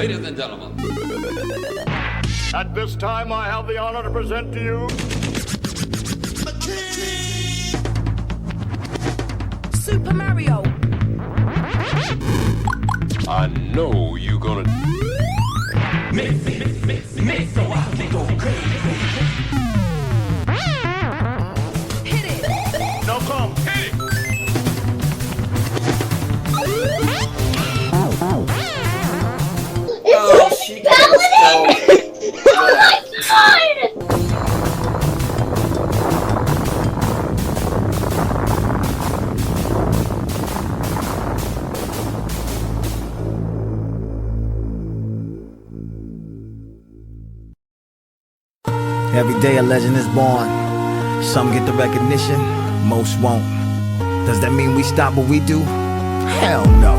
Ladies and gentlemen. At this time, I have the honor to present to you... Super Mario. I know you gonna... Make so I can go crazy. Hit it. No come, hit it! Oh, she gets so... Oh my god! Every day a legend is born. Some get the recognition, most won't. Does that mean we stop what we do? Hell no.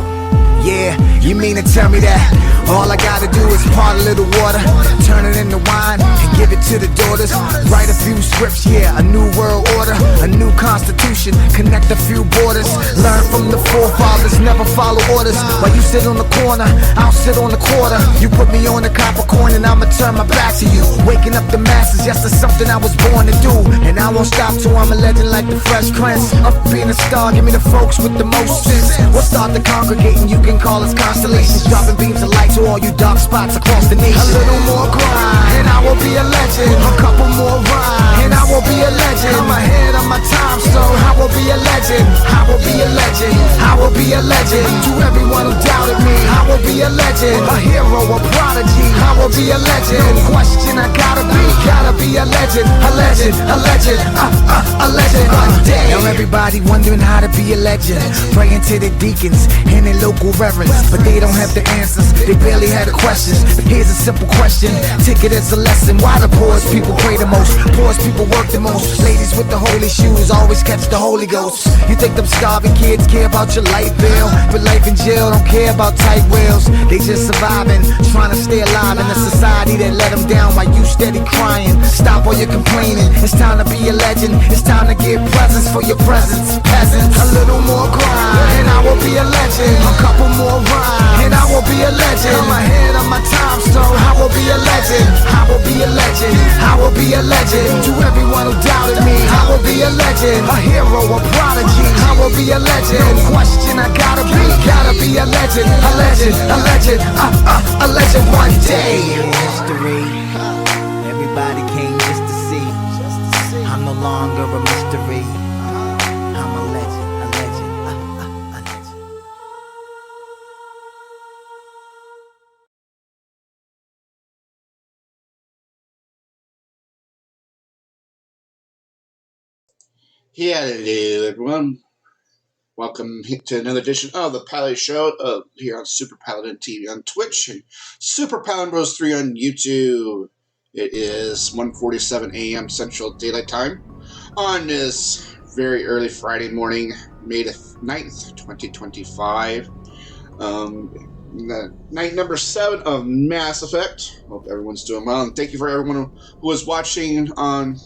Yeah, you mean to tell me that all I gotta do is part a little water, turn it into wine, and give it to the daughters? Write a few scripts, yeah, a new world order, a new constitution, connect a few borders. Learn from the forefathers, never follow orders. While you sit on the corner, I'll sit on the quarter. You put me on the copper coin and I'ma turn my back to you. Waking up the masses, yes, that's something I was born to do. And I won't stop till I'm a legend like the Fresh Prince. Up being a star, give me the folks with the most sense. We'll start the congregating, you can call us constellations, dropping beams of light to all you dark spots across the nation. A little more grind, and I will be a legend. A couple more rhymes, and I will be a legend. I'm ahead of my time, so I will be a legend. I will be a legend. I will be a legend. To everyone who doubted me, I will be a legend. A hero, a prodigy. I will be a legend. No question, I gotta be a legend. A legend, a legend, a legend. One day. Now everybody wondering how to be a legend, praying to the deacons and their local reverends, but they don't have the answers. They barely had the questions. Here's a simple question, take it as a lesson. Why the poorest people pray the most? Poorest people work the most. Ladies with the holy shoes always catch the Holy Ghost. You think them starving kids care about your light bill? But life in jail don't care about tight wheels. They just surviving, trying to stay alive in a society that let them down while you steady crying. Stop all your complaining. It's time to be a legend. It's time to give presents for your presents. Peasants, a little more grind, and I will be a legend. A couple more rhymes, and I will be a legend. I'm ahead of my time, so I will be a legend. I will be a legend. I will be a legend. To everyone who doubted me, I will be a legend. A hero, a prodigy. I will be a legend. No question, I gotta be a legend. A legend, a legend, a legend one day. History. Everybody came just to see. I'm no longer a mystery. I'm a legend, a legend, a legend. Hello, everyone. Welcome to another edition of the Paladin Show here on SuperPaladinTV on Twitch and SuperPaladin 3 on YouTube. It is 1:47 a.m. Central Daylight Time on this very early Friday morning, May the 9th, 2025. Night number 7 of Mass Effect. Hope everyone's doing well, and thank you for everyone who was watching on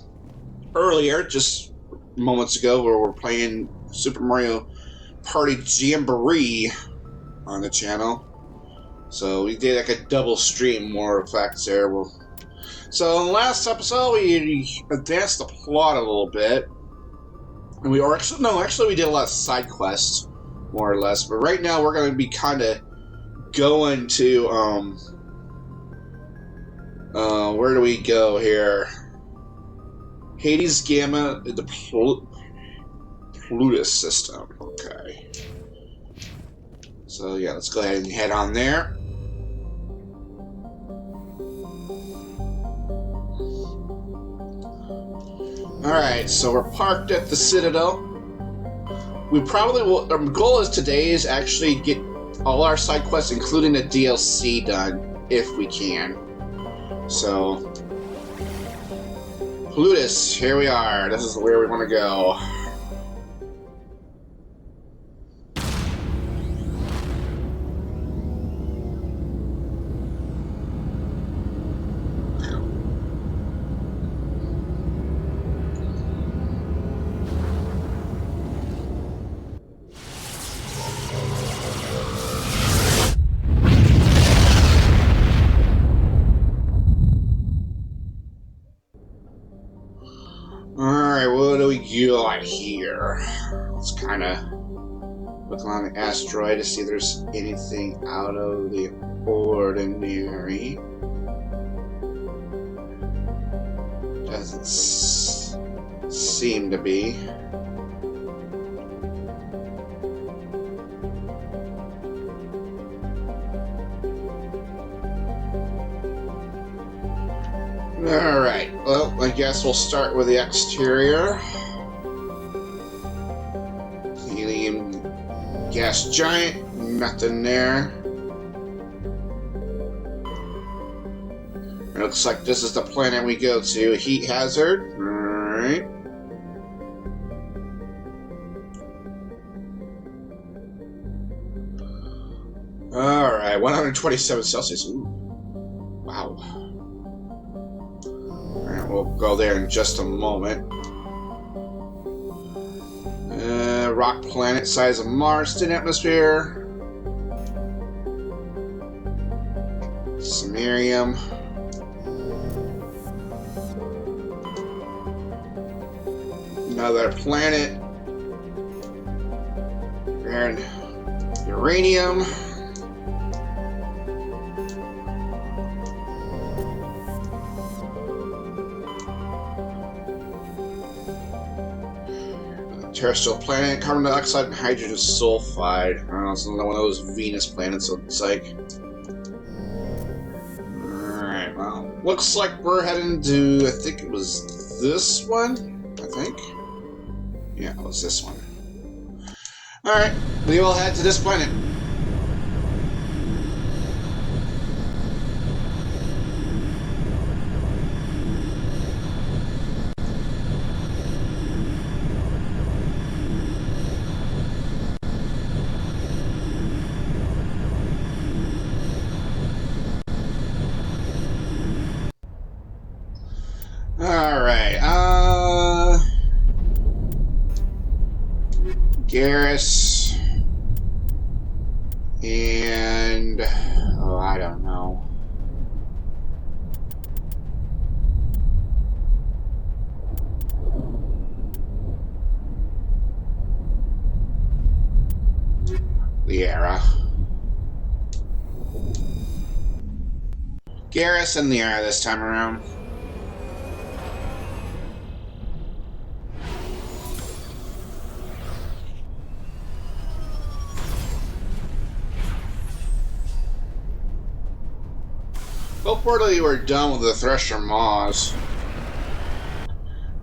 earlier, just moments ago, where we're playing Super Mario Party Jamboree on the channel. So we did like a double stream, more effects there. So in the last episode, we advanced the plot a little bit, and we actually did a lot of side quests, more or less. But right now, we're going to be kind of going to where do we go here? Hades Gamma, the Plutus system. Okay. So yeah, let's go ahead and head on there. Alright, so we're parked at the Citadel. We probably will, our goal is today is actually get all our side quests, including the DLC, done, if we can. So Plutus, here we are. This is where we want to go. Alright, what do we got here? Let's kind of look on the asteroid to see if there's anything out of the ordinary. Doesn't seem to be. Alright, well, I guess we'll start with the exterior. Helium gas giant, nothing there. It looks like this is the planet we go to. Heat hazard. Alright. Alright, 127 Celsius. Ooh. Wow. Alright, we'll go there in just a moment. Rock planet, size of Mars, thin atmosphere. Samarium. Another planet. And uranium. Terrestrial planet, carbon dioxide and hydrogen sulfide. I don't know, it's another one of those Venus planets, so it's like. Alright, well, looks like we're heading to, I think it was this one? I think? Yeah, it was this one. Alright, we will head to this planet. Alright, Garrus, and, oh, I don't know. Liara. Garrus and Liara this time around. Hopefully we're done with the Thresher Maws.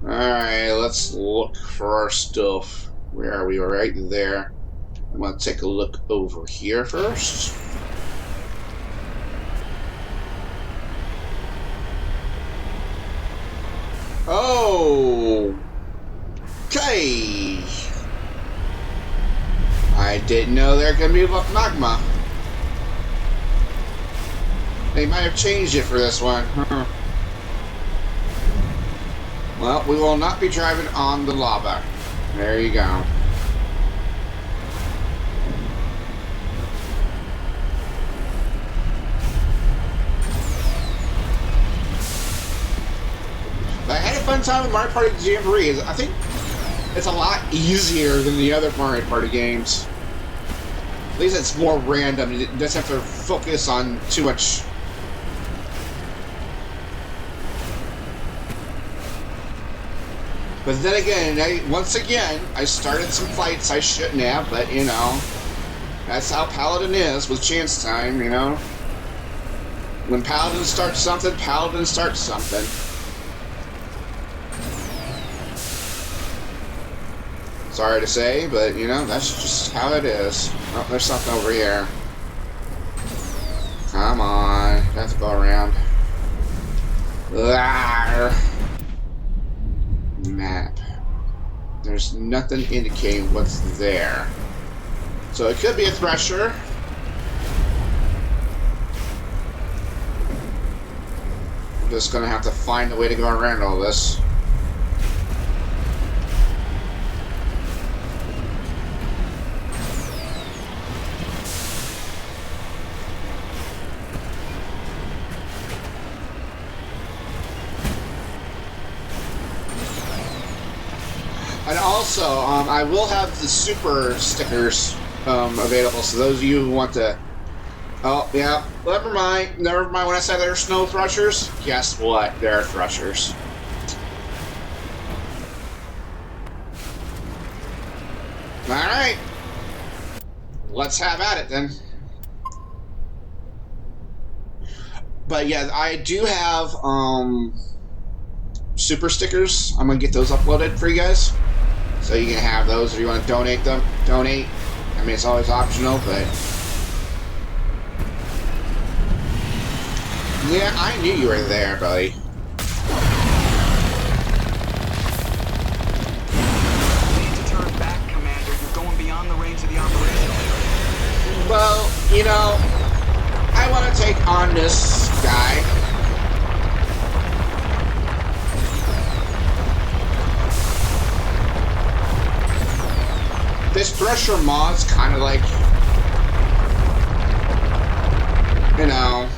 Alright, let's look for our stuff. Where are we? Right there. I'm going to take a look over here first. Oh! Okay! I didn't know there could be magma. They might have changed it for this one. Well, we will not be driving on the lava. There you go. I had a fun time with Mario Party Jamboree. I think it's a lot easier than the other Mario Party games. At least it's more random. You just have to focus on too much. But then again, once again, I started some fights I shouldn't have, but, you know, that's how Paladin is with chance time, you know? When Paladin starts something, Paladin starts something. Sorry to say, but, you know, that's just how it is. Oh, there's something over here. Come on, have to go around. Arrgh. Map. There's nothing indicating what's there. So it could be a Thresher. I'm just gonna have to find a way to go around all this. Also, I will have the super stickers available, so those of you who want to... Oh, yeah, never mind. Never mind when I said they're snow threshers. Guess what? They're threshers. Alright. Let's have at it, then. But yeah, I do have super stickers. I'm gonna get those uploaded for you guys, so you can have those if you want to donate them. Donate. I mean, it's always optional, but yeah, I knew you were there, buddy. Need to turn back, Commander. You're going beyond the range of the operational area. Well, you know, I want to take on this guy. This Thresher mod's kind of like, you know,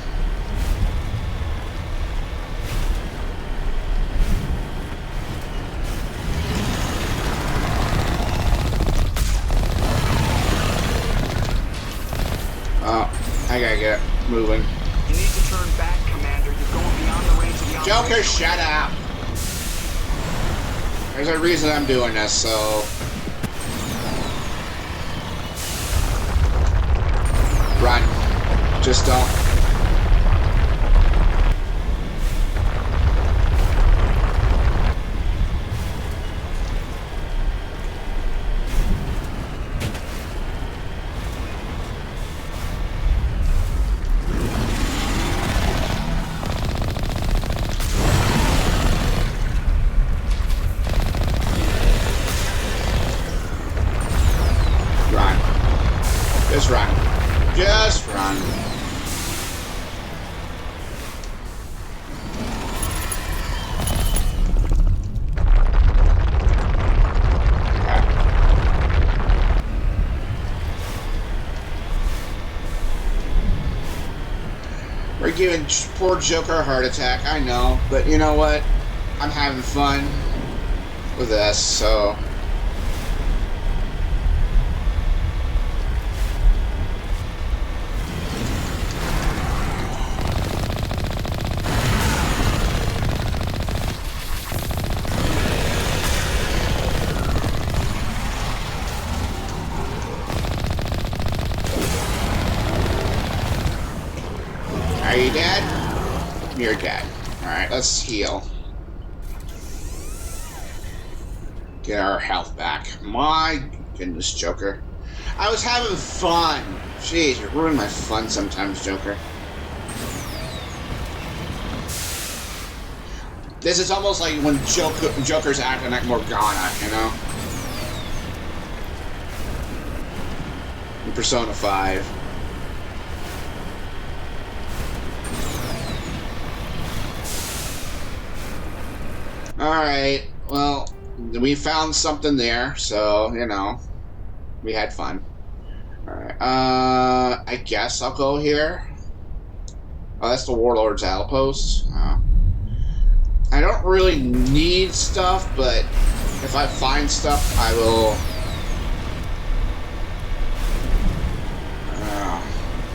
I gotta get moving. You need to turn back, Commander. You're going beyond the range of the Joker, operational shut up! There's a reason I'm doing this, so... Run. Just don't. Run. Just run. Just run. We're giving poor Joker a heart attack, I know, but you know what? I'm having fun with this, so... Are you dead? You're dead. Alright, let's heal. Get our health back. My goodness, Joker. I was having fun. Jeez, you ruin my fun sometimes, Joker. This is almost like when Joker's acting like Morgana, you know? In Persona 5. Alright, well, we found something there, so, you know, we had fun. Alright, I guess I'll go here. Oh, that's the Warlord's outpost. I don't really need stuff, but if I find stuff, I will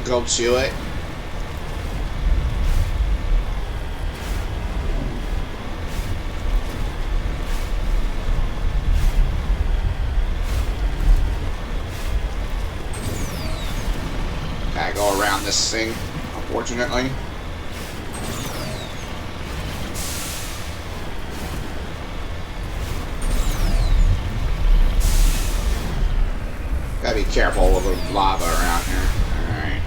go to it. Gotta go around this thing, unfortunately. Gotta be careful with the lava around here. Alright.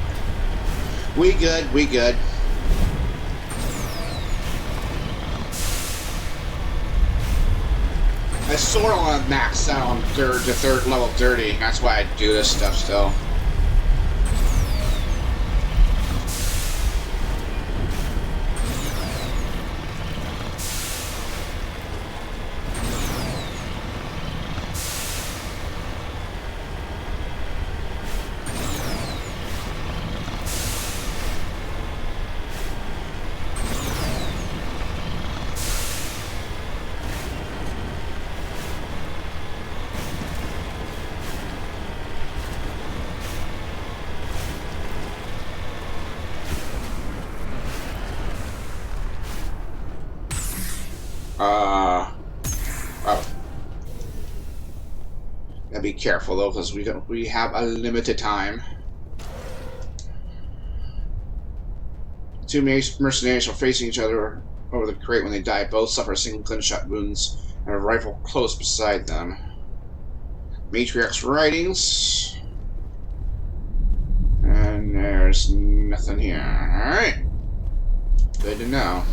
We good, we good. I sort of want to max out on third level 30. That's why I do this stuff still. Oh. Gotta be careful though, because we have a limited time. Two mercenaries are facing each other over the crate when they die. Both suffer single gunshot wounds and a rifle close beside them. Matriarch's writings. And there's nothing here. Alright. Good to know.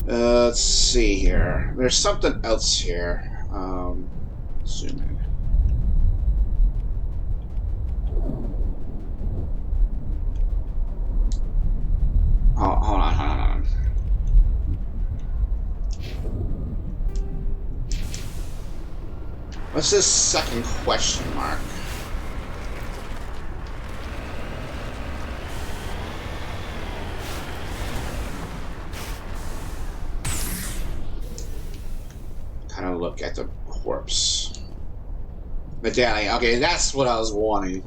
Let's see here. There's something else here. Zoom in. Oh, hold on. What's this second question mark? Kind of look at the corpse. Medallion. Okay, that's what I was wanting.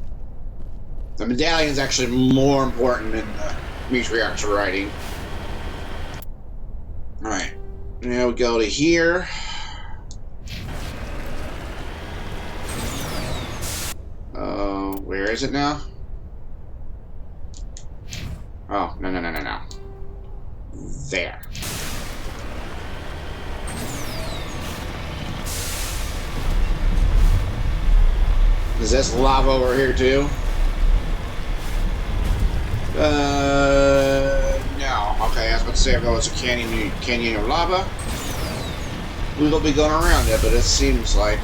The medallion is actually more important than the Matriarch's writing. Alright. Now we go to here. Where is it now? Oh, no. There. Is this lava over here too? No. Okay, I was about to say, it's a canyon of lava. We will be going around it, but it seems like.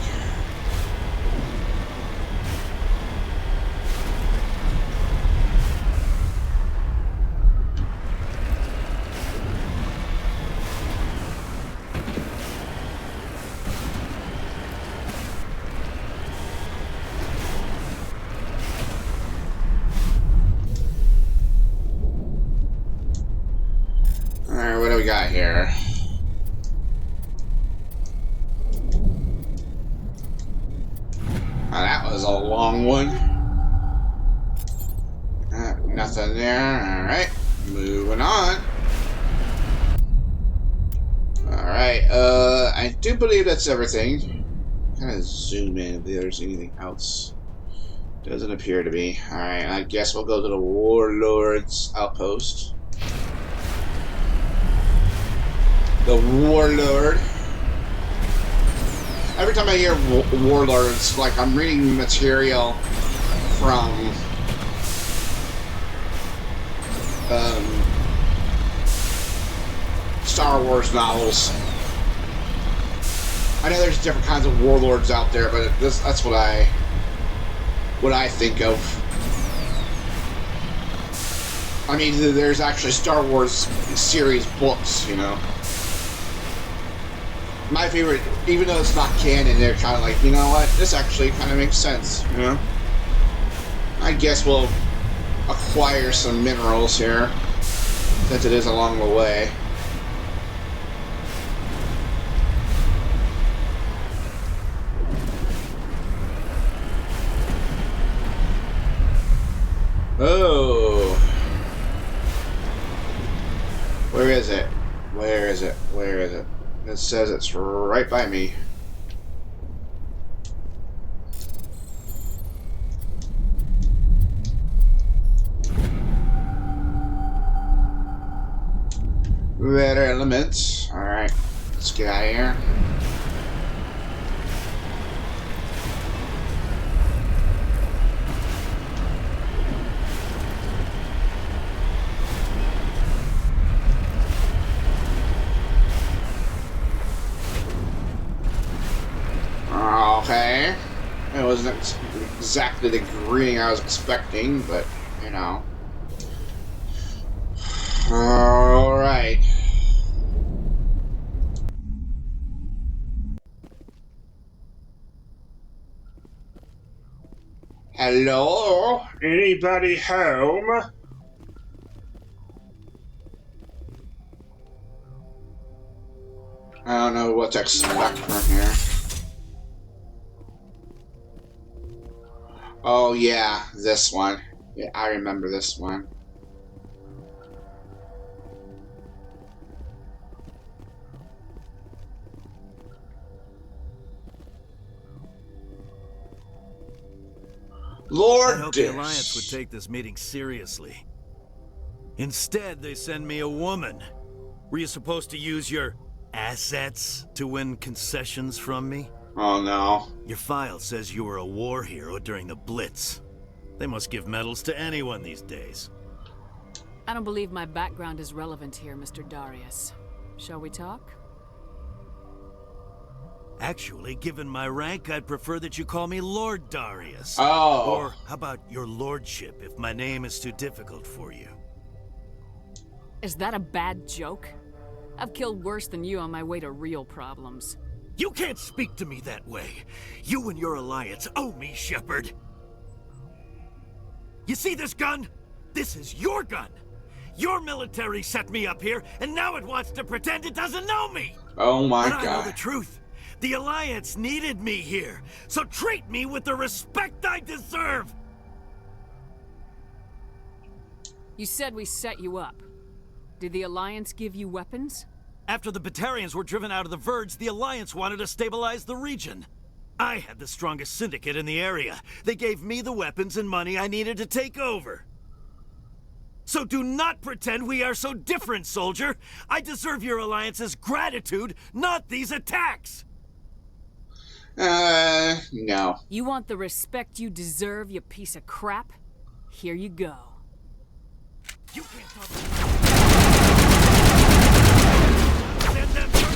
Alright, what do we got here? Oh, that was a long one. Nothing there. Alright, moving on. Alright, I do believe that's everything. Kind of zoom in if there's anything else. Doesn't appear to be. Alright, I guess we'll go to the Warlord's outpost. The Warlord. Every time I hear Warlord, it's like I'm reading material from Star Wars novels. I know there's different kinds of warlords out there, but that's what I think of. I mean, there's actually Star Wars series books, you know. My favorite, even though it's not canon, they're kind of like, you know what, this actually kind of makes sense, you know? I guess we'll acquire some minerals here, since it is along the way. Oh! Where is it? Where is it? Where is it? It says it's right by me. Better elements. Alright, let's get out of here. Okay. It wasn't exactly the greeting I was expecting, but, you know. Alright. Hello? Anybody home? I don't know what to expect from here. Oh yeah, this one. Yeah, I remember this one. Lord I hope the Dish. Alliance would take this meeting seriously. Instead, they send me a woman. Were you supposed to use your assets to win concessions from me? Oh no. Your file says you were a war hero during the Blitz. They must give medals to anyone these days. I don't believe my background is relevant here, Mr. Darius. Shall we talk? Actually, given my rank, I'd prefer that you call me Lord Darius. Oh. Or how about your lordship, if my name is too difficult for you? Is that a bad joke? I've killed worse than you on my way to real problems. You can't speak to me that way. You and your alliance owe me, Shepard. You see this gun? This is your gun. Your military set me up here, and now it wants to pretend it doesn't know me. Oh my But I know the God. truth. The Alliance needed me here, so treat me with the respect I deserve. You said we set you up. Did the Alliance give you weapons? After the Batarians were driven out of the Verge, the Alliance wanted to stabilize the region. I had the strongest syndicate in the area. They gave me the weapons and money I needed to take over. So do not pretend we are so different, soldier. I deserve your Alliance's gratitude, not these attacks. No. You want the respect you deserve, you piece of crap? Here you go. You can't talk to me. Send them your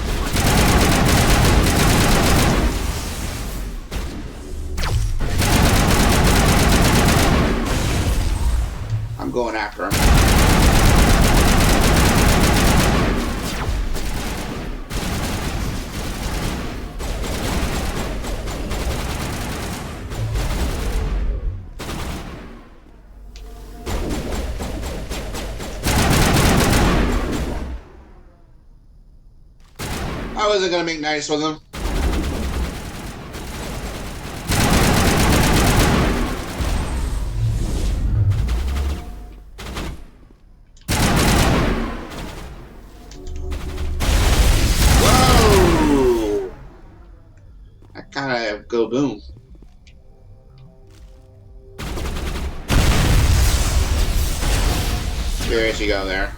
I'm going after him. I wasn't gonna make nice with him. Whoa! I kind of go boom. There you go there.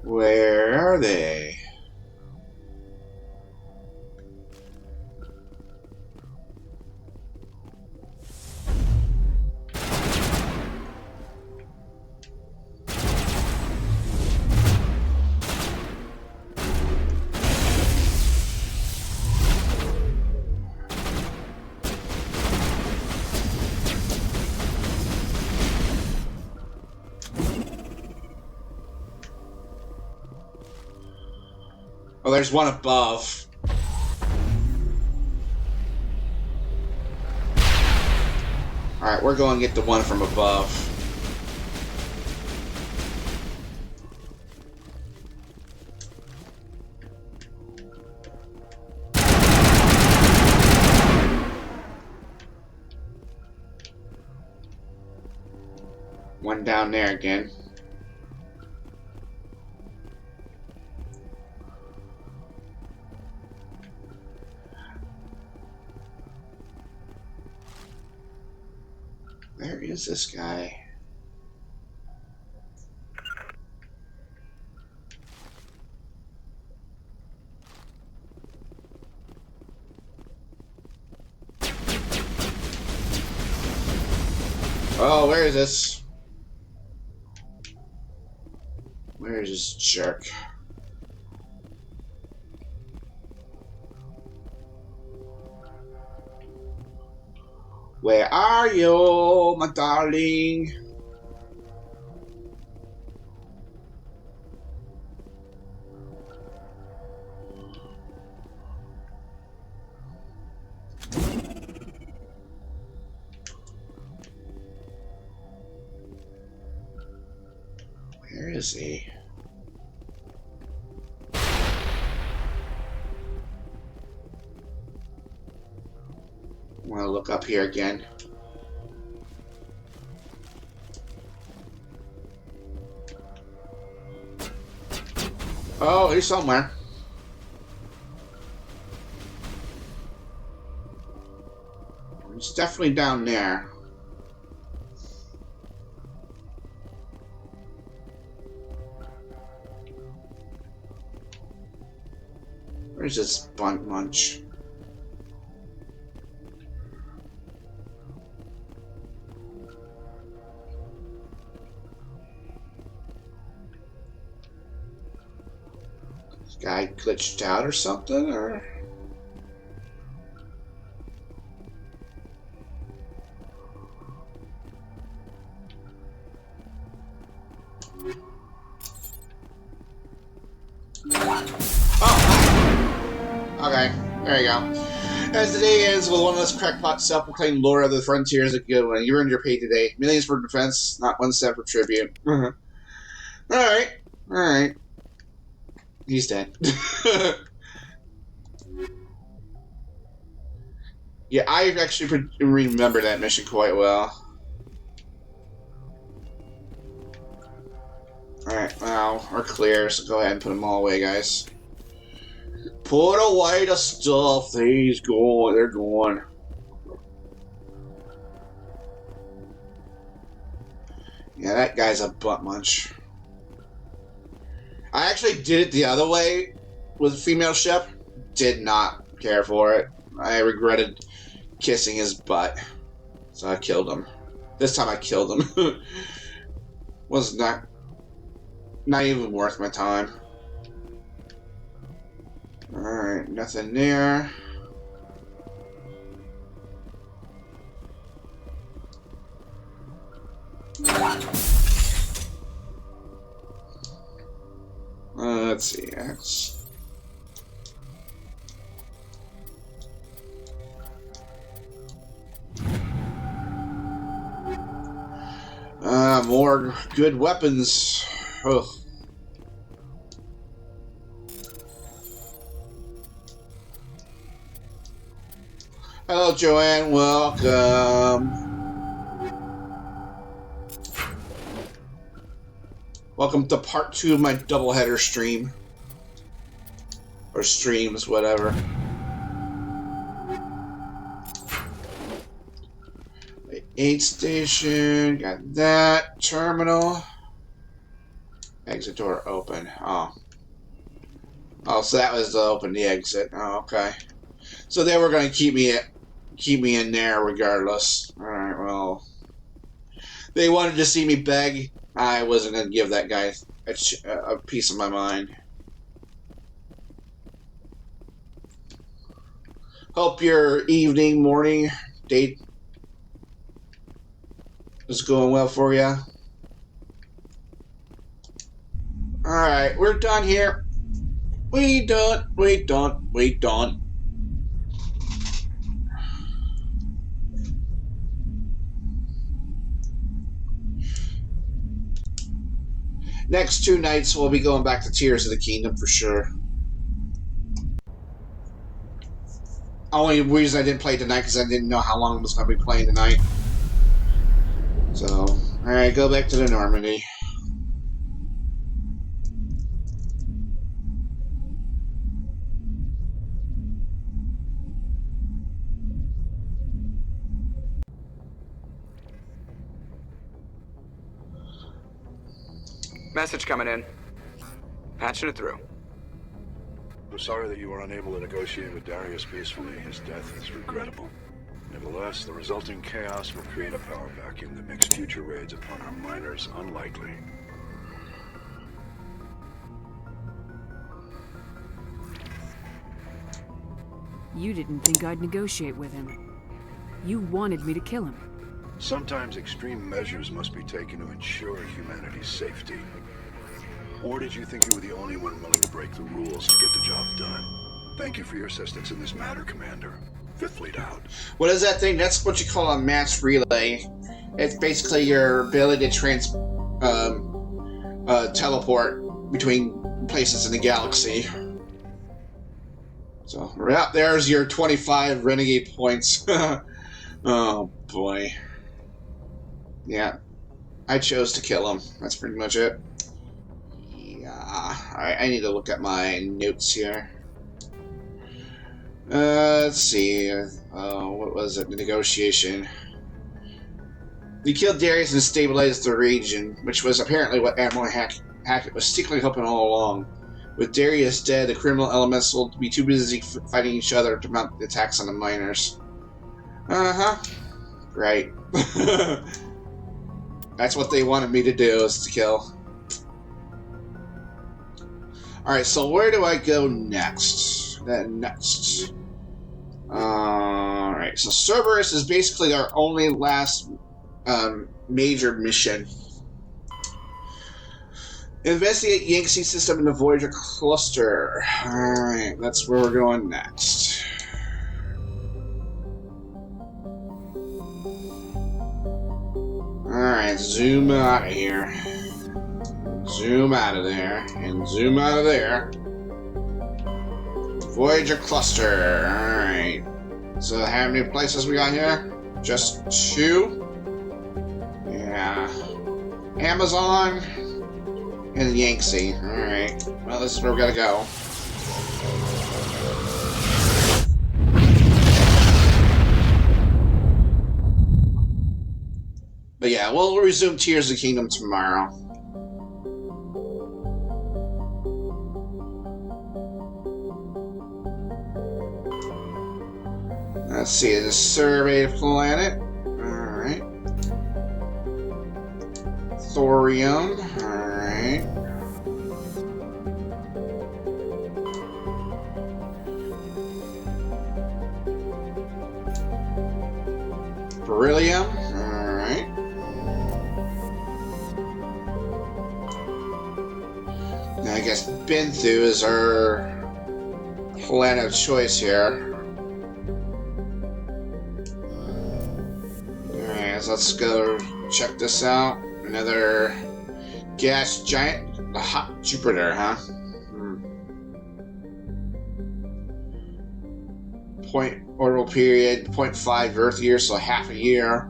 Where are they? Oh, there's one above. Alright, we're going to get the one from above. One down there again. Where is this guy? Oh, where is this? Where is this jerk? Where are you, my darling? Where is he? I want to look up here again. Oh, he's somewhere. It's definitely down there. Where's this bunt munch? This guy glitched out or something, or? Okay, there you go. As the day ends with one less crackpot self-proclaimed lord of the frontiers, a good one. You earned your pay today. Millions for defense, not 1 cent for tribute. Alright, alright. He's dead. Yeah, I actually remember that mission quite well. Alright, well, we're clear, so go ahead and put them all away, guys. Put away the stuff. They're going. Yeah, that guy's a butt munch. I actually did it the other way with female Shep. Did not care for it. I regretted kissing his butt. So I killed him. This time I killed him. Was not even worth my time. Alright, nothing there. Let's see. More good weapons. Ugh. Hello, Joanne. Welcome. Welcome to part 2 of my doubleheader stream. Or streams, whatever. Aid station. Got that. Terminal. Exit door open. Oh. Oh, so that was to open the exit. Oh, okay. So they were going to keep me in there regardless. Alright, well. They wanted to see me beg. I wasn't going to give that guy a piece of my mind. Hope your evening, morning, date is going well for you. Alright, we're done here. We done. Next 2 nights, we'll be going back to Tears of the Kingdom for sure. Only reason I didn't play tonight because I didn't know how long I was going to be playing tonight. So, alright, go back to the Normandy. Message coming in. Patching it through. I'm sorry that you were unable to negotiate with Darius peacefully. His death is regrettable. Nevertheless, the resulting chaos will create a power vacuum that makes future raids upon our miners unlikely. You didn't think I'd negotiate with him. You wanted me to kill him. Sometimes extreme measures must be taken to ensure humanity's safety. Or did you think you were the only one willing to break the rules to get the job done? Thank you for your assistance in this matter, Commander. Fifth Fleet out. What is that thing? That's what you call a mass relay. It's basically your ability to teleport between places in the galaxy. So, yeah, there's your 25 renegade points. Oh, boy. Yeah. I chose to kill him. That's pretty much it. Yeah. Alright, I need to look at my notes here. Let's see. What was it? The negotiation. We killed Darius and stabilized the region, which was apparently what Admiral Hackett was secretly hoping all along. With Darius dead, the criminal elements will be too busy fighting each other to mount the attacks on the miners. Uh-huh. Right. That's what they wanted me to do, is to kill. Alright, so where do I go next? Alright, so Cerberus is basically our only last major mission. Investigate Yangtze system in the Voyager cluster. Alright, that's where we're going next. Alright, zoom out of here. Zoom out of there. And zoom out of there. Voyager cluster. Alright. So how many places we got here? Just 2? Yeah. Amazon and Yangtze. Alright. Well, this is where we gotta go. But yeah, we'll resume Tears of the Kingdom tomorrow. Let's see, the survey of planet. Alright. Thorium. Alright. Beryllium. Alright. Now I guess Benthu is our planet of choice here. Let's go check this out. Another gas giant, the hot Jupiter, huh? Point orbital period, 0.5 Earth years, so half a year.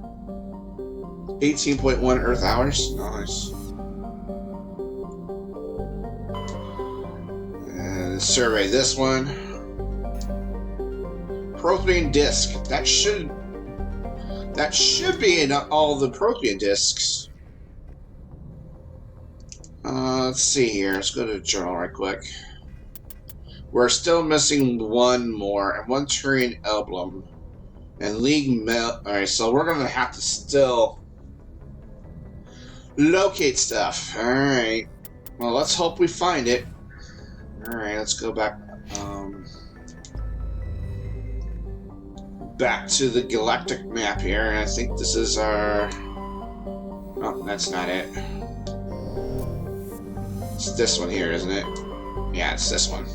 18.1 Earth hours. Nice. And survey this one. Prothean disk. That should be in all the Prothean discs. Let's see here. Let's go to the journal right quick. We're still missing one more, and one Turian emblem. And League Mel. Alright, so we're gonna have to still locate stuff. Alright. Well, let's hope we find it. Alright, let's go back. Back to the galactic map here, and I think this is our... Oh, that's not it. It's this one here, isn't it? Yeah, it's this one.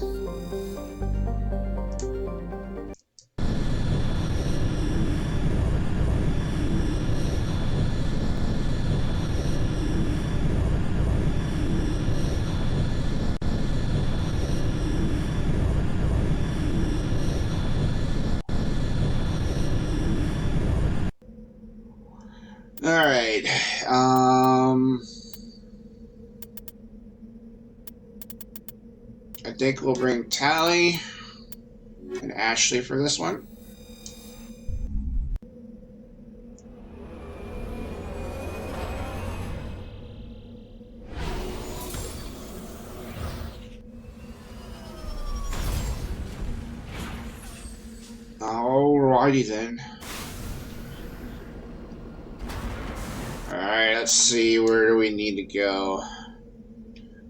Alright, I think we'll bring Tally and Ashley for this one. Alrighty then. Alright, let's see, where do we need to go?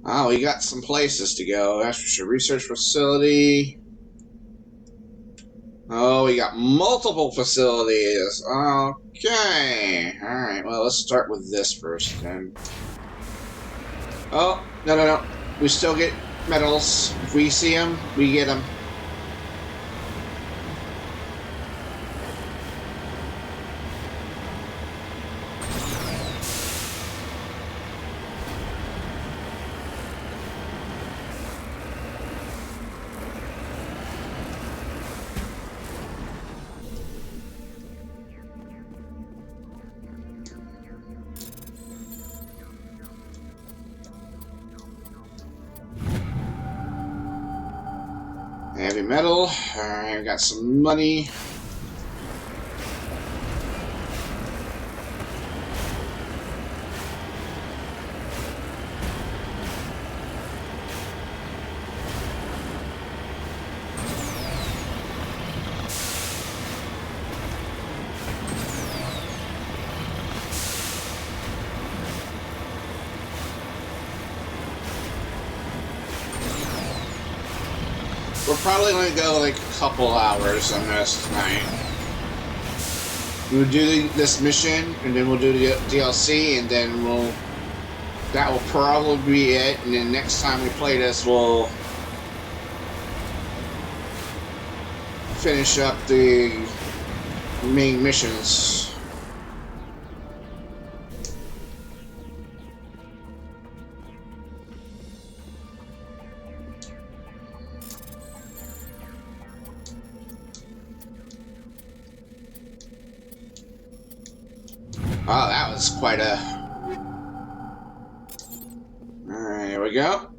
Oh, we got some places to go. That's for sure. Research facility. Oh, we got multiple facilities. Okay. Alright, well, let's start with this first then. Oh, no. We still get medals. If we see them, we get them. Tritium metal. Alright, we got some money. We're probably going to go like a couple hours on this tonight. We'll do this mission, and then we'll do the DLC, and then that will probably be it. And then next time we play this, we'll finish up the main missions. Oh, that was quite a... Alright, here we go.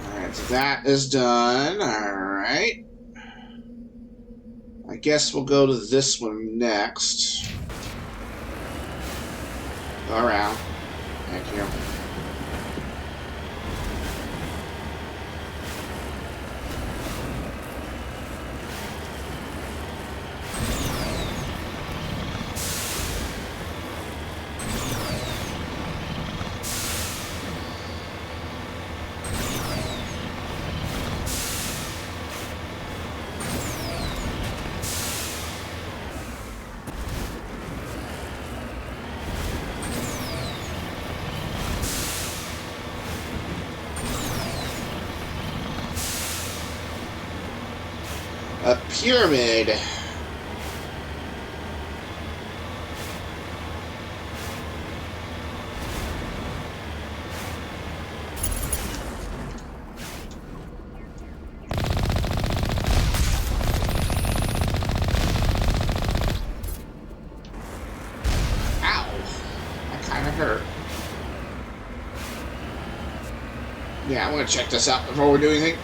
Alright, so that is done. Alright. I guess we'll go to this one next. Go around. Thank you. A pyramid. Ow. That kind of hurt. Yeah, I'm gonna check this out before we do anything.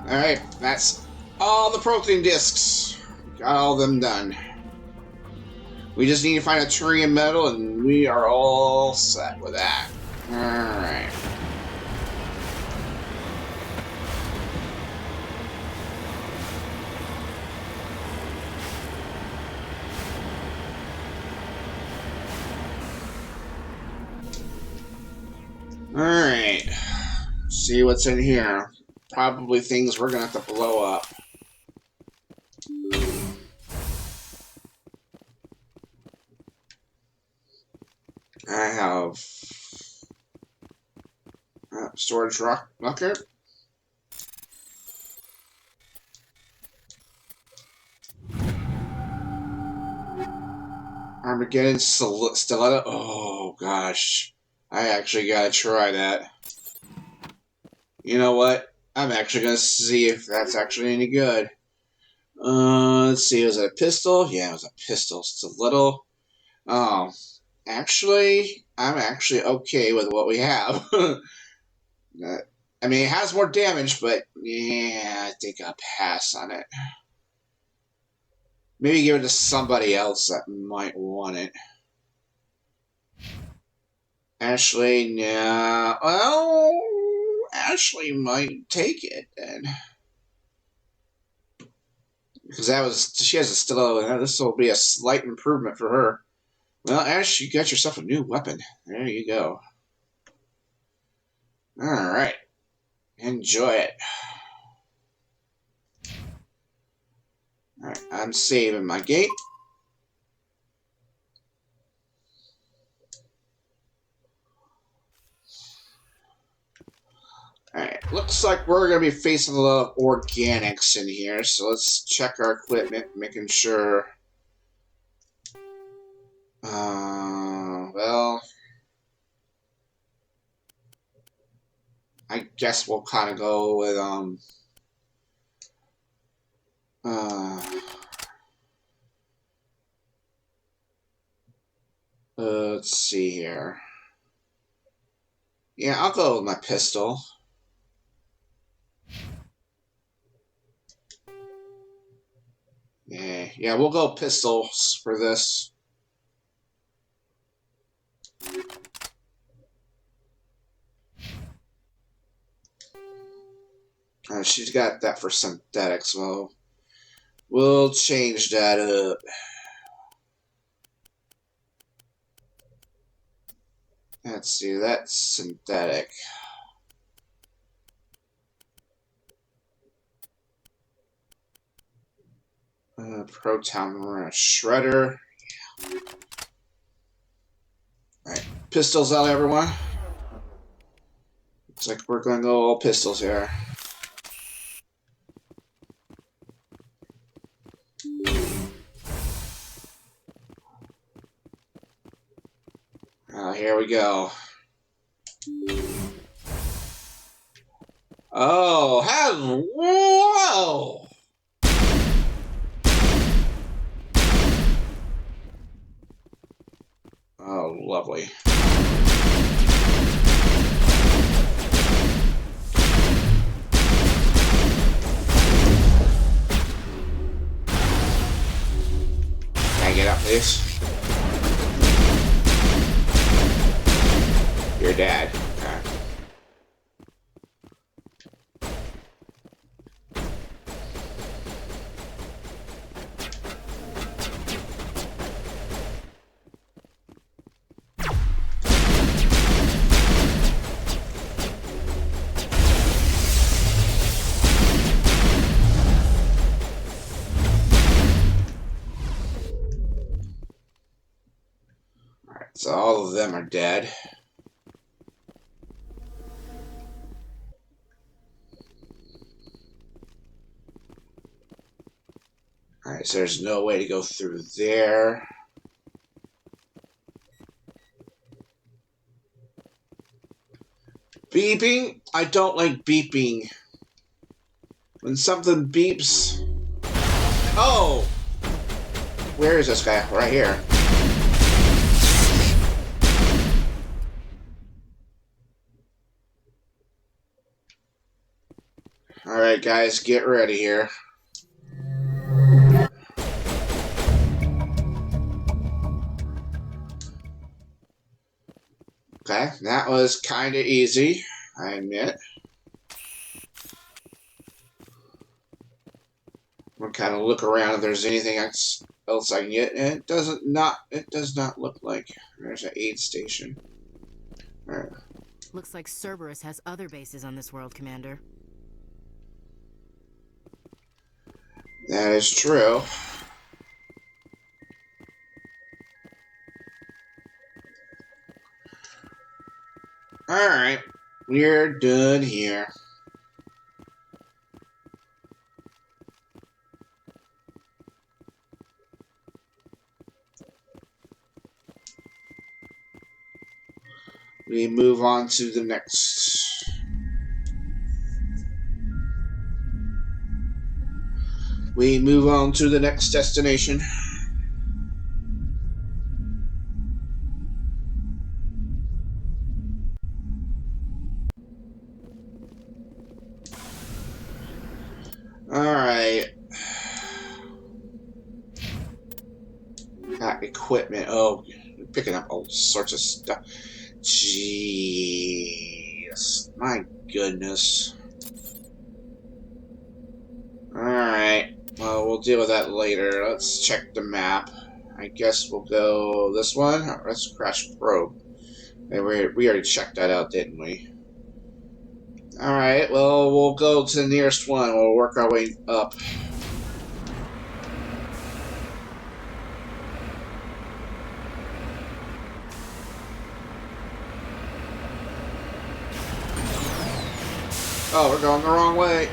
Alright, that's all the protein discs. Got all them done. We just need to find a tritium metal and we are all set with that. Alright. Alright. See what's in here. Probably things we're gonna have to blow up. I have storage rock bucket. Armageddon stiletto. Oh gosh, I actually gotta try that. You know what? I'm actually gonna see if that's actually any good. Let's see. Was it a pistol? Yeah, it was a pistol. Stiletto. Oh, actually, I'm actually okay with what we have. I mean, it has more damage, but yeah, I think I'll pass on it. Maybe give it to somebody else that might want it. Ashley, no. Well, Ashley might take it then. Because she has a stiletto. This will be a slight improvement for her. Well, Ash, you got yourself a new weapon. There you go. Alright. Enjoy it. Alright, I'm saving my gate. Alright, looks like we're going to be facing a lot of organics in here, so let's check our equipment, making sure... well... I guess we'll kind of go with, let's see here. Yeah, I'll go with my pistol. Yeah, we'll go pistols for this. She's got that for synthetic, so we'll change that up. Let's see, that's synthetic. Proton shredder. Yeah. Alright, pistols out, everyone. Looks like we're going to go all pistols here. Here we go. Oh, whoa! Oh, lovely. Can I get up, please? Your dad. Okay. Alright, so all of them are dead. Alright, so there's no way to go through there. Beeping? I don't like beeping. When something beeps... Oh! Where is this guy? Right here. Alright guys, get ready here. Okay, that was kind of easy, I admit. We'll kind of look around if there's anything else I can get, and it does not look like there's an aid station. All right. Looks like Cerberus has other bases on this world, Commander. That is true. Alright, we're done here. We move on to the next. We move on to the next destination. Alright. Got equipment. Oh, picking up all sorts of stuff. Jeez. My goodness. Alright. Well, we'll deal with that later. Let's check the map. I guess we'll go this one. Let's crash probe. And we already checked that out, didn't we? Alright, well, we'll go to the nearest one. We'll work our way up. Oh, we're going the wrong way.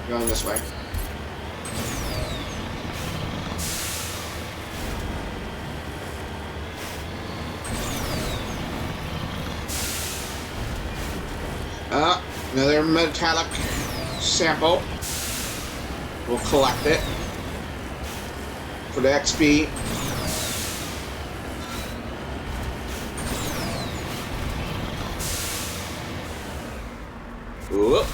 We're going this way. Another metallic sample. We'll collect it for the XP. Whoop.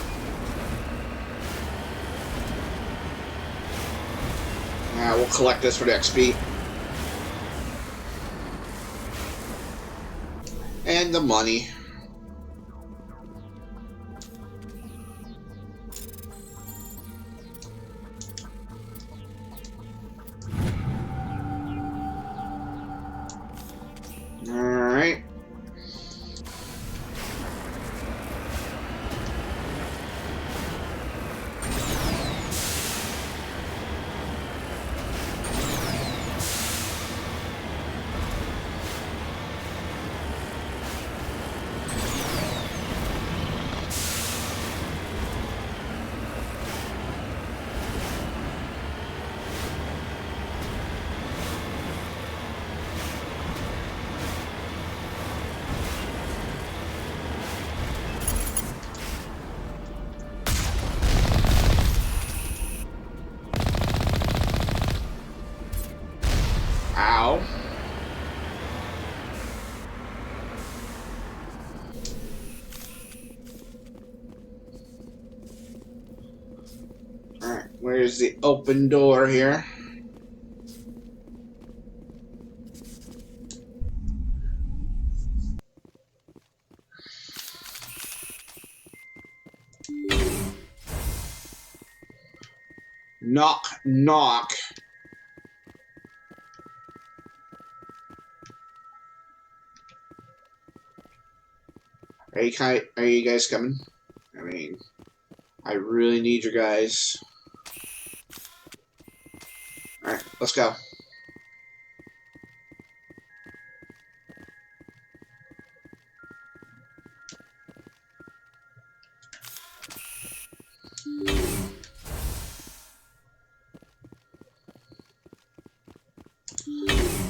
Now we'll collect this for the XP. And the money. Alright. Ow. Alright, where's the open door here? Knock, knock. Are you guys coming? I mean, I really need you guys. Alright, let's go.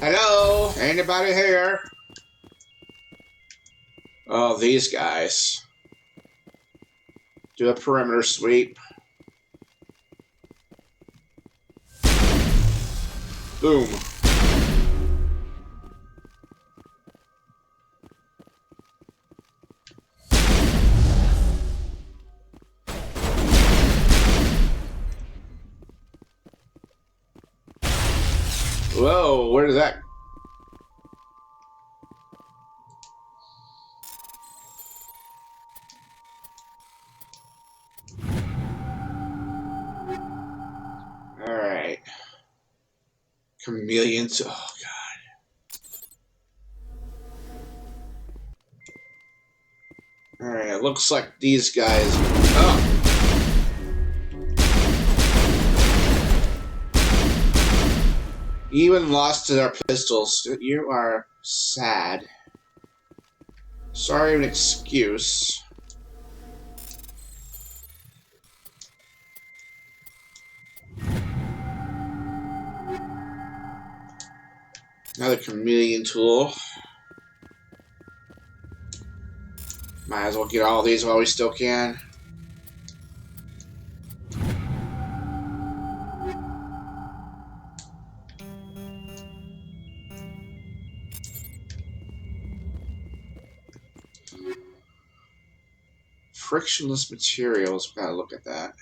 Hello? Anybody here? Oh, these guys. Do a perimeter sweep. Boom. Whoa, where did that? Alright. Chameleons. Oh, God. Alright, it looks like these guys. Oh! You even lost to their pistols. You are sad. Sorry, an excuse. Another chameleon tool. Might as well get all these while we still can. Frictionless materials. Gotta look at that.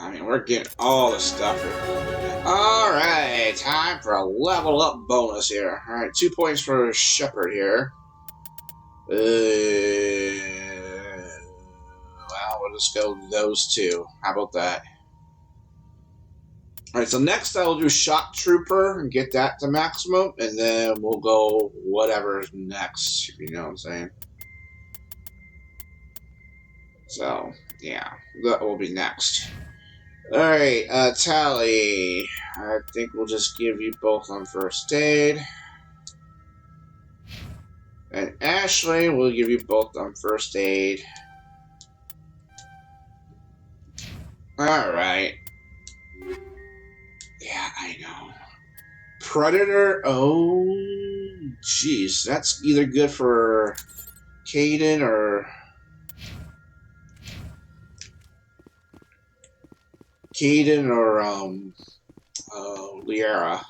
I mean, we're getting all the stuff here. Alright, time for a level up bonus here. Alright, 2 points for Shepard here. Well, we'll just go those two. How about that? Alright, so next I will do Shock Trooper and get that to maximum, and then we'll go whatever's next, if you know what I'm saying. So, yeah, that will be next. Alright, Tally. I think we'll just give you both on first aid. And Ashley, we'll give you both on first aid. Alright. Yeah, I know. Predator, oh, jeez. That's either good for Caden or... Liara.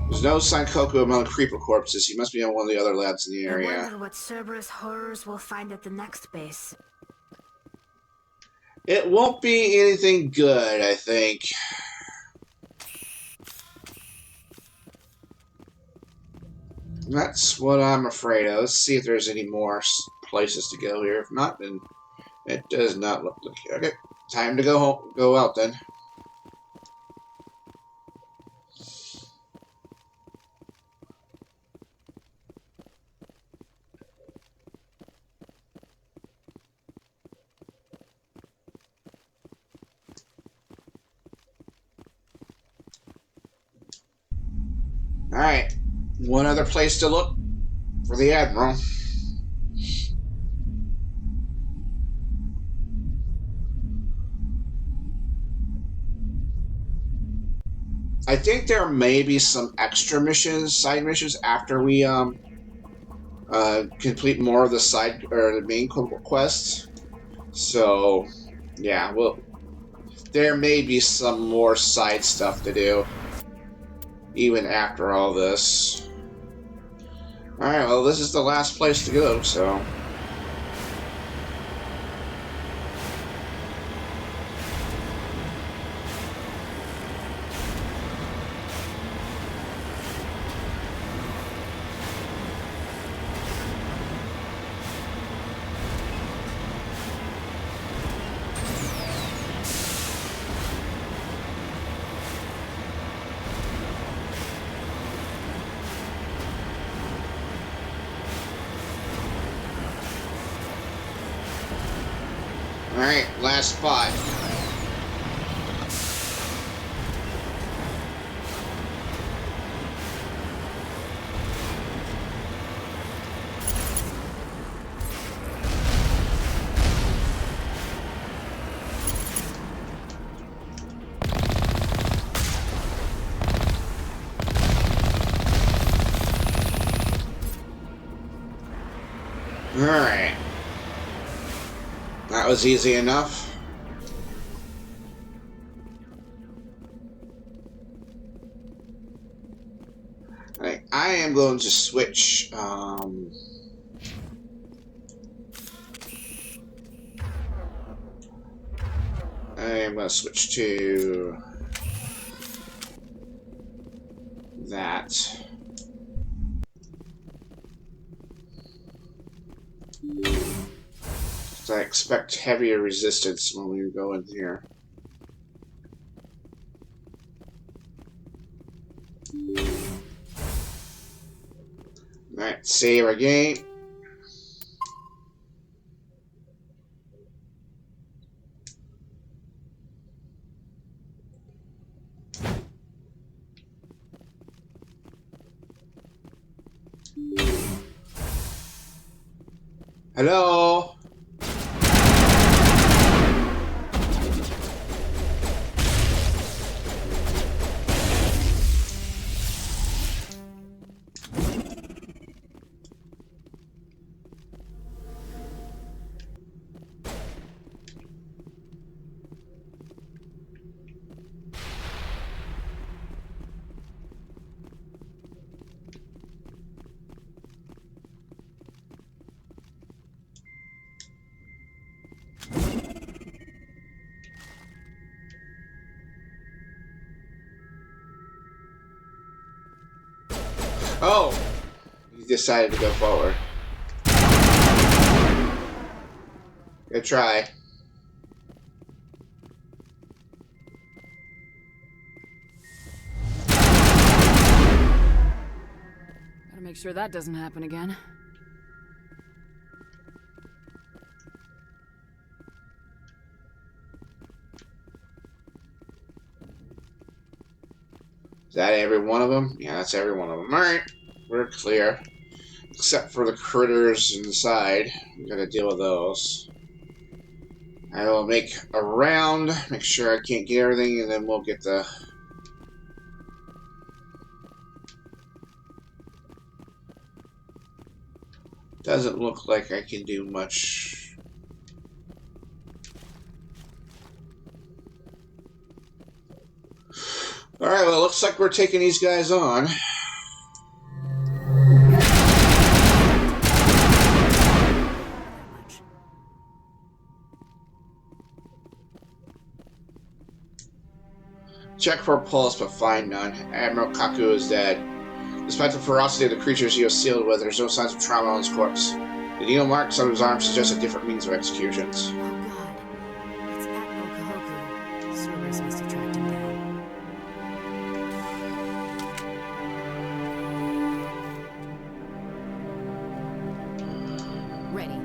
There's no Sankoku among creeper corpses. He must be on one of the other labs in the I area. wonder what Cerberus horrors we'll find at the next base. It won't be anything good, I think. That's what I'm afraid of. Let's see if there's any more places to go here. If not, then it does not look like... Okay, time to go home. Go out then. Alright, one other place to look for the Admiral. I think there may be some extra missions, side missions, after we complete more of the side or the main quests. So, yeah, well, there may be some more side stuff to do. Even after all this. Alright, well, this is the last place to go, so... Alright, last spot. Alright. That was easy enough. Alright, I am going to switch, I am going to switch to that. I expect heavier resistance when we go in here. Alright, save our game. Hello? Oh! He decided to go forward. Good try. Gotta make Make sure that doesn't happen again. Is that every one of them? Yeah, that's every one of them. Alright, we're clear. Except for the critters inside. I'm gonna deal with those. I will make a round, make sure I can't get everything, and then we'll get the... Doesn't look like I can do much. Alright, well, it looks like we're taking these guys on. Check for a pulse, but find none. Admiral Kaku is dead. Despite the ferocity of the creatures he was sealed with, there's no signs of trauma on his corpse. The needle marks on his arm suggest a different means of executions. Oh god. It's Admiral Kahoku. Cerberus must have tracked him down. Ready.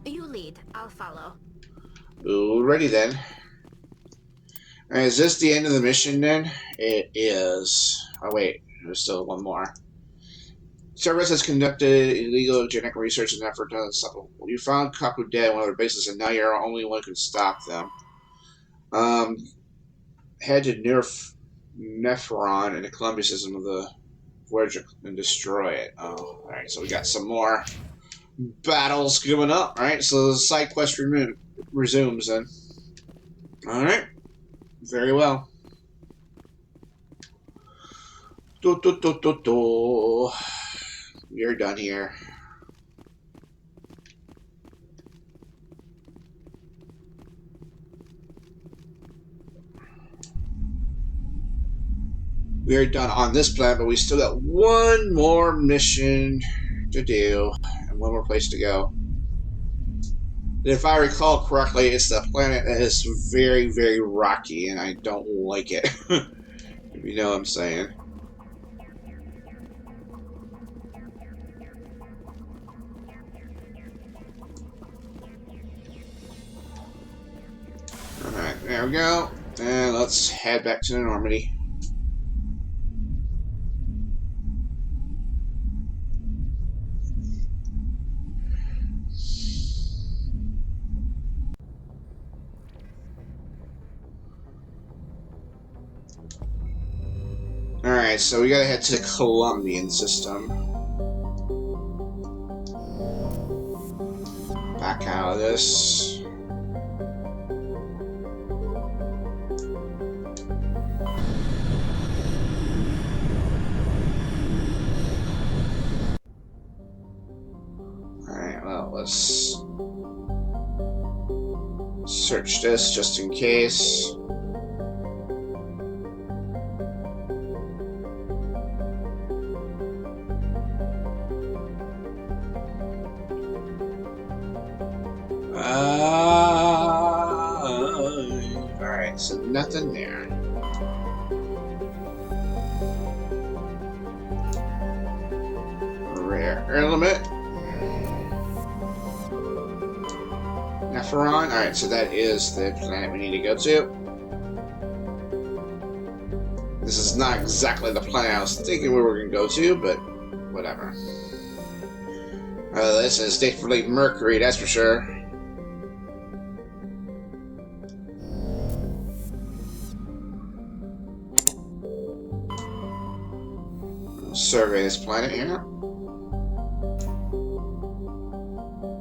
You lead. I'll follow. Ooh, ready then. Alright, is this the end of the mission then? It is. Oh wait, there's still one more. Cerberus has conducted illegal genetic research in an effort to stop them. You found Kaku dead at one of their bases, and now you're the only one who can stop them. Head to Nepheron in the Columbia system of the Voyager and destroy it. Oh, alright, so we got some more battles coming up. Alright, so the side quest resumes then. Alright. Very well. You're done here. We are done on this planet, but we still got one more mission to do and one more place to go. If I recall correctly, it's the planet that is very, very rocky, and I don't like it. If you know what I'm saying. Alright, there we go. And let's head back to Normandy. Alright, so we gotta head to the Columbian system. Back out of this. Alright, well, let's search this just in case. Alright, so nothing there. Rare element. Nepheron. Alright, so that is the planet we need to go to. This is not exactly the planet I was thinking we were going to go to, but whatever. This is definitely Mercury, that's for sure. Survey this planet here.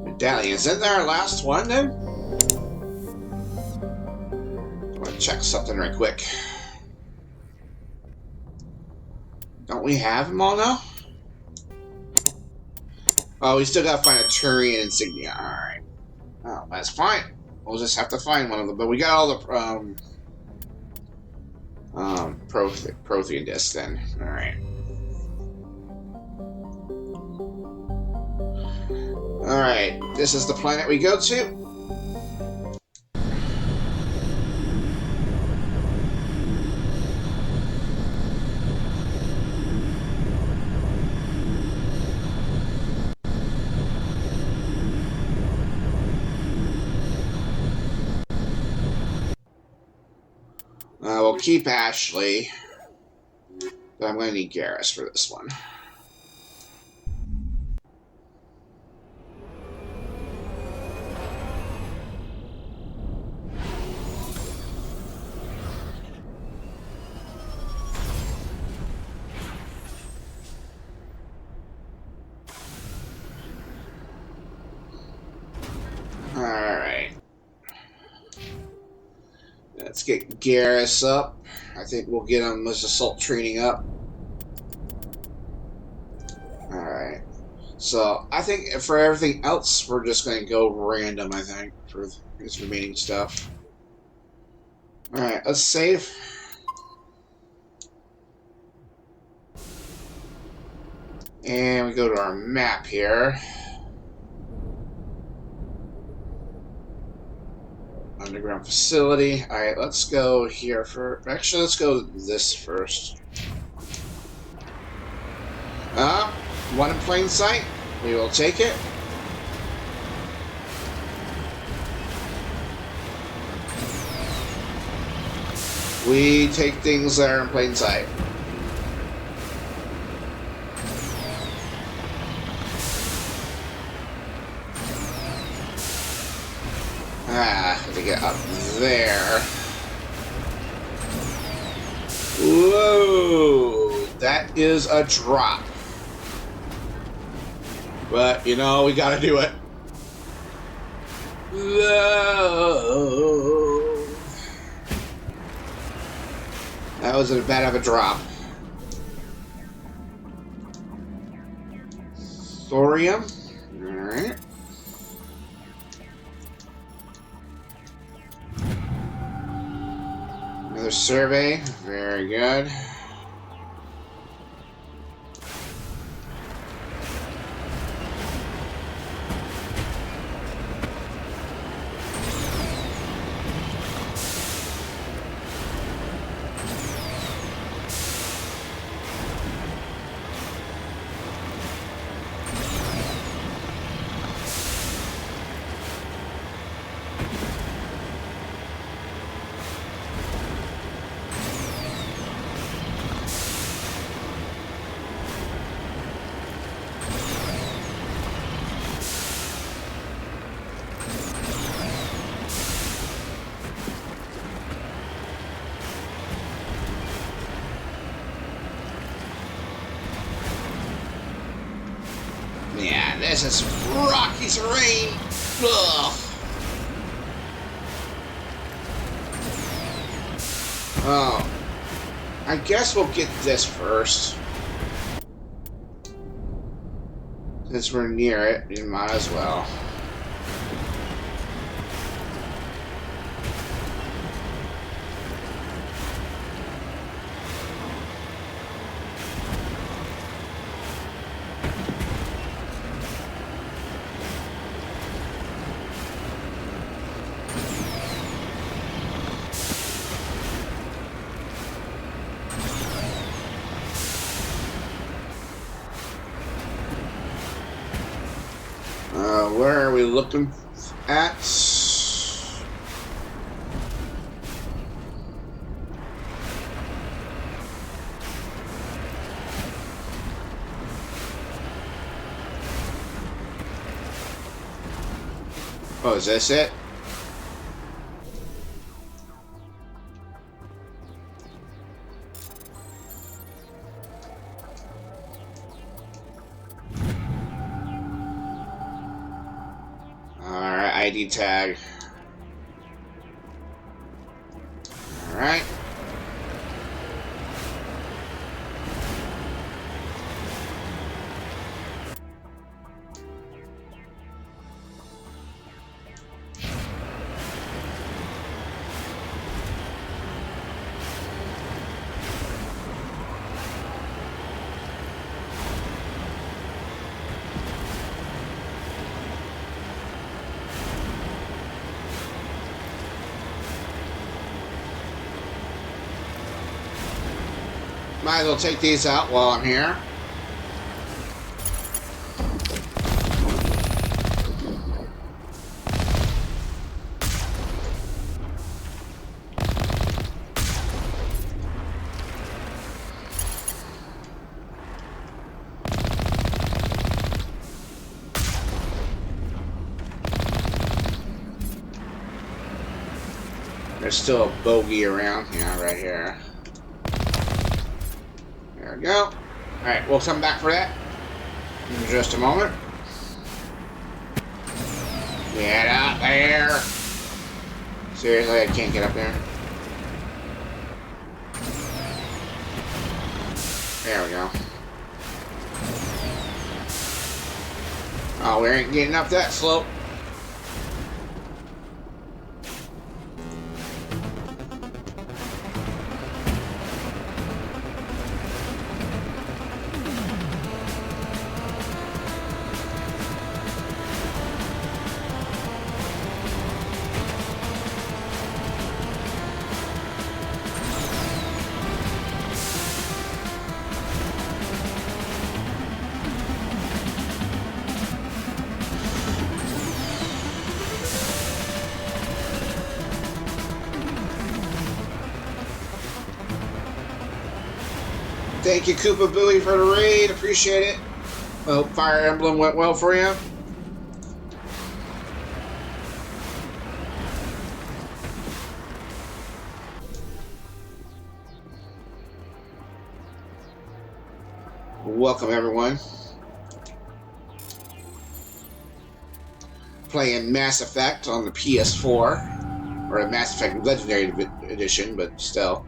Medallion. Isn't that our last one then? I want to check something right quick. Don't we have them all now? Oh, we still gotta find a Turian insignia. Alright. Oh, that's fine. We'll just have to find one of them. But we got all the Prothean discs then. Alright. Alright, this is the planet we go to. We'll keep Ashley. But I'm going to need Garrus for this one. Alright. Let's get Garrus up. I think we'll get him his assault training up. Alright. So, I think for everything else, we're just going to go random, I think, for this remaining stuff. Alright, let's save. And we go to our map here. Underground facility. Alright, let's go here for... Actually, let's go this first. One in plain sight. We will take it. We take things that are in plain sight. To get up there. Whoa! That is a drop. But, you know, we gotta do it. Whoa. That was a bad of a drop. Thorium. Alright. Another survey. Very good. Yeah, this is rocky terrain. Ugh. Oh, I guess we'll get this first. Since we're near it, we might as well. Where are we looking at? Oh, is this it? ID tag. All right. Might as well take these out while I'm here. There's still a bogey around. Yeah, right here. There we go. Alright, we'll come back for that in just a moment. Get up there! Seriously, I can't get up there. There we go. Oh, we ain't getting up that slope. Thank you, Koopa Booey, for the raid. Appreciate it. I hope Fire Emblem went well for you. Welcome, everyone. Playing Mass Effect on the PS4. Or a Mass Effect Legendary Edition, but still.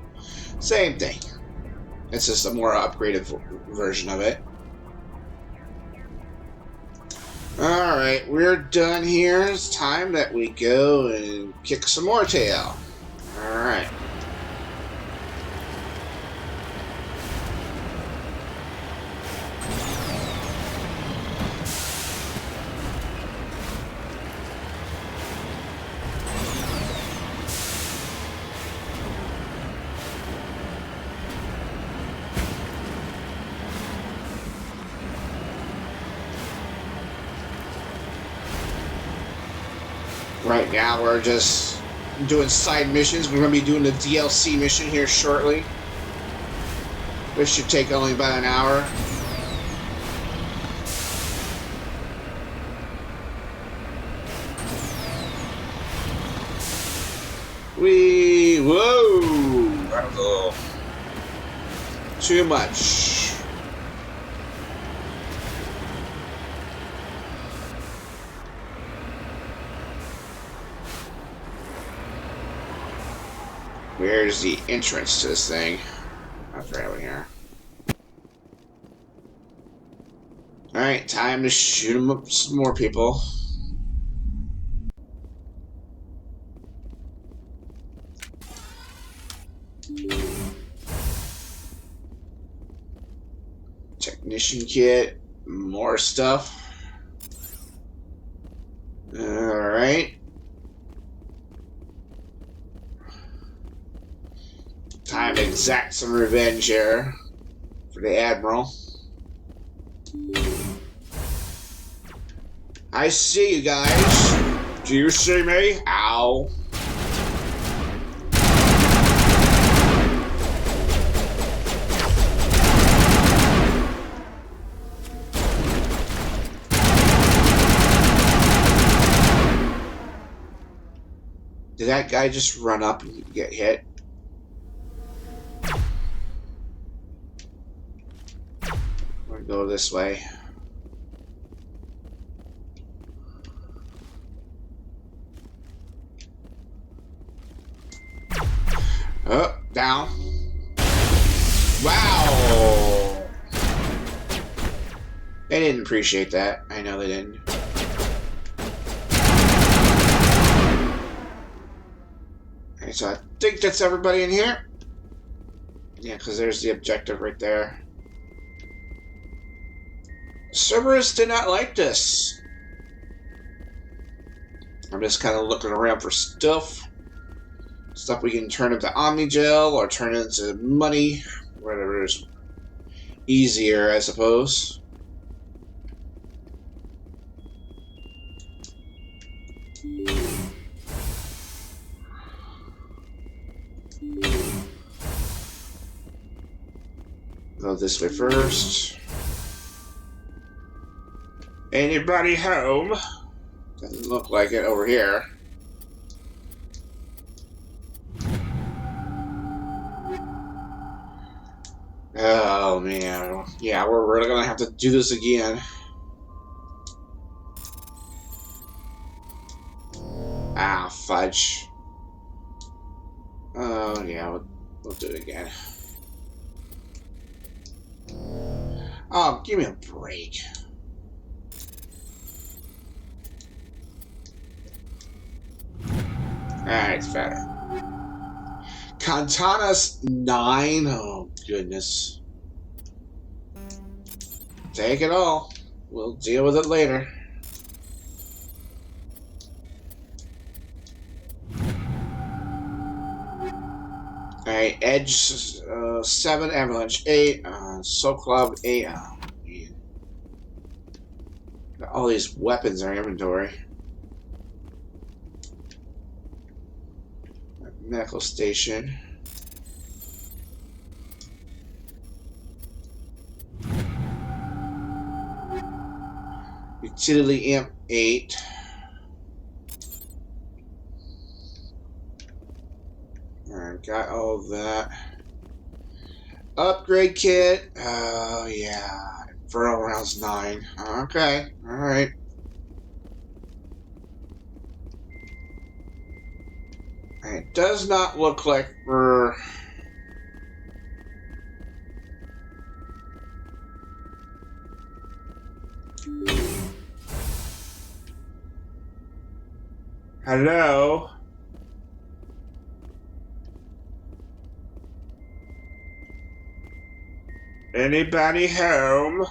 Same thing. It's just a more upgraded version of it. Alright, we're done here. It's time that we go and kick some more tail. Alright. Right now, we're just doing side missions. We're going to be doing the DLC mission here shortly. This should take only about an hour. Whoa! That was a little too much. Where's the entrance to this thing? That's right over here. Alright, time to shoot them up some more people. Technician kit, more stuff. Alright. Time to exact some revenge here for the Admiral. I see you guys. Do you see me? Ow. Did that guy just run up and get hit? Go this way. Oh, down. Wow! They didn't appreciate that. I know they didn't. Okay, so I think that's everybody in here. Yeah, because there's the objective right there. Cerberus did not like this. I'm just kind of looking around for stuff. Stuff we can turn into Omnigel or turn into money. Whatever is easier, I suppose. Go this way first. Anybody home? Doesn't look like it over here. Oh man, yeah, we're really gonna have to do this again. Ah, fudge. Oh yeah, we'll do it again. Oh, give me a break. Alright, it's better. Kantana's 9. Oh, goodness. Take it all. We'll deal with it later. Alright, Edge 7, Avalanche 8, Soul Club 8. Oh, man. Got all these weapons in our inventory. Medical station. Utility Imp 8. Alright, got all of that. Upgrade kit. Oh, yeah. Inferno rounds 9. Okay, alright. It does not look like we're... Hello? Anybody home?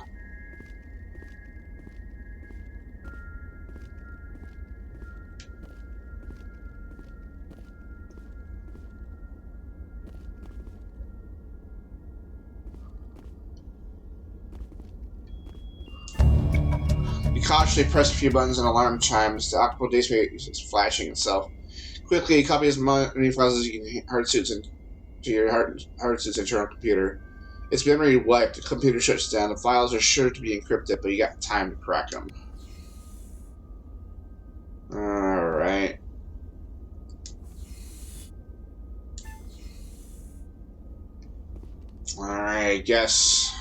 You cautiously press a few buttons and alarm chimes. The octopus display is flashing itself. Quickly, copy as many files as you can hard suits into your hard suits internal computer. Its memory wiped. The computer shuts down. The files are sure to be encrypted, but you got time to crack them. Alright. Alright, I guess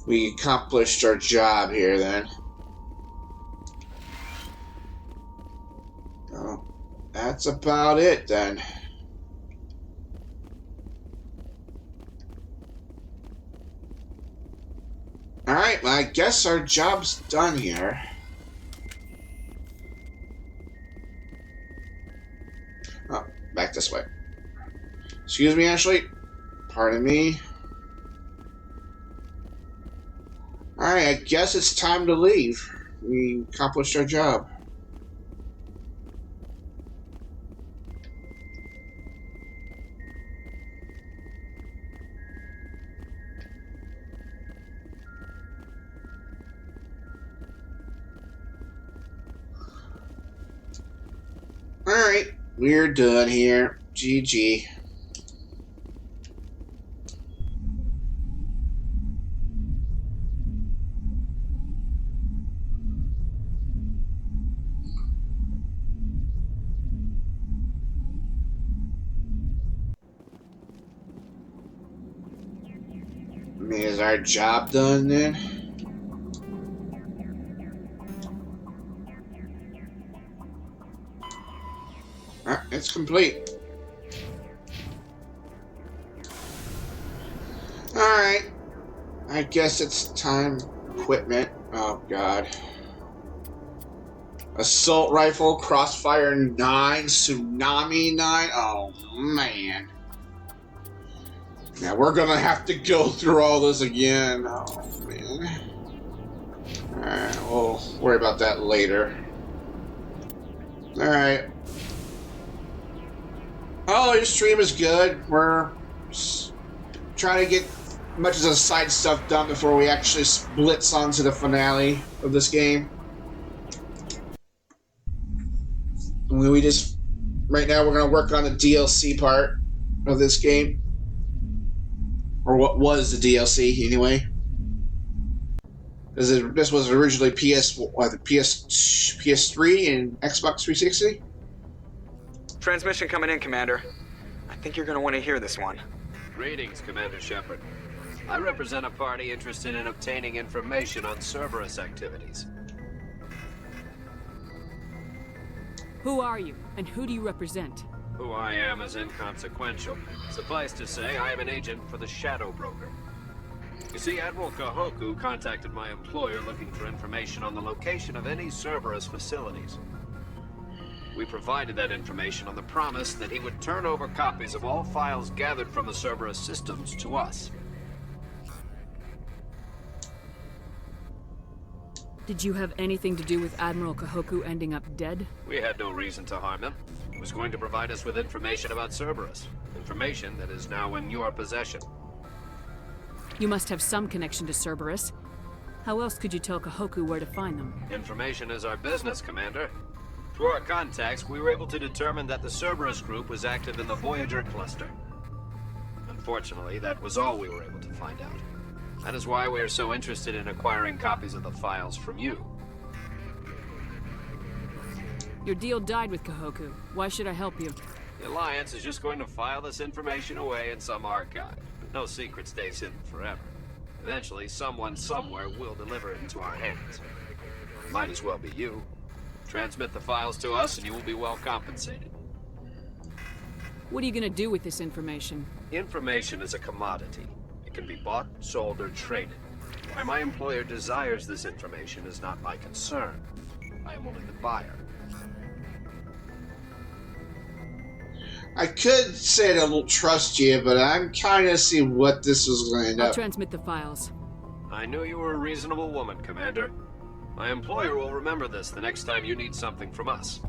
we accomplished our job here then. Oh, that's about it then. Alright, well, I guess our job's done here. Oh, back this way. Excuse me, Ashley. Pardon me. Alright, I guess it's time to leave. We accomplished our job. Alright, we're done here. GG. I mean, is our job done then? It's complete. Alright. I guess it's time. Equipment. Oh, God. Assault rifle, crossfire 9, tsunami 9. Oh, man. Now we're gonna have to go through all this again. Oh, man. Alright, we'll worry about that later. Alright. Oh, your stream is good. We're trying to get much of the side stuff done before we actually blitz onto the finale of this game. We just... Right now we're going to work on the DLC part of this game. Or what was the DLC, anyway. This was originally PS3 and Xbox 360? Transmission coming in, Commander. I think you're going to want to hear this one. Greetings, Commander Shepard. I represent a party interested in obtaining information on Cerberus activities. Who are you, and who do you represent? Who I am is inconsequential. Suffice to say, I am an agent for the Shadow Broker. You see, Admiral Kahoku contacted my employer looking for information on the location of any Cerberus facilities. We provided that information on the promise that he would turn over copies of all files gathered from the Cerberus systems to us. Did you have anything to do with Admiral Kahoku ending up dead? We had no reason to harm him. He was going to provide us with information about Cerberus. Information that is now in your possession. You must have some connection to Cerberus. How else could you tell Kahoku where to find them? Information is our business, Commander. Through our contacts, we were able to determine that the Cerberus group was active in the Voyager cluster. Unfortunately, that was all we were able to find out. That is why we are so interested in acquiring copies of the files from you. Your deal died with Kahoku. Why should I help you? The Alliance is just going to file this information away in some archive. No secret stays hidden forever. Eventually, someone somewhere will deliver it into our hands. Might as well be you. Transmit the files to us and you will be well compensated. What are you gonna do with this information? Information is a commodity. It can be bought, sold, or traded. Why my employer desires this information is not my concern. I am only the buyer. I could say I don't trust you, but I'm kind of seeing what this is going to end up. I'll transmit the files. I knew you were a reasonable woman, Commander. My employer will remember this the next time you need something from us.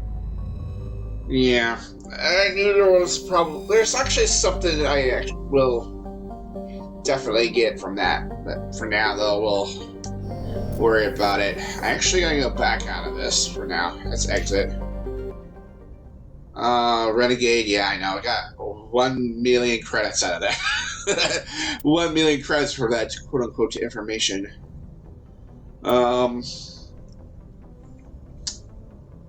Yeah, I knew there was probably... There's actually something I will definitely get from that. But for now, though, we'll worry about it. I'm actually going to go back out of this for now. Let's exit. Renegade, yeah, I know. I got 1 million credits out of that. 1 million credits for that quote-unquote information.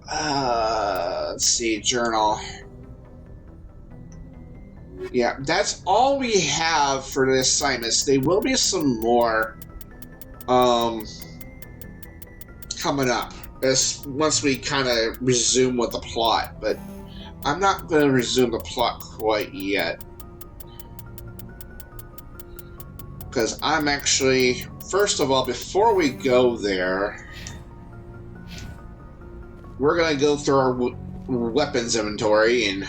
Let's see, journal. Yeah, that's all we have for the assignments. There will be some more, coming up. Once we kind of resume with the plot, but I'm not going to resume the plot quite yet. Because I'm actually, first of all, before we go there, we're going to go through our weapons inventory and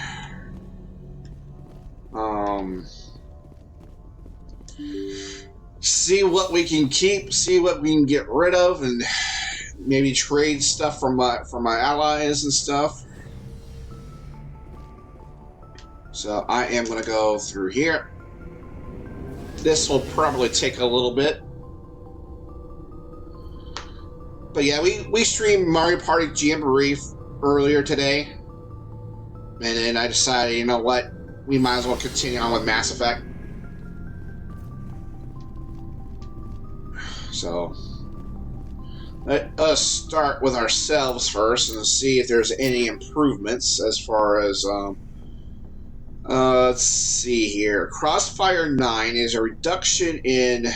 see what we can keep, see what we can get rid of, and maybe trade stuff from my allies and stuff. So I am going to go through here. This will probably take a little bit. But yeah, we streamed Mario Party Jamboree earlier today. And then I decided, you know what? We might as well continue on with Mass Effect. So let us start with ourselves first and see if there's any improvements as far as let's see here. Crossfire 9 is a reduction in,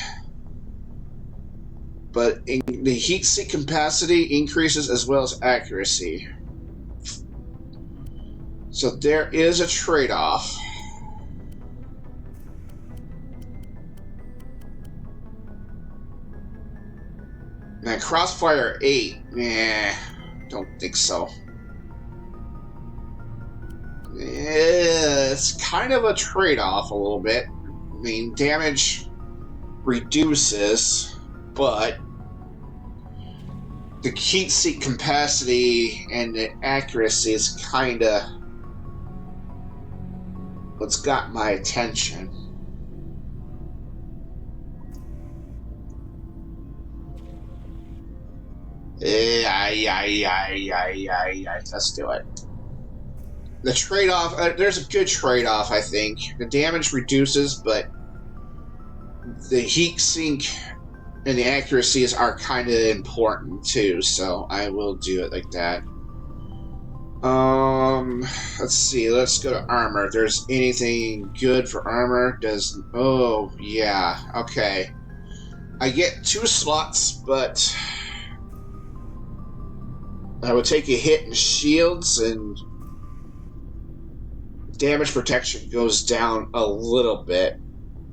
but in the heat sink capacity increases as well as accuracy. So there is a trade-off. And Crossfire 8, don't think so. It's kind of a trade-off a little bit. I mean, damage reduces, but the heat sink capacity and the accuracy is kind of what's got my attention. Yeah. Let's do it. The trade-off, there's a good trade-off, I think. The damage reduces, but the heat sink and the accuracies are kind of important, too, so I will do it like that. let's see. Let's go to armor. If there's anything good for armor, oh, yeah. Okay. I get 2 slots, but I would take a hit in shields, and damage protection goes down a little bit.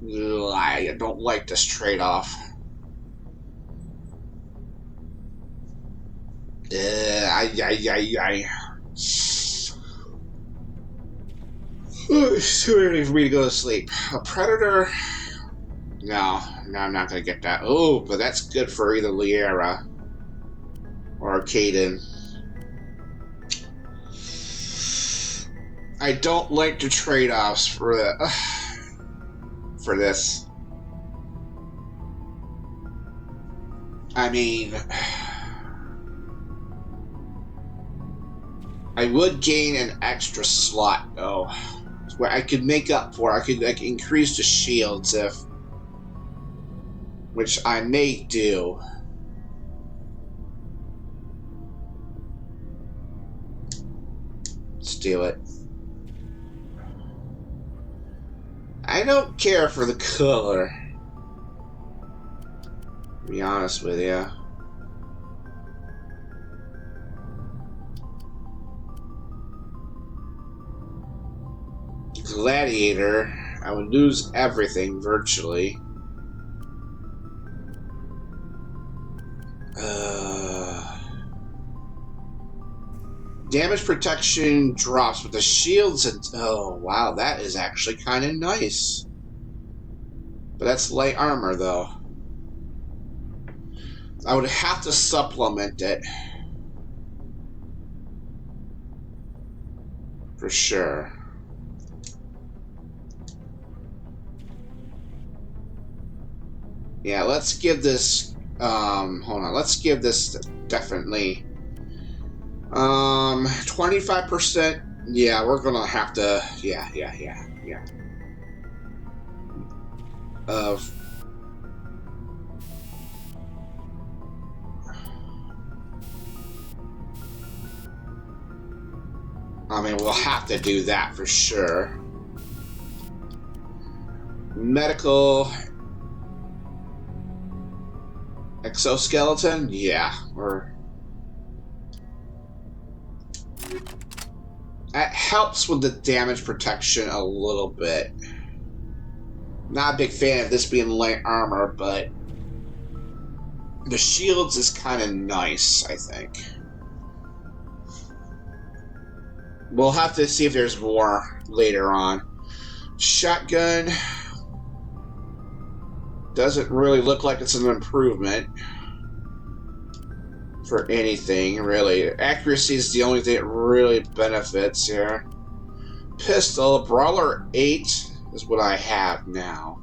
Ugh, I don't like this trade-off. It's too early for me to go to sleep. A predator? No, I'm not gonna get that. Oh, but that's good for either Liera or Caden. I don't like the trade-offs for this. I mean, I would gain an extra slot though, where I could make up for. I could like increase the shields which I may do. Let's do it. I don't care for the color, to be honest with you. Gladiator, I would lose everything virtually. Damage protection drops, but the shields and oh wow, that is actually kind of nice. But that's light armor though. I would have to supplement it for sure. Yeah, let's give this hold on, let's give this definitely 25%. Yeah, we're gonna have to yeah. I mean, we'll have to do that for sure. Medical exoskeleton? Yeah, that helps with the damage protection a little bit. Not a big fan of this being light armor, but the shields is kind of nice, I think. We'll have to see if there's more later on. Shotgun doesn't really look like it's an improvement for anything, really. Accuracy is the only thing that really benefits here. Pistol, Brawler 8 is what I have now.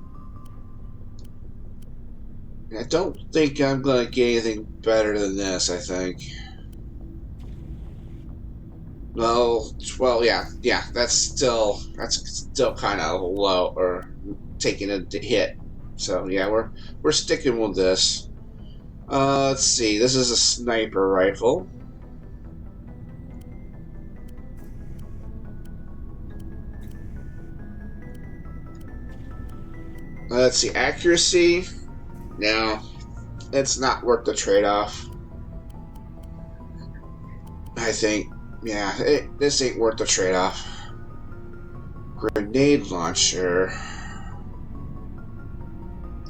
I don't think I'm going to get anything better than this, I think. Well, yeah, that's still kind of low, or taking a hit. So yeah, we're sticking with this. Let's see. This is a sniper rifle. Let's see. Accuracy. No, it's not worth the trade-off. I think. Yeah, this ain't worth the trade-off. Grenade launcher.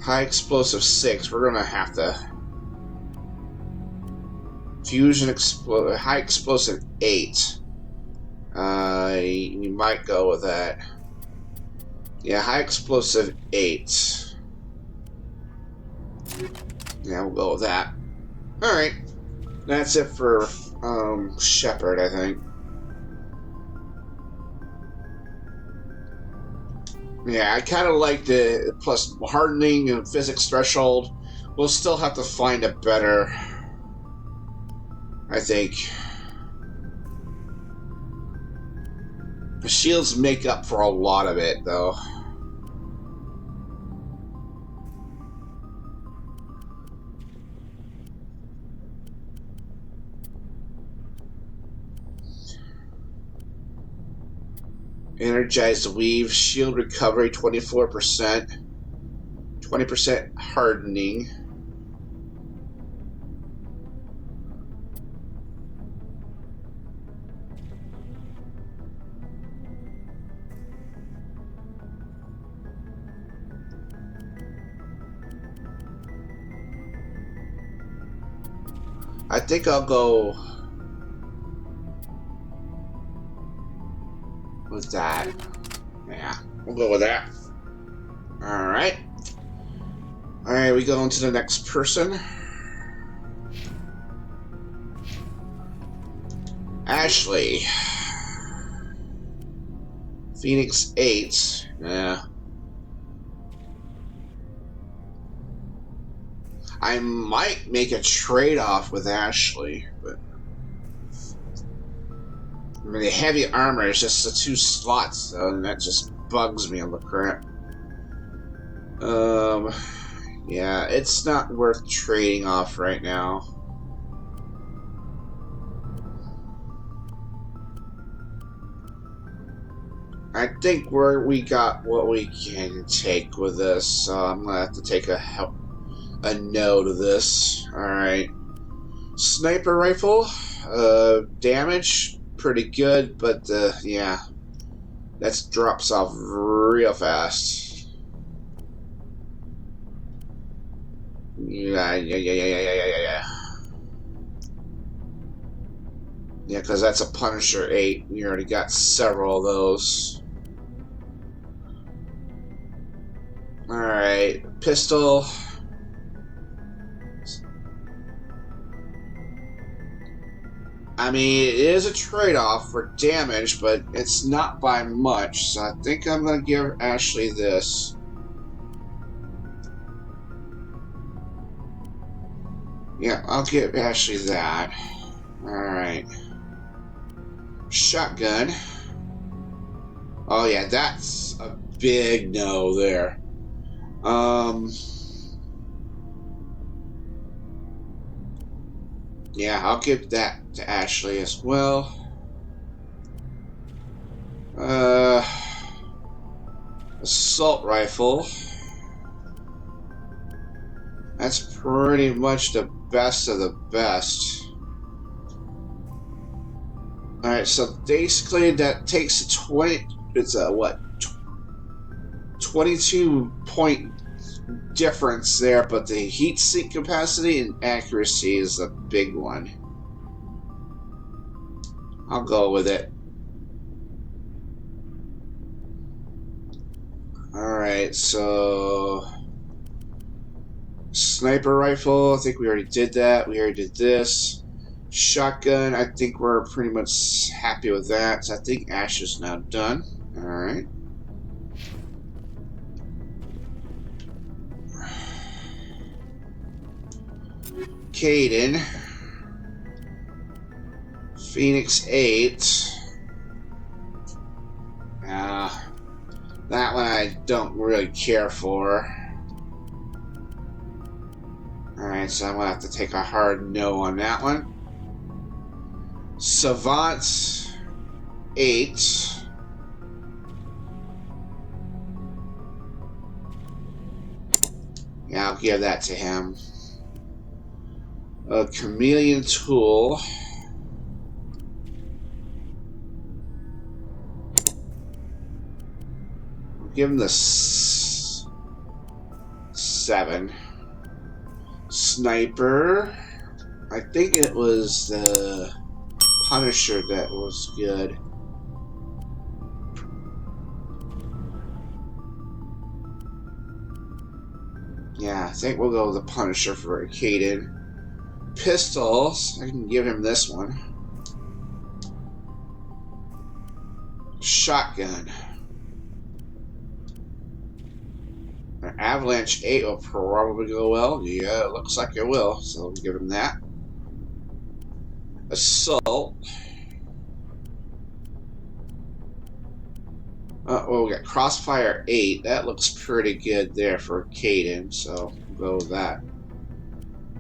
High explosive 6. We're gonna have to. Fusion high explosive 8. We might go with that. Yeah, high explosive 8. Yeah, we'll go with that. Alright. That's it for Shepard, I think. Yeah, I kind of like the plus hardening and physics threshold. We'll still have to find a better, I think. The shields make up for a lot of it, though. Energized weave, shield recovery 24%, 20% hardening. I think I'll go with that. Yeah, we'll go with that. Alright. Alright, we go on to the next person. Ashley. Phoenix 8. Yeah. I might make a trade-off with Ashley, but I mean, the heavy armor is just the 2 slots, so and that just bugs me on the crap. Yeah, it's not worth trading off right now. I think we got what we can take with this, so I'm gonna have to take a no to this. Alright. Sniper rifle. Damage. Pretty good, but yeah. That drops off real fast. Yeah. Yeah, because that's a Punisher 8. We already got several of those. Alright. Pistol. I mean, it is a trade-off for damage, but it's not by much, so I think I'm going to give Ashley this. Yeah, I'll give Ashley that. Alright. Shotgun. Oh yeah, that's a big no there. Yeah, I'll give that to Ashley as well. Assault rifle. That's pretty much the best of the best. Alright, so basically that takes a 20... It's a, what? 22-point difference there, but the heat sink capacity and accuracy is a big one. I'll go with it. Alright, so... Sniper rifle, I think we already did that. We already did this. Shotgun, I think we're pretty much happy with that. So I think Ash is now done. Alright. Caden. Phoenix 8. That one I don't really care for. Alright, so I'm gonna have to take a hard no on that one. Savant 8. Yeah, I'll give that to him. A chameleon tool. I'll give him the 7. Sniper. I think it was the Punisher that was good. Yeah, I think we'll go with the Punisher for Caden. Pistols. I can give him this one. Shotgun. An Avalanche 8 will probably go well. Yeah, it looks like it will. So we'll give him that. Assault. Well, we got Crossfire 8. That looks pretty good there for Caden. So we'll go with that.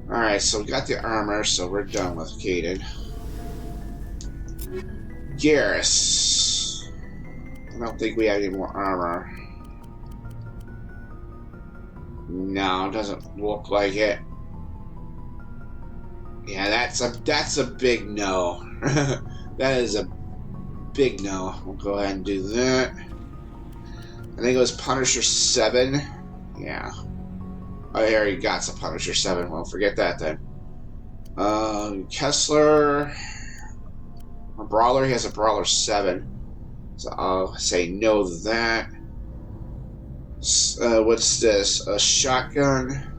Alright, so we got the armor, so we're done with Caden. Garrus. I don't think we have any more armor. No, it doesn't look like it. Yeah, that's a big no. That is a big no. We'll go ahead and do that. I think it was Punisher 7. Yeah. Oh, he already got some Punisher 7. Well, forget that then. Kessler. A Brawler. He has a Brawler 7. So I'll say no to that. What's this? A shotgun.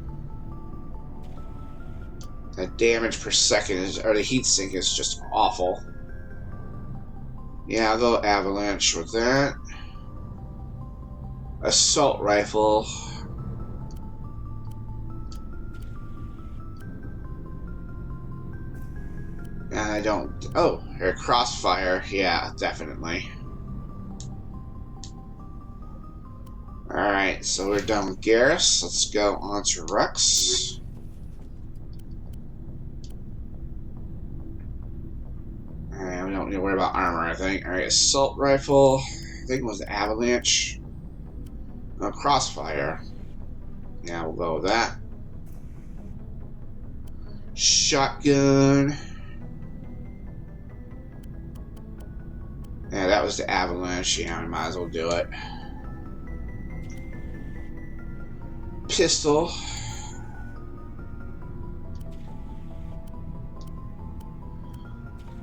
The damage per second is, or the heat sink is just awful. Yeah, I'll go Avalanche with that. Assault rifle. And I don't. Oh, here, Crossfire. Yeah, definitely. Alright, so we're done with Garrus. Let's go on to Rex. Alright, we don't need to worry about armor, I think. Alright, Assault Rifle. I think it was Avalanche. No, Crossfire. Yeah, we'll go with that. Shotgun. Yeah, that was the Avalanche. Yeah, we might as well do it. Pistol.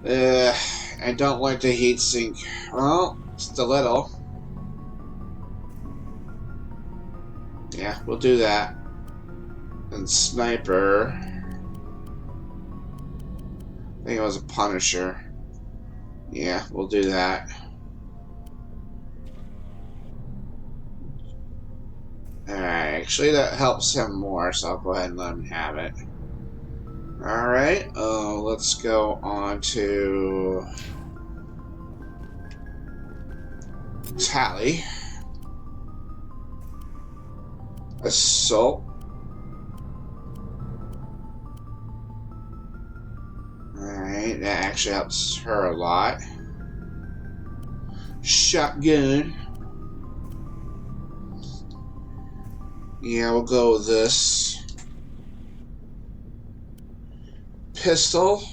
I don't like the heat sink. Well, stiletto. Yeah, we'll do that. And sniper. I think it was a Punisher. Yeah, we'll do that. Alright, actually that helps him more, so I'll go ahead and let him have it. Alright, let's go on to Tally. Assault. Alright, that actually helps her a lot. Shotgun. Yeah, we'll go with this. Pistol.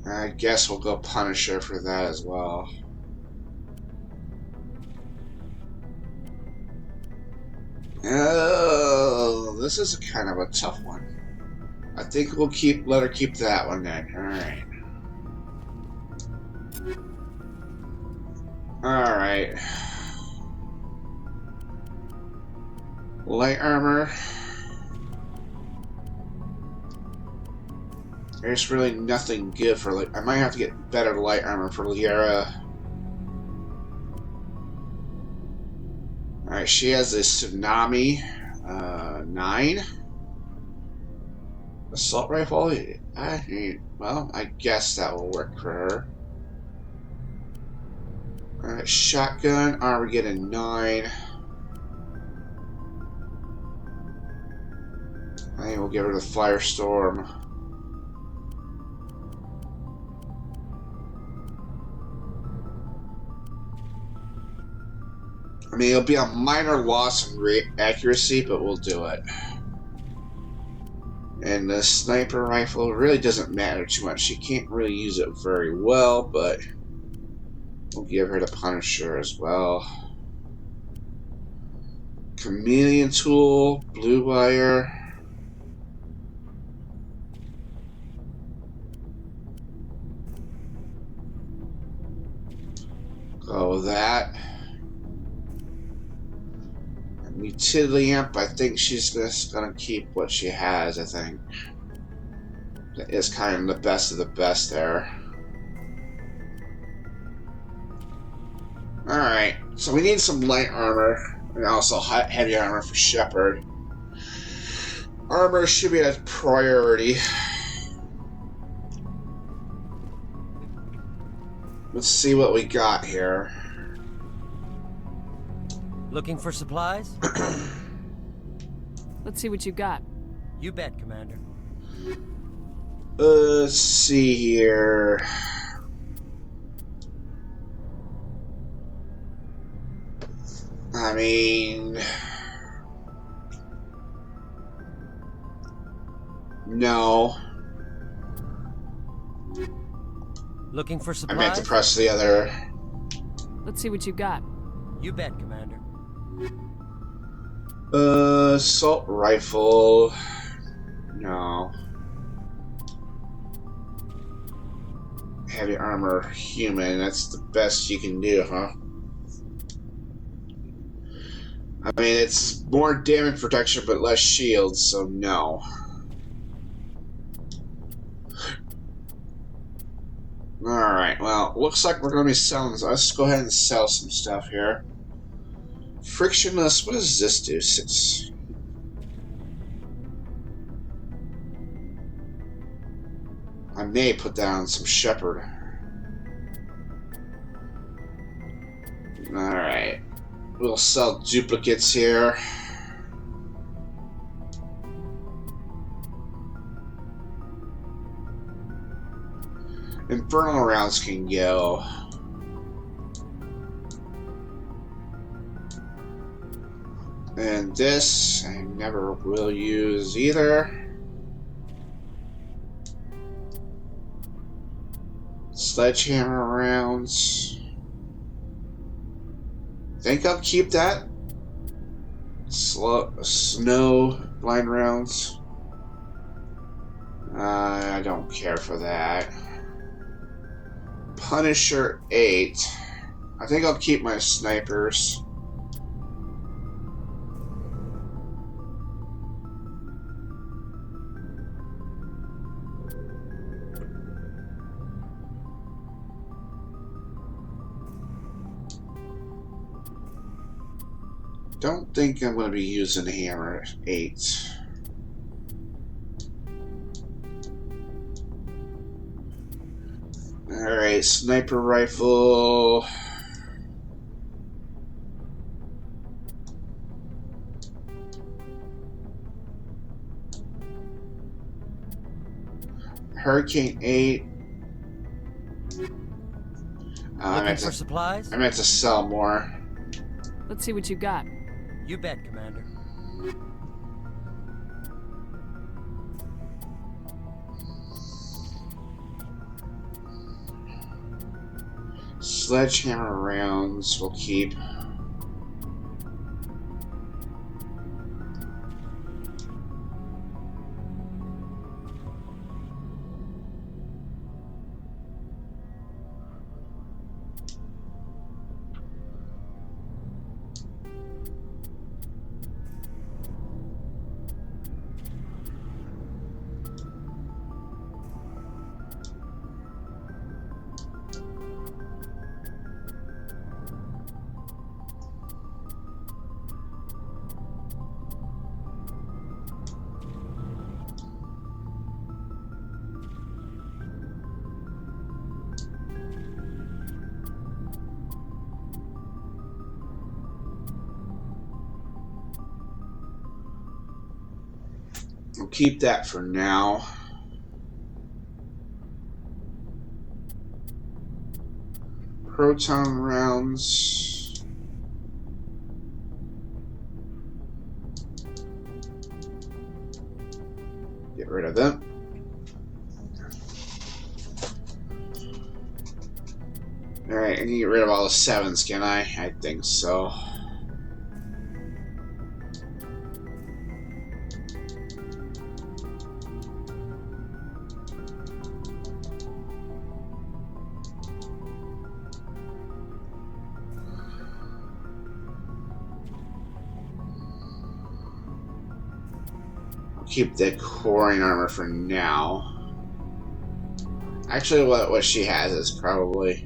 I guess we'll go Punisher for that as well. Oh, this is kind of a tough one. I think we'll let her keep that one then. Alright. Alright. Light armor. There's really nothing good for light. I might have to get better light armor for Liara. Alright, she has a Tsunami 9. Assault rifle? Well, I guess that will work for her. Alright, shotgun. Armor getting 9. I think we'll give her the Firestorm. I mean, it'll be a minor loss in accuracy, but we'll do it. And the sniper rifle really doesn't matter too much. She can't really use it very well, but we'll give her the Punisher as well. Chameleon tool, blue wire. Go with that. Utility amp, I think she's just gonna keep what she has, I think. That is kind of the best of the best there. Alright, so we need some light armor, and also heavy armor for Shepard. Armor should be a priority. Let's see what we got here. Looking for supplies? Let's see what you got. You bet, Commander. Let's see here. I mean, no. Looking for I supplies? meant to press the other. Let's see what you got. You bet, Commander. Assault rifle. No. Heavy armor, human. That's the best you can do, huh? I mean, it's more damage protection, but less shield, so no. Alright, well, looks like we're going to be selling, so let's go ahead and sell some stuff here. Frictionless, what does this do? 6. I may put that on some Shepard. Alright. We'll sell duplicates here. Infernal rounds can go. And this I never will use either. Sledgehammer rounds. Think I'll keep that. Snow blind rounds. I don't care for that. Punisher 8. I think I'll keep my snipers. Don't think I'm going to be using Hammer 8. Alright, sniper rifle. Hurricane 8. Looking for supplies? I meant to sell more. Let's see what you got. You bet, Commander. Sledgehammer rounds we'll keep. We'll keep that for now. Proton rounds. Get rid of them. Alright, I can get rid of all the 7s, can I? I think so. Keep the coring armor for now. Actually, what she has is probably...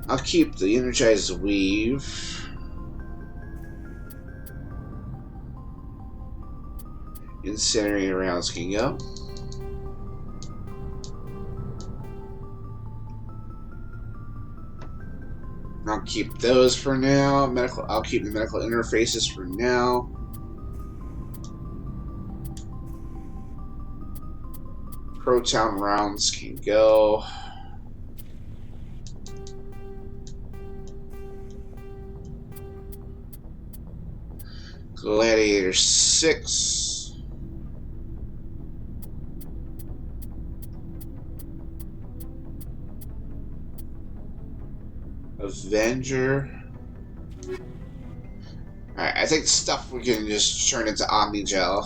I'll keep the energized weave. Incinerator rounds can go. I'll keep those for now. I'll keep the medical interfaces for now. Proton rounds can go. Gladiator 6. Avenger. Alright, I think stuff we can just turn into Omnigel.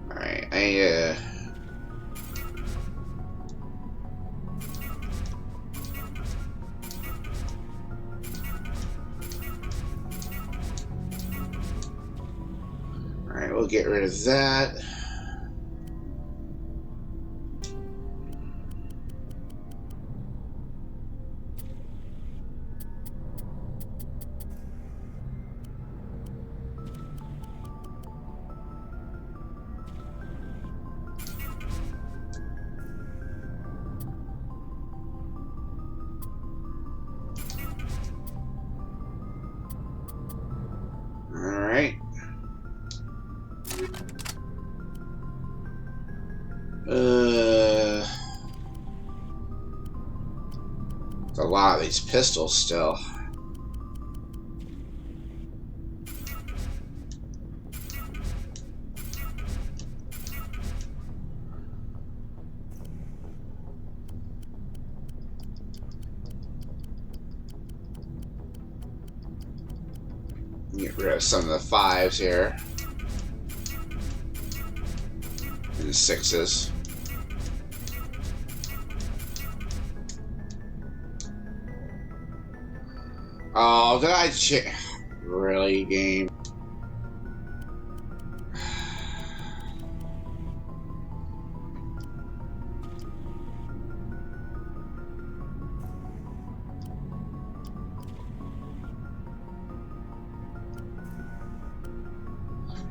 Alright, Alright, we'll get rid of that. Alright. There's a lot of these pistols still. Get rid of some of the 5s here. And the 6s. Oh, did I really, game?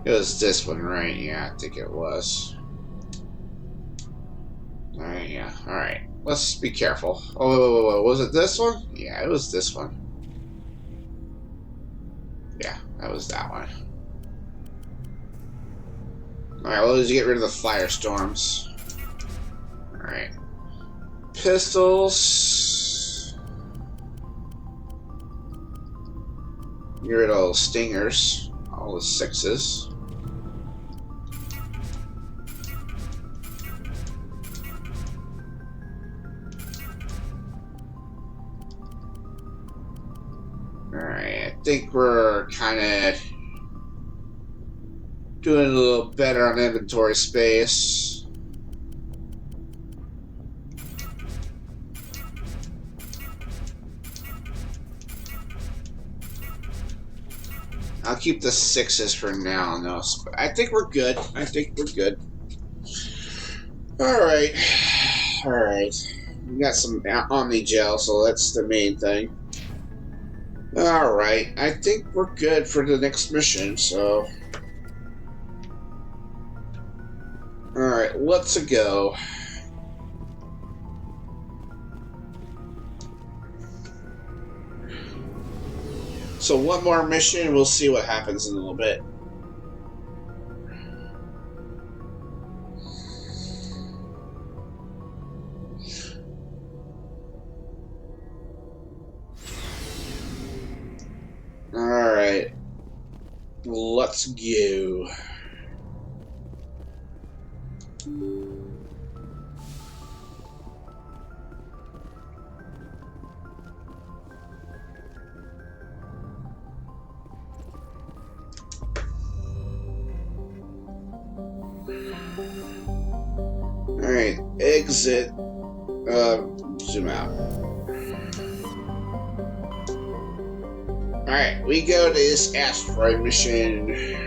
It was this one, right? Yeah, I think it was. Alright, yeah. Alright. Let's be careful. Oh, wait. Was it this one? Yeah, it was this one. Yeah, that was that one. Alright, well, let's get rid of the firestorms. Alright. Pistols. Get rid of all the stingers. All the 6s. Alright, I think we're kind of doing a little better on inventory space. I'll keep the 6s for now. No, I think we're good. Alright. Alright. We got some Omnigel, so that's the main thing. Alright, I think we're good for the next mission, so... Alright, let's go. So one more mission, we'll see what happens in a little bit. Alright. Let's go. Alright, exit. Zoom out. Alright, we go to this asteroid mission.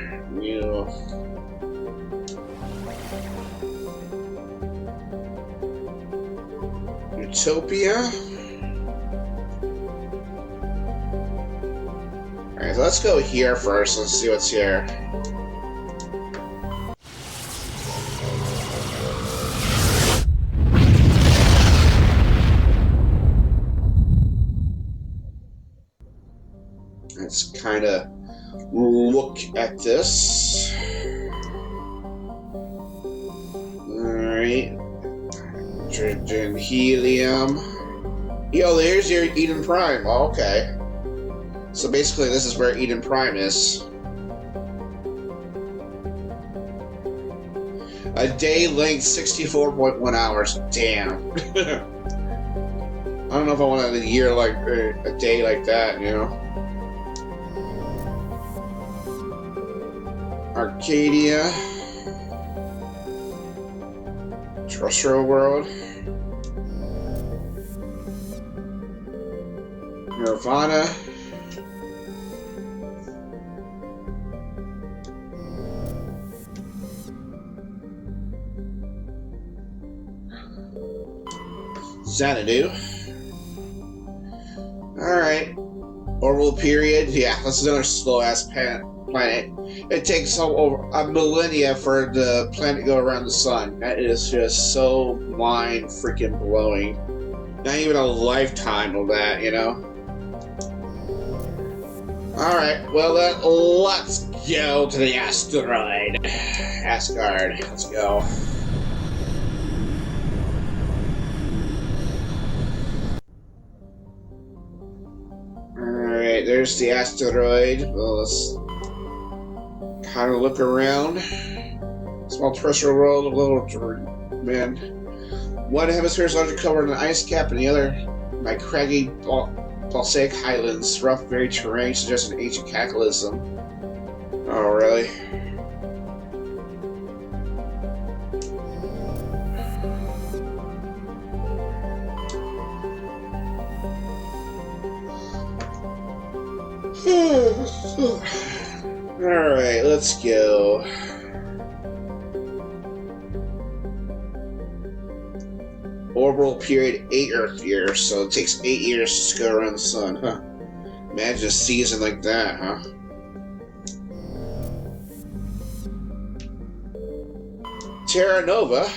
Utopia. Alright, so let's go here first. Let's see what's here. Let's kind of look at this. Alright. Nitrogen, helium. Yo, there's your Eden Prime. Oh, okay. So basically, this is where Eden Prime is. A day length 64.1 hours. Damn. I don't know if I wanted a year like a day like that, you know. Arcadia. Terrestrial world. Nirvana. Xanadu. Alright. Orbital period. Yeah, that's another slow-ass planet. It takes over a millennia for the planet to go around the sun. That is just so mind-freaking-blowing. Not even a lifetime of that, you know? Alright, well then, let's go to the asteroid. Asgard, let's go. Alright, there's the asteroid. Well, let's kind of look around. Small terrestrial world, a little man. One hemisphere is largely covered in an ice cap, and the other by craggy volcanic highlands. Rough, varied terrain suggests an ancient cataclysm. Oh, really? Alright, let's go. Orbital period 8 Earth years, so it takes 8 years to go around the sun, huh? Imagine a season like that, huh? Terra Nova.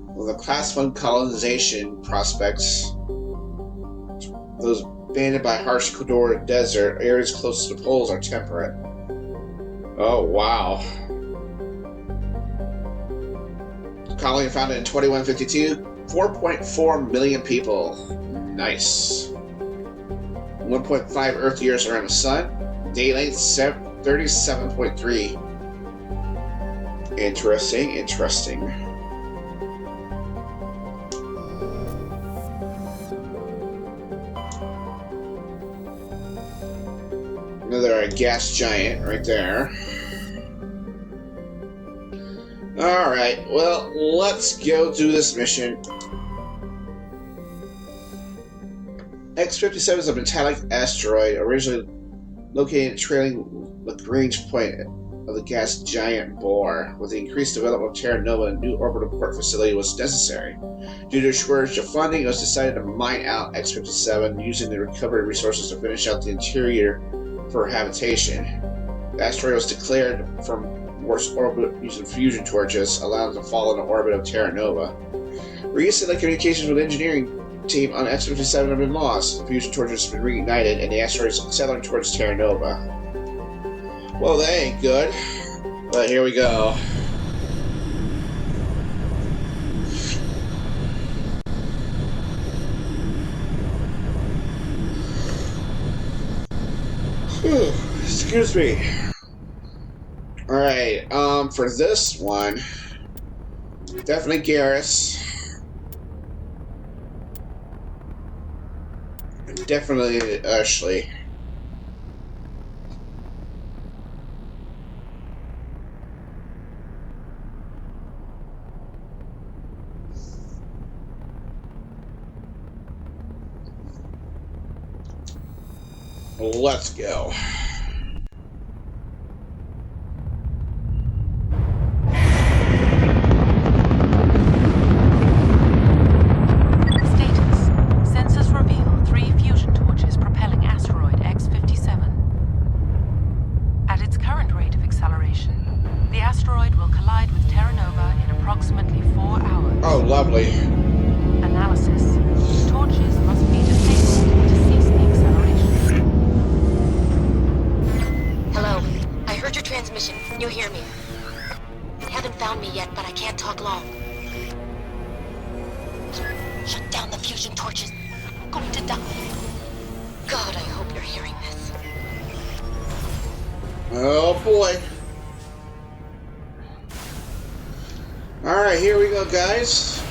Well, the Class 1 colonization prospects. Those banded by harsh Ecuador desert, areas close to the poles are temperate. Oh, wow. Colony founded in 2152, 4.4 million people. Nice. 1.5 Earth years around the sun. Day length 37.3. Interesting, interesting. Another gas giant right there. Alright, well, let's go do this mission. X57 is a metallic asteroid originally located trailing Lagrange point of the gas giant Bohr. With the increased development of Terra Nova, a new orbital port facility was necessary. Due to a shortage of funding, it was decided to mine out X57 using the recovered resources to finish out the interior for habitation. The asteroid was declared from Earth's orbit using fusion torches, allowing it to fall into orbit of Terra Nova. Recently, communications with the engineering team on X57 have been lost. The fusion torches have been reignited, and the asteroid is settling towards Terra Nova. Well, that ain't good. But here we go. Whew, excuse me. Alright, for this one, definitely Garrus. Definitely Ashley. Let's go. Can you hear me? Haven't found me yet, but I can't talk long. Shut down the fusion torches. I'm going to die. God, I hope you're hearing this. Oh boy. Alright, here we go, guys.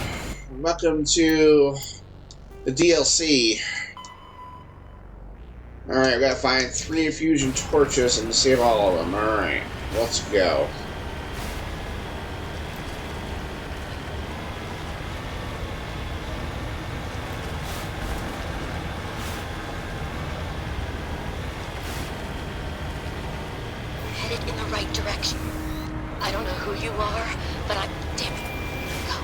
Welcome to the DLC. Alright, we gotta find 3 fusion torches and save all of them. Alright, let's go. Headed in the right direction. I don't know who you are, but I'm... Damn it. Go.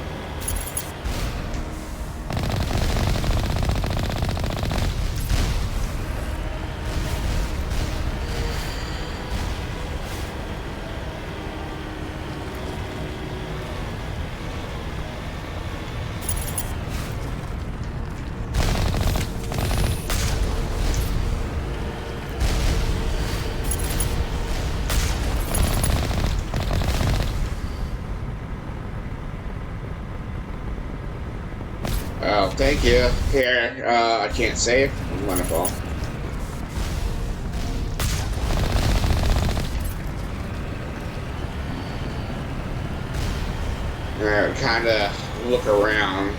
Oh, thank you. Here, I can't save. Wonderful. Kinda look around.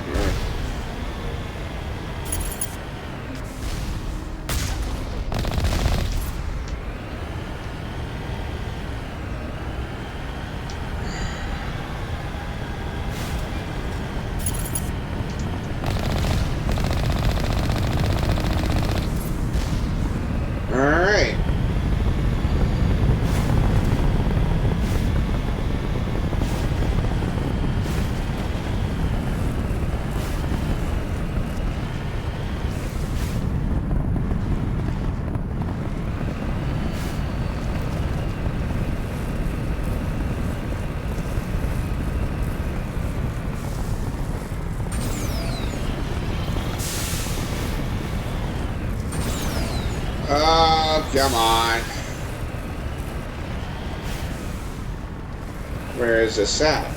Alright. Oh, come on. Where is this at?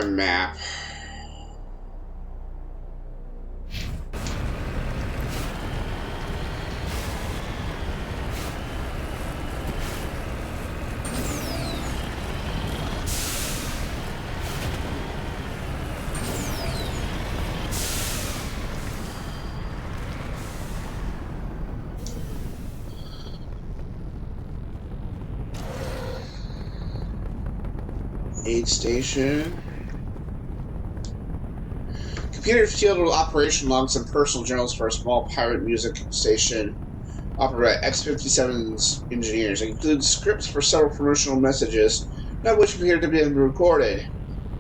Map. Aid station. Computer field operation logs and personal journals for a small pirate music station operated by X57's engineers. It includes scripts for several promotional messages, none of which appear to be recorded.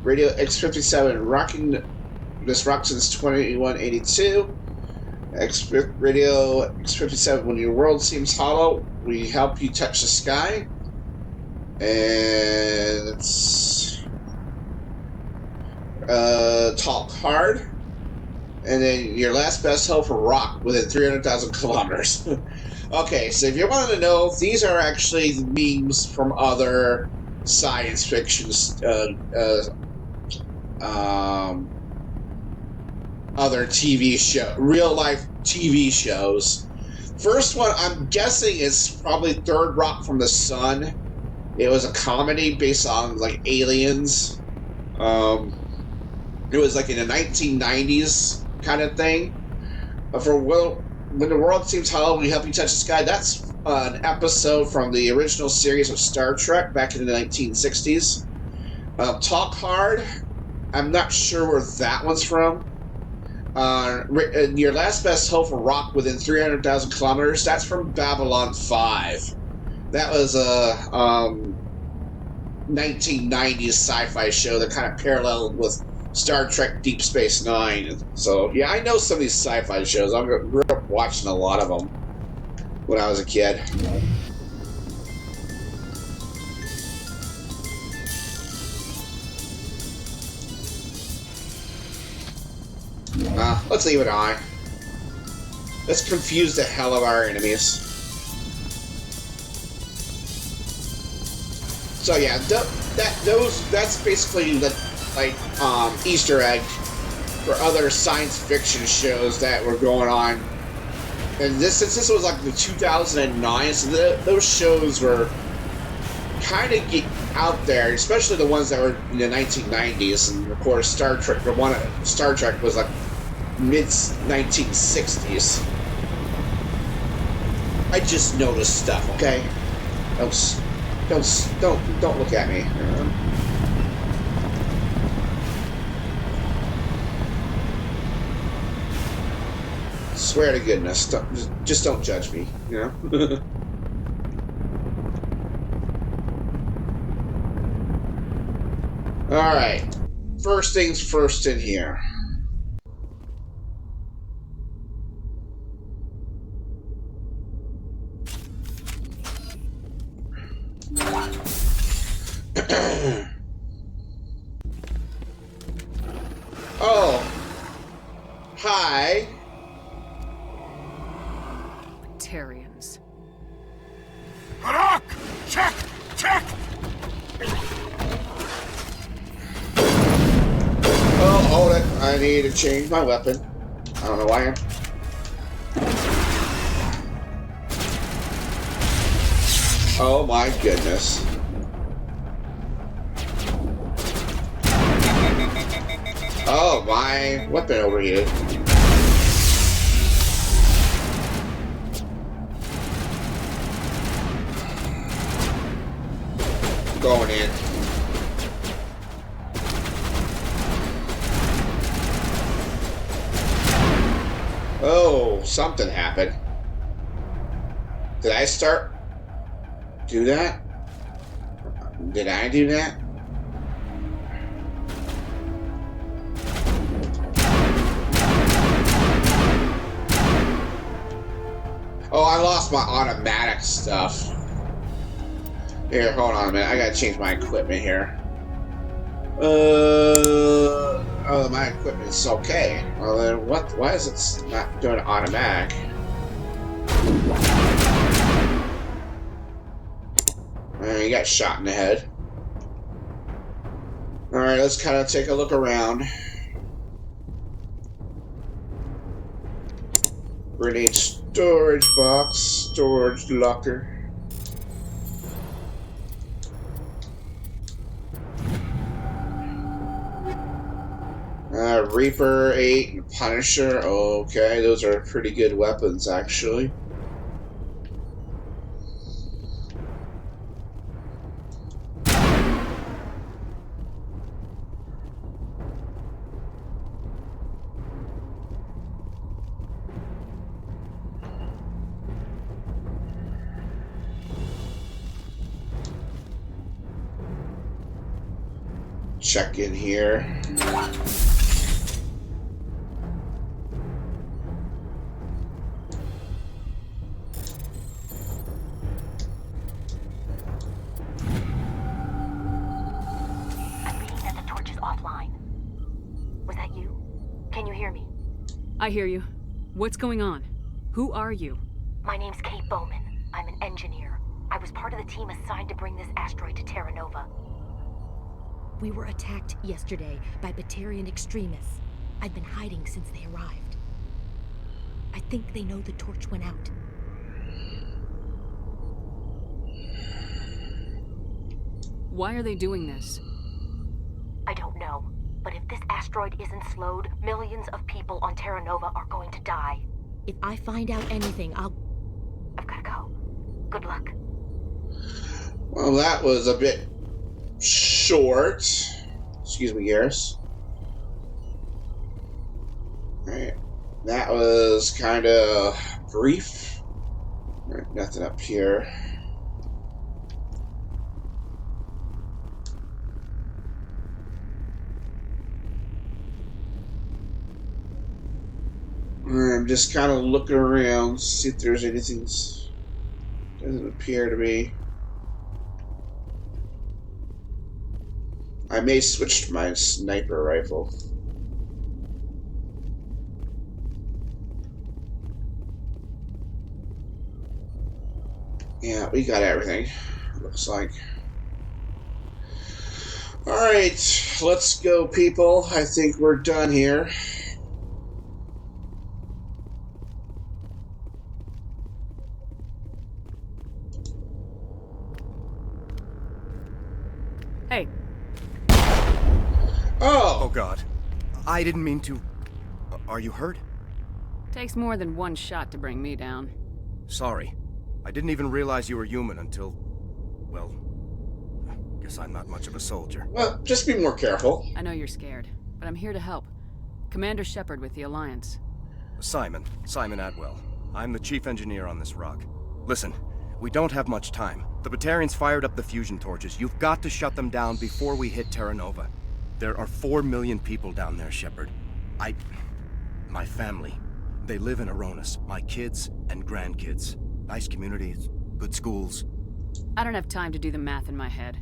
Radio X57 rocking this rock since 2182. Radio X57, when your world seems hollow, we help you touch the sky. And it's talk hard, and then your last best hope for rock within 300,000 kilometers. Okay, so if you want to know, these are actually memes from other science fiction, other TV show, real life TV shows. First one, I'm guessing, is probably Third Rock from the Sun. It was a comedy based on, like, aliens. It was, like, in the 1990s kind of thing. For When the World Seems Hollow, We Help You Touch the Sky, that's an episode from the original series of Star Trek back in the 1960s. Talk Hard, I'm not sure where that one's from. Your Last Best Hope for Rock Within 300,000 Kilometers, that's from Babylon 5. That was a 1990s sci-fi show that kind of paralleled with Star Trek Deep Space Nine. So, yeah, I know some of these sci-fi shows. I grew up watching a lot of them when I was a kid. Let's leave it on. Let's confuse the hell of our enemies. So yeah, that's basically the Easter egg for other science fiction shows that were going on. And since this was like the 2009, so those shows were kind of out there, especially the ones that were in the 1990s. And of course, Star Trek was like mid 1960s. I just noticed stuff, okay? Don't look at me. Swear to goodness, just don't judge me, you know? Alright. First things first in here. Oh. Hi. Batarians. Balak! Check! Oh, hold it. I need to change my weapon. I don't know why I'm... Oh my goodness. Oh, my weapon overheated. Going in. Oh, something happened. Did I do that? Did I do that? Oh, I lost my automatic stuff. Here, hold on a minute. I gotta change my equipment here. Oh, my equipment's okay. Well, then what? Why is it not doing automatic? You got shot in the head. Alright, let's kind of take a look around. Grenade storage box, storage locker. Reaper 8 and Punisher. Okay, those are pretty good weapons, actually. Check in here. I hear you. What's going on? Who are you? My name's Kate Bowman. I'm an engineer. I was part of the team assigned to bring this asteroid to Terra Nova. We were attacked yesterday by Batarian extremists. I've been hiding since they arrived. I think they know the torch went out. Why are they doing this? I don't know. But if this asteroid isn't slowed, millions of people on Terra Nova are going to die. If I find out anything, I've gotta go. Good luck. Well, that was a bit short. Excuse me, Garrus. Alright. That was kind of brief. Alright, nothing up here. I'm just kind of looking around, see if there's anything. Doesn't appear to be. I may switch to my sniper rifle. Yeah, we got everything. Looks like. Alright, let's go, people. I think we're done here. Hey. Oh God. I didn't mean to. Are you hurt? Takes more than one shot to bring me down. Sorry. I didn't even realize you were human until... well... guess I'm not much of a soldier. Well, just be more careful. I know you're scared, but I'm here to help. Commander Shepard with the Alliance. Simon Atwell. I'm the chief engineer on this rock. Listen, we don't have much time. The Batarians fired up the fusion torches. You've got to shut them down before we hit Terra Nova. There are 4 million people down there, Shepard. My family, they live in Aronis. My kids and grandkids. Nice communities, good schools. I don't have time to do the math in my head.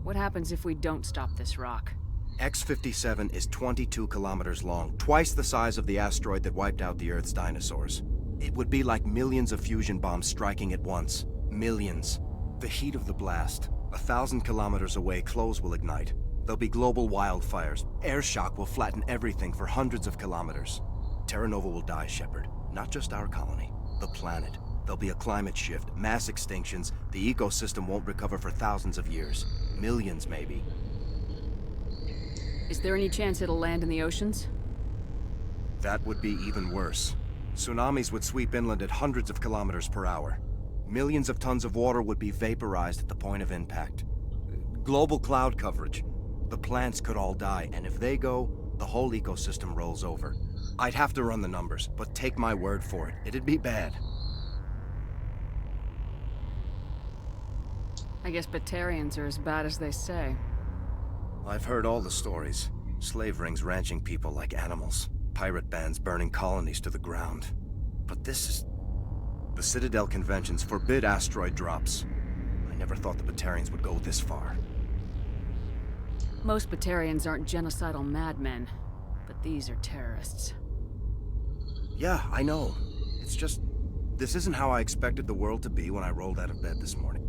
What happens if we don't stop this rock? X57 is 22 kilometers long, twice the size of the asteroid that wiped out the Earth's dinosaurs. It would be like millions of fusion bombs striking at once. Millions. The heat of the blast. 1,000 kilometers away, clothes will ignite. There'll be global wildfires. Air shock will flatten everything for hundreds of kilometers. Terra Nova will die, Shepard. Not just our colony. The planet. There'll be a climate shift, mass extinctions. The ecosystem won't recover for thousands of years. Millions, maybe. Is there any chance it'll land in the oceans? That would be even worse. Tsunamis would sweep inland at hundreds of kilometers per hour. Millions of tons of water would be vaporized at the point of impact. Global cloud coverage. The plants could all die, and if they go, the whole ecosystem rolls over. I'd have to run the numbers, but take my word for it. It'd be bad. I guess Batarians are as bad as they say. I've heard all the stories. Slave rings ranching people like animals. Pirate bands burning colonies to the ground. But this is... The Citadel conventions forbid asteroid drops. I never thought the Batarians would go this far. Most Batarians aren't genocidal madmen, but these are terrorists. Yeah, I know. It's just... this isn't how I expected the world to be when I rolled out of bed this morning.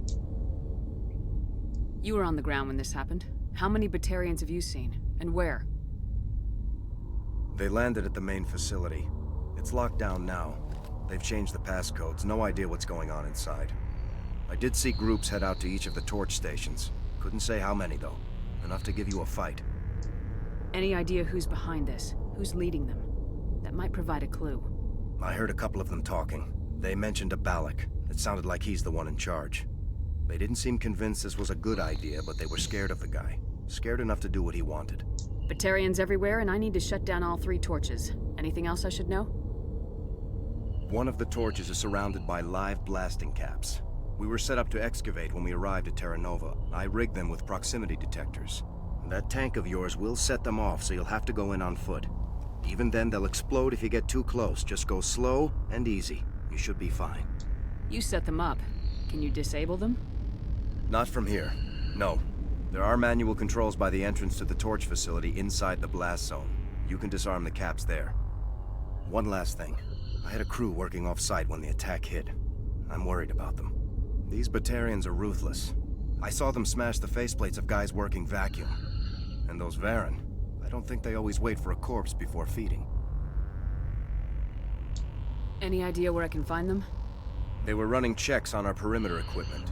You were on the ground when this happened. How many Batarians have you seen? And where? They landed at the main facility. It's locked down now. They've changed the passcodes. No idea what's going on inside. I did see groups head out to each of the torch stations. Couldn't say how many, though. Enough to give you a fight. Any idea who's behind this? Who's leading them? That might provide a clue. I heard a couple of them talking. They mentioned a Balak. It sounded like he's the one in charge. They didn't seem convinced this was a good idea, but they were scared of the guy. Scared enough to do what he wanted. Batarians everywhere, and I need to shut down all 3 torches. Anything else I should know? One of the torches is surrounded by live blasting caps. We were set up to excavate when we arrived at Terra Nova. I rigged them with proximity detectors. That tank of yours will set them off, so you'll have to go in on foot. Even then, they'll explode if you get too close. Just go slow and easy. You should be fine. You set them up. Can you disable them? Not from here. No. There are manual controls by the entrance to the torch facility inside the blast zone. You can disarm the caps there. One last thing. I had a crew working off-site when the attack hit. I'm worried about them. These Batarians are ruthless. I saw them smash the faceplates of guys working vacuum. And those Varen, I don't think they always wait for a corpse before feeding. Any idea where I can find them? They were running checks on our perimeter equipment.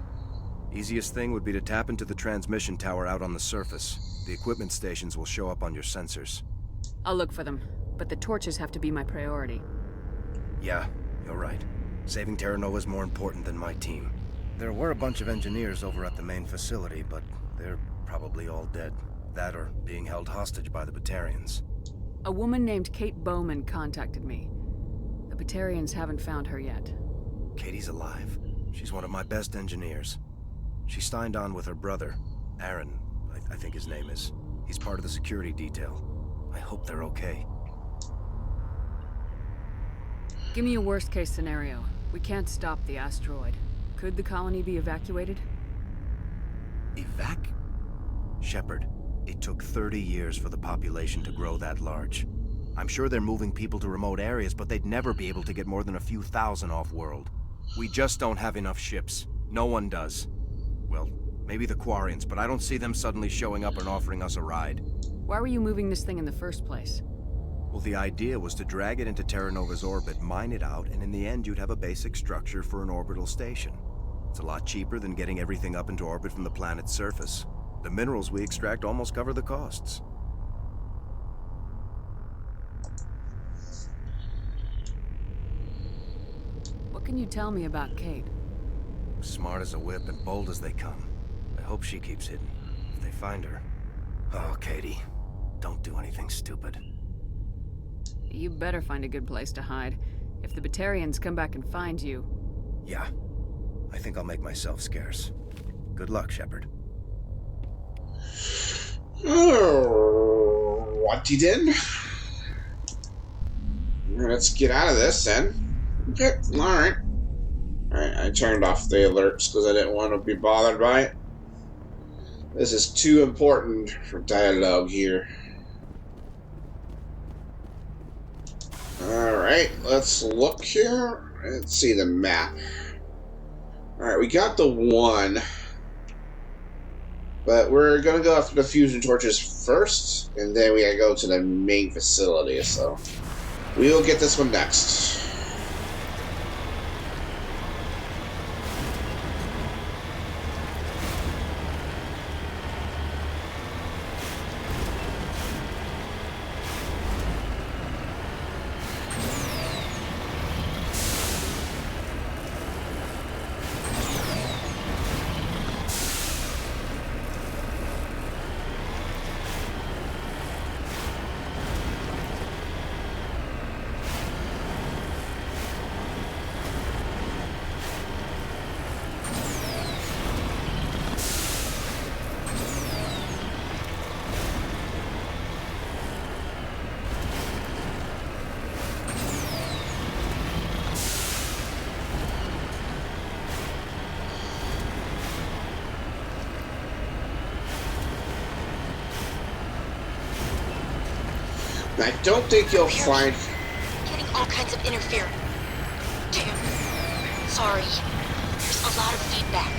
Easiest thing would be to tap into the transmission tower out on the surface. The equipment stations will show up on your sensors. I'll look for them, but the torches have to be my priority. Yeah, you're right. Saving Terra Nova is more important than my team. There were a bunch of engineers over at the main facility, but they're probably all dead. That or being held hostage by the Batarians. A woman named Kate Bowman contacted me. The Batarians haven't found her yet. Katie's alive. She's one of my best engineers. She signed on with her brother, Aaron, I think his name is. He's part of the security detail. I hope they're okay. Give me a worst-case scenario. We can't stop the asteroid. Could the colony be evacuated? Shepard, it took 30 years for the population to grow that large. I'm sure they're moving people to remote areas, but they'd never be able to get more than a few thousand off-world. We just don't have enough ships. No one does. Well, maybe the Quarians, but I don't see them suddenly showing up and offering us a ride. Why were you moving this thing in the first place? Well, the idea was to drag it into Terra Nova's orbit, mine it out, and in the end you'd have a basic structure for an orbital station. It's a lot cheaper than getting everything up into orbit from the planet's surface. The minerals we extract almost cover the costs. What can you tell me about Kate? Smart as a whip and bold as they come. I hope she keeps hidden. If they find her... Oh, Katie. Don't do anything stupid. You better find a good place to hide. If the Batarians come back and find you... Yeah. I think I'll make myself scarce. Good luck, Shepard. Oh, what you did? Let's get out of this then. Okay, alright. Alright, I turned off the alerts because I didn't want to be bothered by it. This is too important for dialogue here. Alright, let's look here. Let's see the map. Alright, we got the one. But we're gonna go after the fusion torches first, and then we gotta go to the main facility, so we'll get this one next. I don't think you'll find... Getting all kinds of interference. Damn. Sorry. There's a lot of feedback.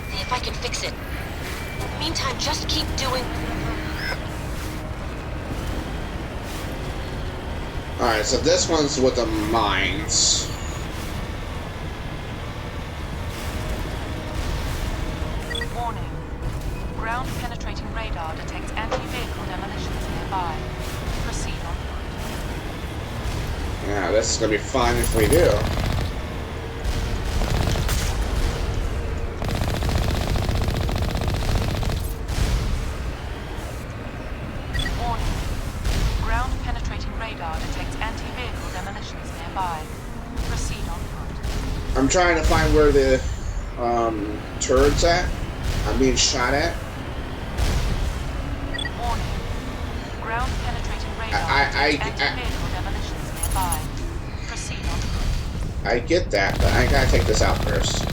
See if I can fix it. In the meantime, just keep doing... Alright, so this one's with the mines. Warning. Ground-penetrating radar detects anti-vehicle demolitions nearby. Proceed on foot. Yeah, this is gonna be fine if we do. Warning. Ground-penetrating radar detects anti-vehicle demolitions nearby. Proceed on foot. I'm trying to find where the turret's at. I'm being shot at. Warning. Ground-penetrating radar detects anti-vehicle demolitions nearby. Proceed on foot. I get that, but I gotta take this out first.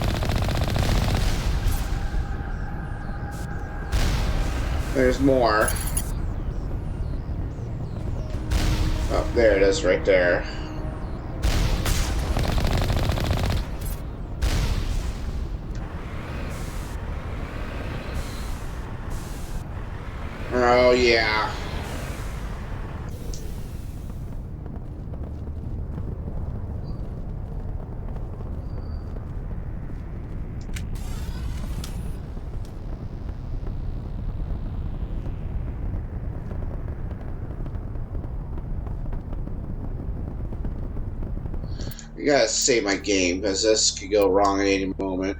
There's more. Oh, there it is, right there. Oh, yeah. I gotta save my game, because this could go wrong at any moment.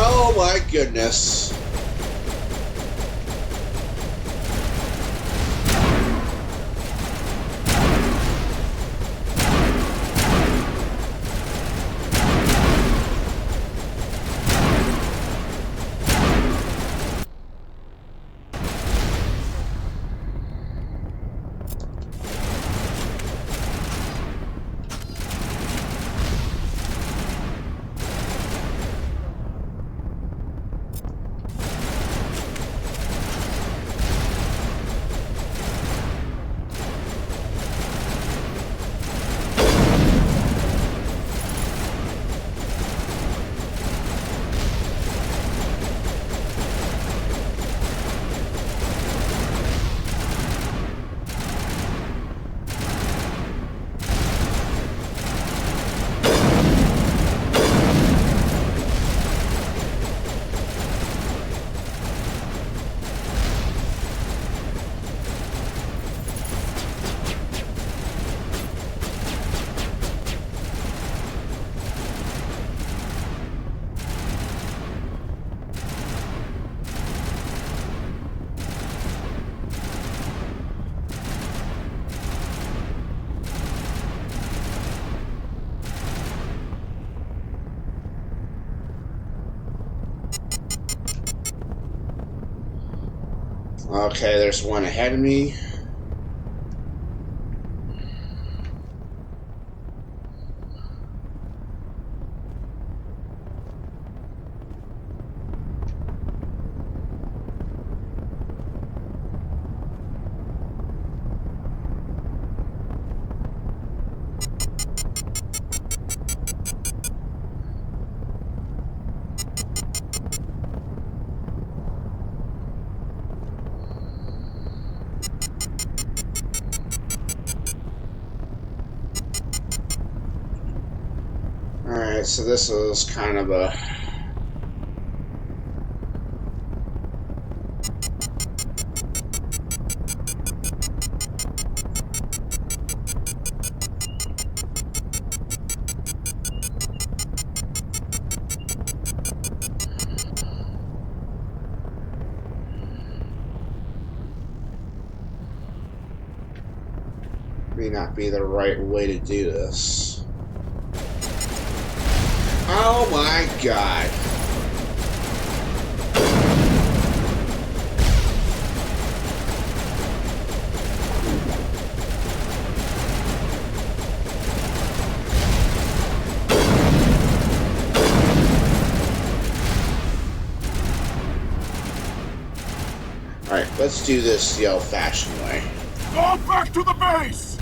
Oh my goodness. Okay, there's one ahead of me. Alright, so this is kind of a... may not be the right way to do this. Oh my god. Alright, let's do this the old-fashioned way. Go back to the base!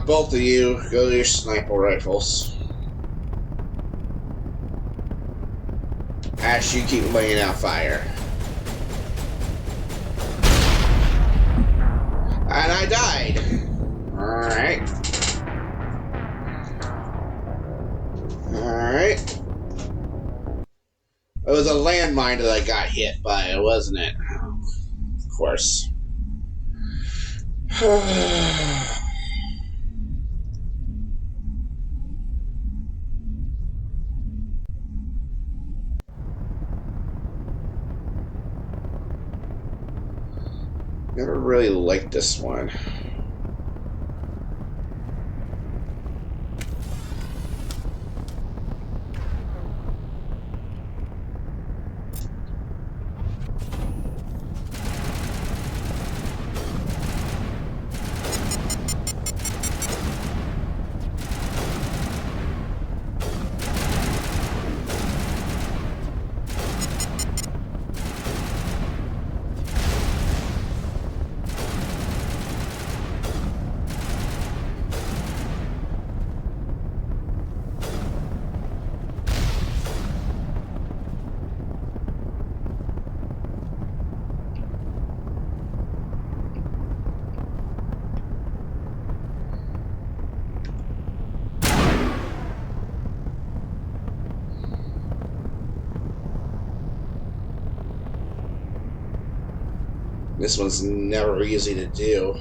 Both of you, go to your sniper rifles. As you keep laying out fire. And I died. Alright. Alright. It was a landmine that I got hit by, wasn't it? Of course. Never really liked this one. This one's never easy to do.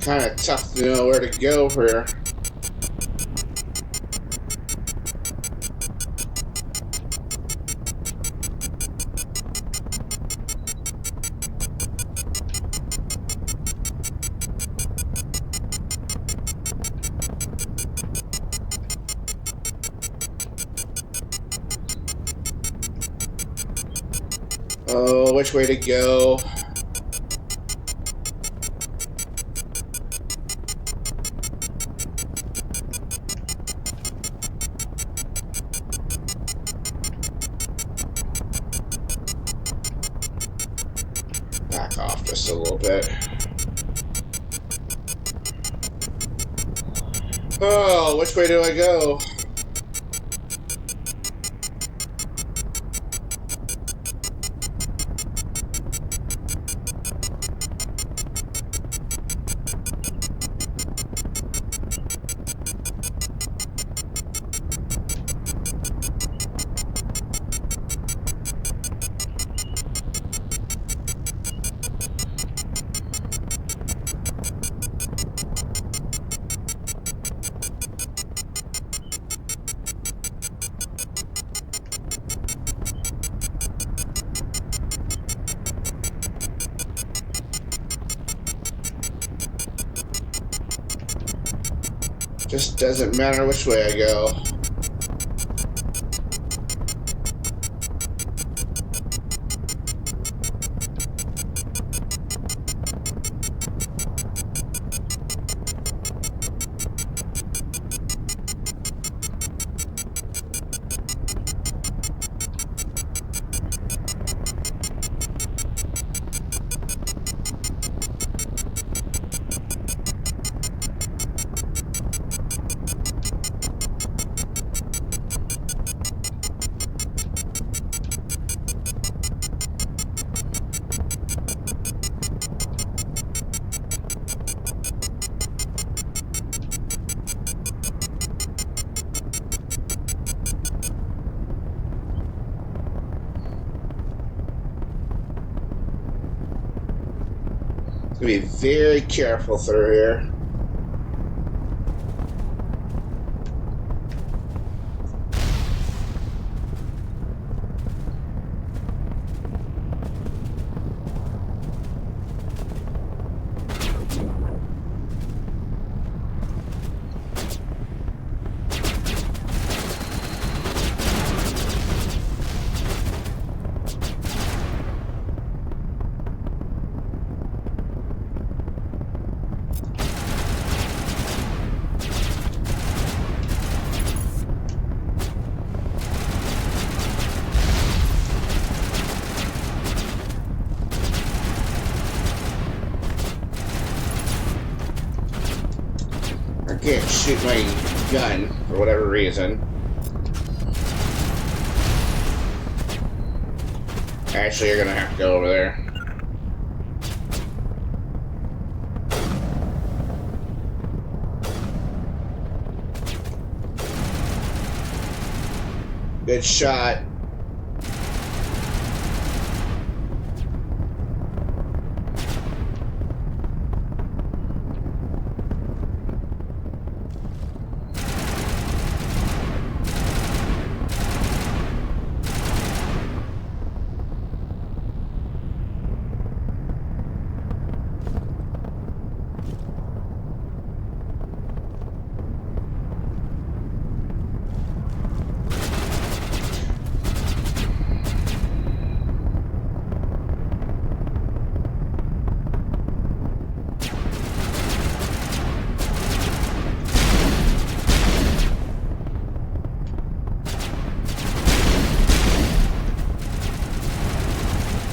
kind of tough to know where to go here. Oh, which way to go? Back off just a little bit. Oh, which way do I go? Just doesn't matter which way I go. Be very careful through here. I can't shoot my gun for whatever reason. Actually, you're gonna have to go over there. Good shot.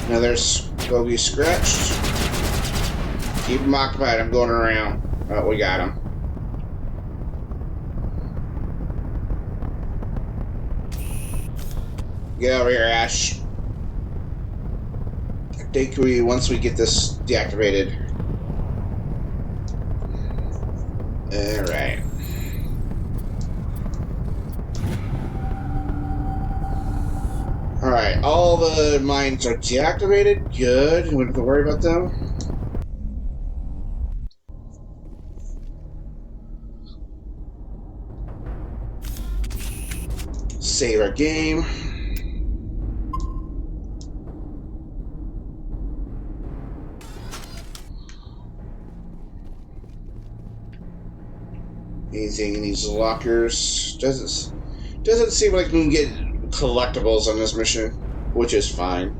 Another bogey scratched. Keep him occupied. I'm going around. Oh, we got him. Get over here, Ash. I think once we get this deactivated. Alright. Alright, all the mines are deactivated. Good. You don't have to worry about them. Save our game. Anything in these lockers? Doesn't seem like we can get collectibles on this mission, which is fine.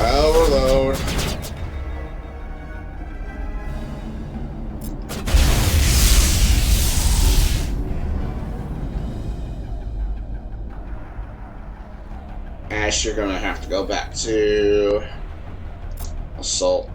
Overload. Ash, you're gonna have to go back to assault.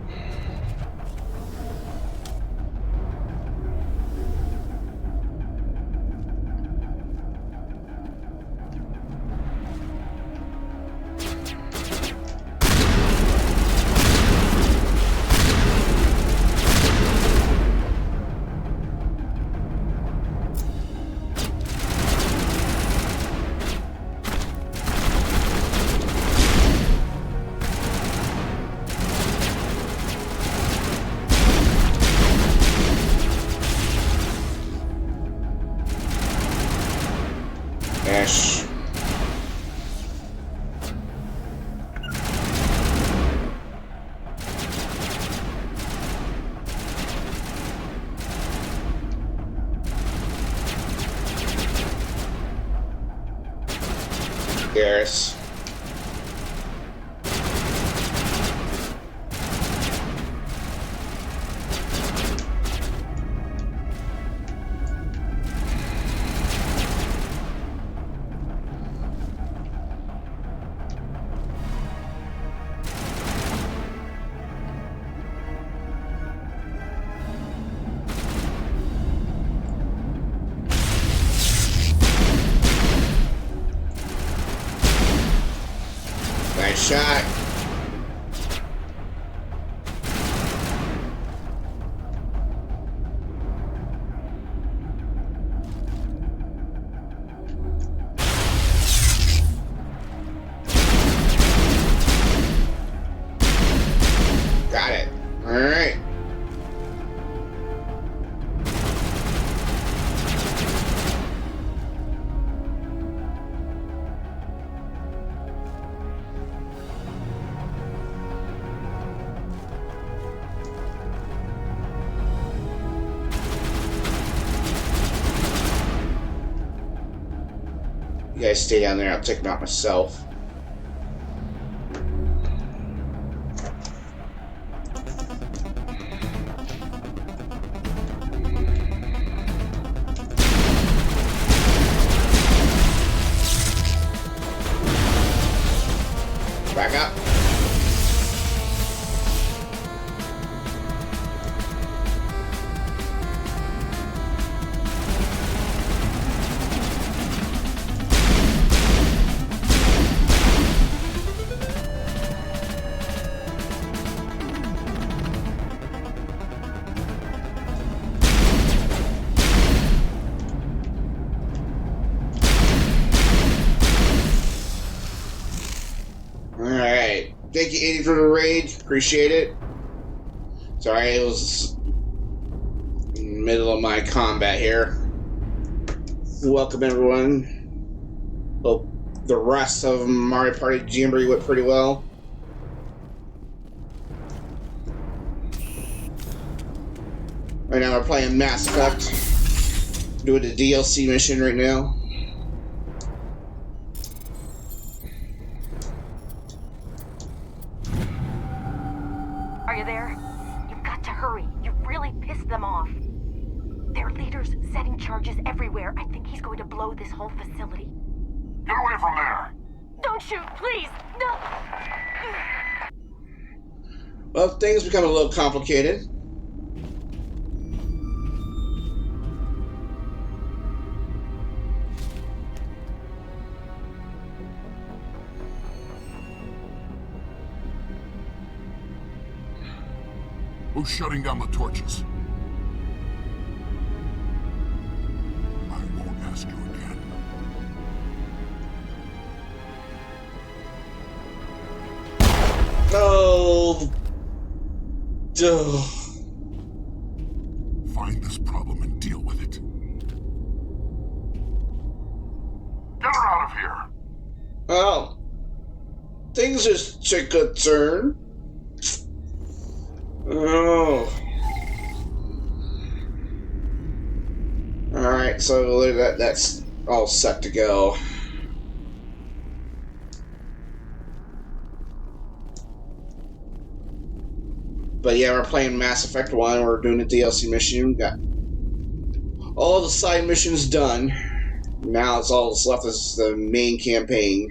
Ash. Garrus. Nice shot. Got it. All right. You guys stay down there. I'll take them out myself. Back up. Alright. Thank you, 80, for the raid. Appreciate it. Sorry, it was in the middle of my combat here. Welcome, everyone. Hope the rest of Mario Party Jamboree went pretty well. Right now we're playing Mass Effect. Doing the DLC mission right now. Are you there? You've got to hurry. You've really pissed them off. Their leader's setting charges everywhere. I think he's going to blow this whole facility. Get away from there! Don't shoot, please! No! Well, things become a little complicated. Who's shutting down the torches? Oh. Duh. Find this problem and deal with it. Get her out of here. Oh. Things just took a turn. Oh. Alright, so that's all set to go. But yeah, we're playing Mass Effect 1, we're doing a DLC mission, we got all the side missions done. Now it's all that's left is the main campaign.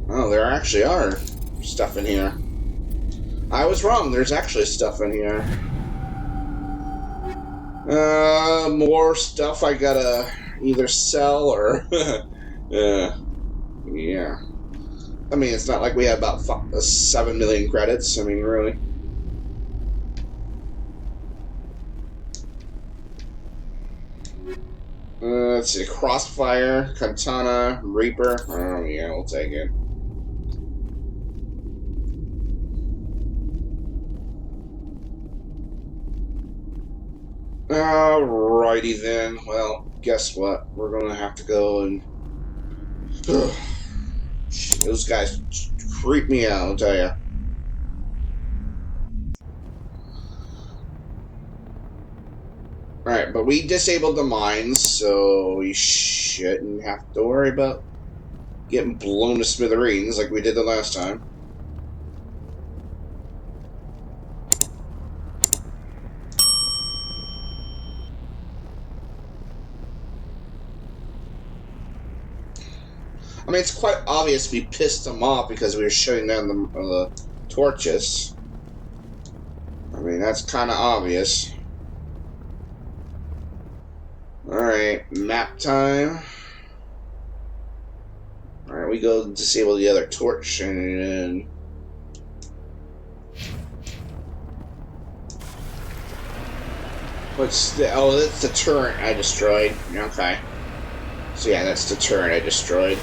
Oh, there actually are stuff in here. I was wrong, there's actually stuff in here. More stuff I gotta either sell or... yeah. I mean, it's not like we have about 7 million credits, I mean, really. Let's see, Crossfire, Katana, Reaper. Oh yeah, we'll take it. Alrighty then. Well, guess what? We're gonna have to go and... Those guys creep me out, I'll tell ya. Alright, but we disabled the mines, so we shouldn't have to worry about getting blown to smithereens like we did the last time. I mean, it's quite obvious we pissed them off because we were shutting down the torches. I mean, that's kind of obvious. Alright, map time. Alright, we go disable the other torch and... What's the... Oh, that's the turret I destroyed. Okay. So yeah, that's the turret I destroyed.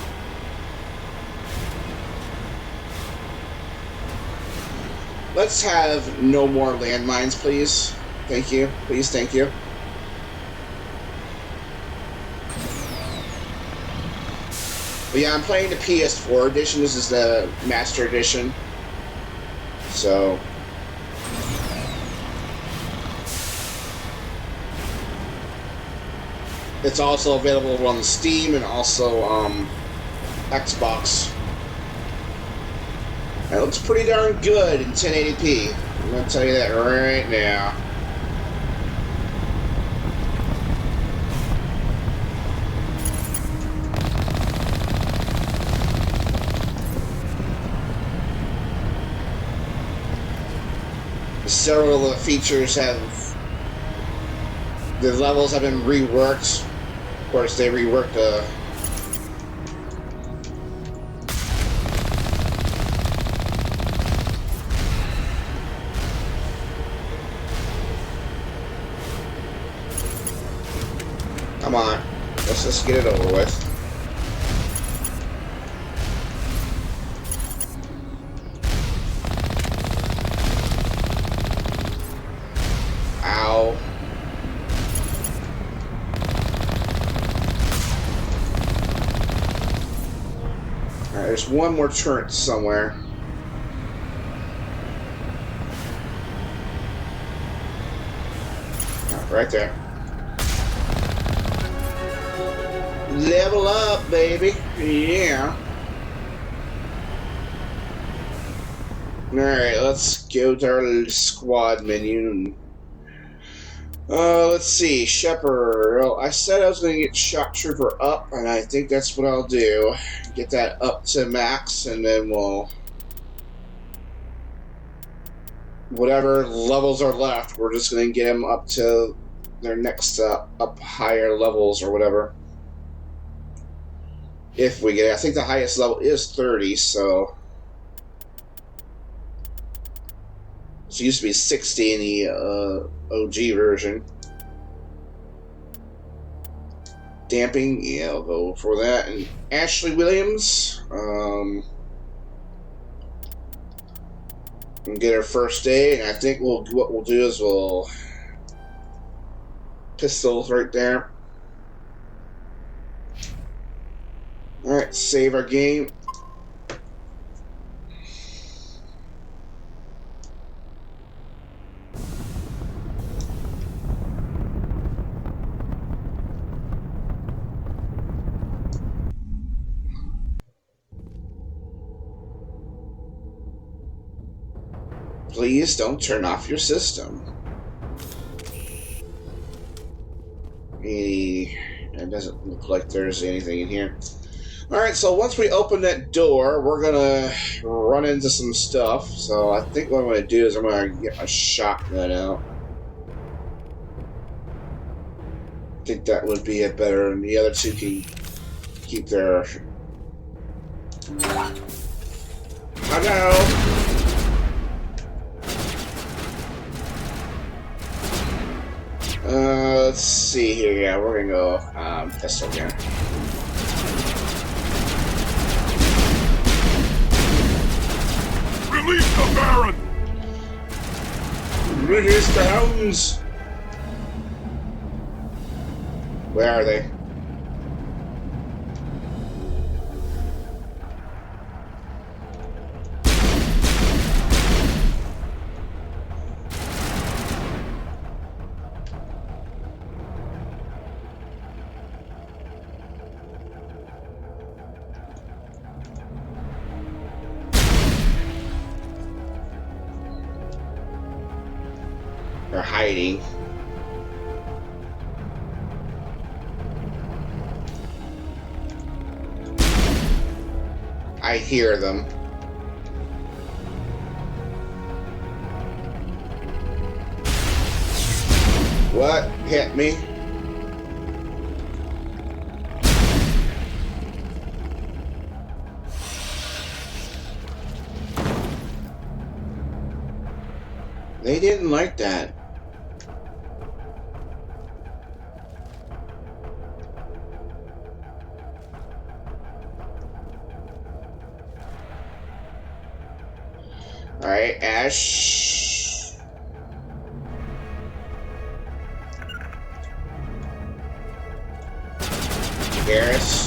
Let's have no more landmines, please. Thank you. Please, thank you. But yeah, I'm playing the PS4 edition. This is the Master Edition. So... It's also available on Steam and also Xbox. It looks pretty darn good in 1080p. I'm gonna tell you that right now. Several of the features have... The levels have been reworked. Of course, they reworked the... Come on, let's just get it over with. Ow. Alright, there's one more turret somewhere. Right there. Level up, baby. Yeah. Alright, let's go to our squad menu. Let's see. Shepard. Well, I said I was going to get Shock Trooper up, and I think that's what I'll do. Get that up to max, and then we'll... Whatever levels are left, we're just going to get them up to their next up higher levels or whatever. If we get it. I think the highest level is 30, so... It used to be 60 in the OG version. Damping, yeah, I'll go for that. And Ashley Williams, and get her first aid. And I think what we'll do is we'll pistols right there. All right, save our game. Please don't turn off your system. It doesn't look like there's anything in here. Alright, so once we open that door, we're gonna run into some stuff. So I think what I'm gonna do is I'm gonna get my shotgun out. I think that would be it better, and the other two can keep their... Oh no! Let's see here. Yeah, we're gonna go pistol again. Release the Baron! Release the hounds! Where are they? They're hiding. I hear them. What hit me? They didn't like that. All right, Ash. Garrus.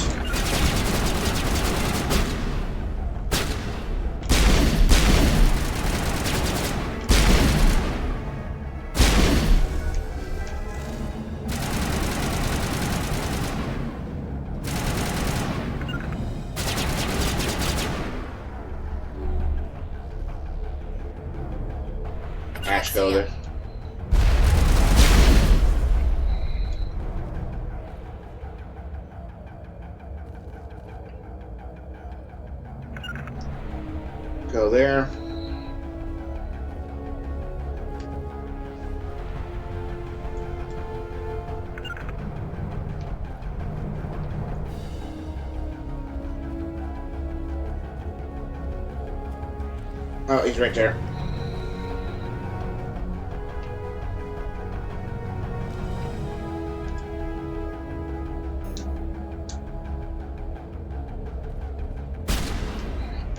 Ash, go there. Go there. Oh, he's right there.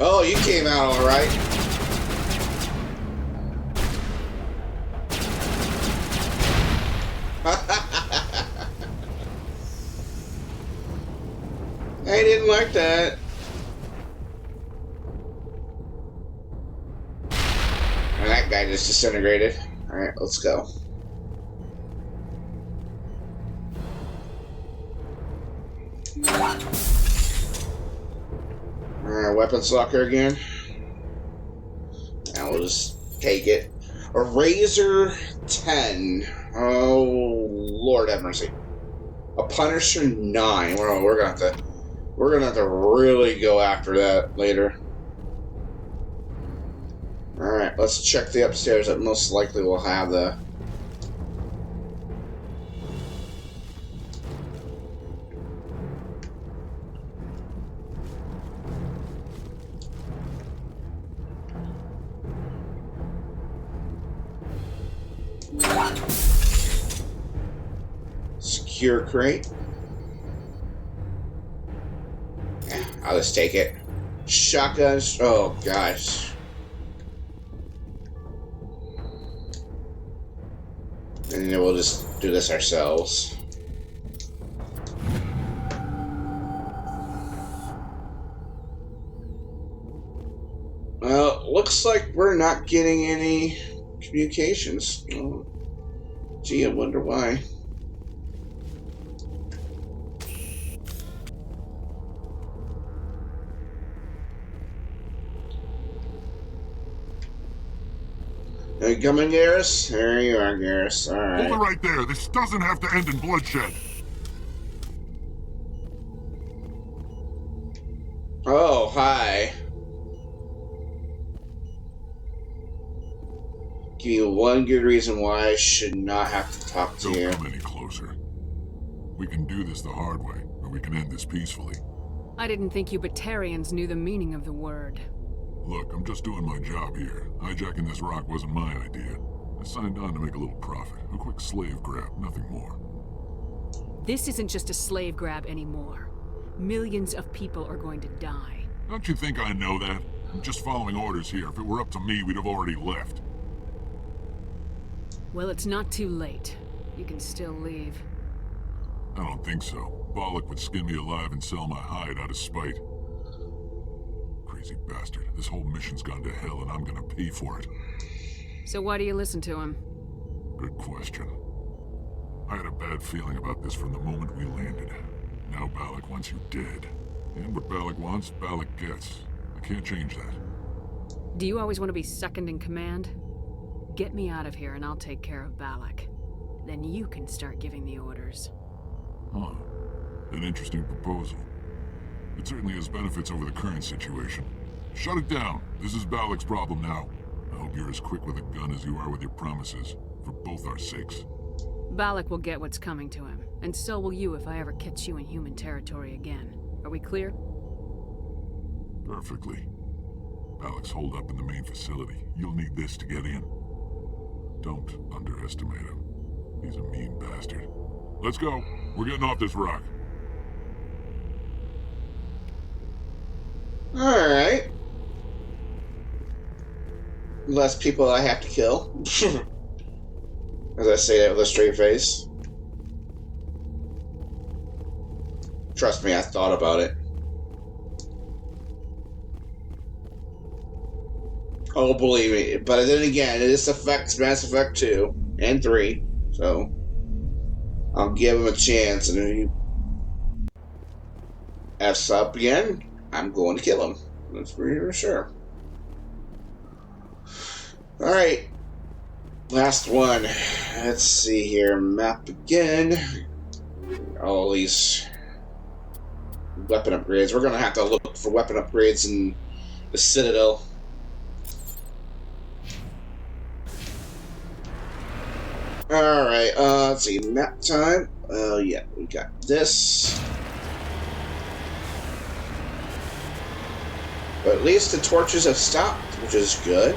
Oh, you came out all right. I didn't like that. And that guy just disintegrated. All right, let's go. Weapons locker again. Now we'll just take it. A Razor 10. Oh, Lord have mercy. A Punisher 9. We're gonna have to really go after that later. All right, let's check the upstairs. That most likely will have the. Secure crate. I'll just take it. Shotguns. Oh gosh. And then we'll just do this ourselves. Well, looks like we're not getting any communications. Oh, gee, I wonder why. Are you coming, Garrus? There you are, Garrus. All right. Hold it right there. This doesn't have to end in bloodshed. Oh, hi. Give you one good reason why I should not have to talk to you. Don't come any closer. We can do this the hard way, or we can end this peacefully. I didn't think you Batarians knew the meaning of the word. Look, I'm just doing my job here. Hijacking this rock wasn't my idea. I signed on to make a little profit. A quick slave grab, nothing more. This isn't just a slave grab anymore. Millions of people are going to die. Don't you think I know that? I'm just following orders here. If it were up to me, we'd have already left. Well, it's not too late. You can still leave. I don't think so. Balak would skin me alive and sell my hide out of spite. Crazy bastard. This whole mission's gone to hell and I'm gonna pay for it. So why do you listen to him? Good question. I had a bad feeling about this from the moment we landed. Now Balak wants you dead. And what Balak wants, Balak gets. I can't change that. Do you always want to be second in command? Get me out of here and I'll take care of Balak. Then you can start giving the orders. Huh. An interesting proposal. It certainly has benefits over the current situation. Shut it down. This is Balak's problem now. I hope you're as quick with a gun as you are with your promises, for both our sakes. Balak will get what's coming to him, and so will you if I ever catch you in human territory again. Are we clear? Perfectly. Balak's holed up in the main facility. You'll need this to get in. Don't underestimate him. He's a mean bastard. Let's go. We're getting off this rock. Alright. Less people I have to kill. As I say that with a straight face. Trust me, I thought about it. Oh, believe me. But then again, this affects Mass Effect 2 and 3. So, I'll give him a chance. And if he F's up again, I'm going to kill him. That's for sure. Alright. Last one. Let's see here. Map again. All these weapon upgrades. We're going to have to look for weapon upgrades in the Citadel. Alright, let's see. Map time. Oh, yeah. We got this. But at least the torches have stopped, which is good.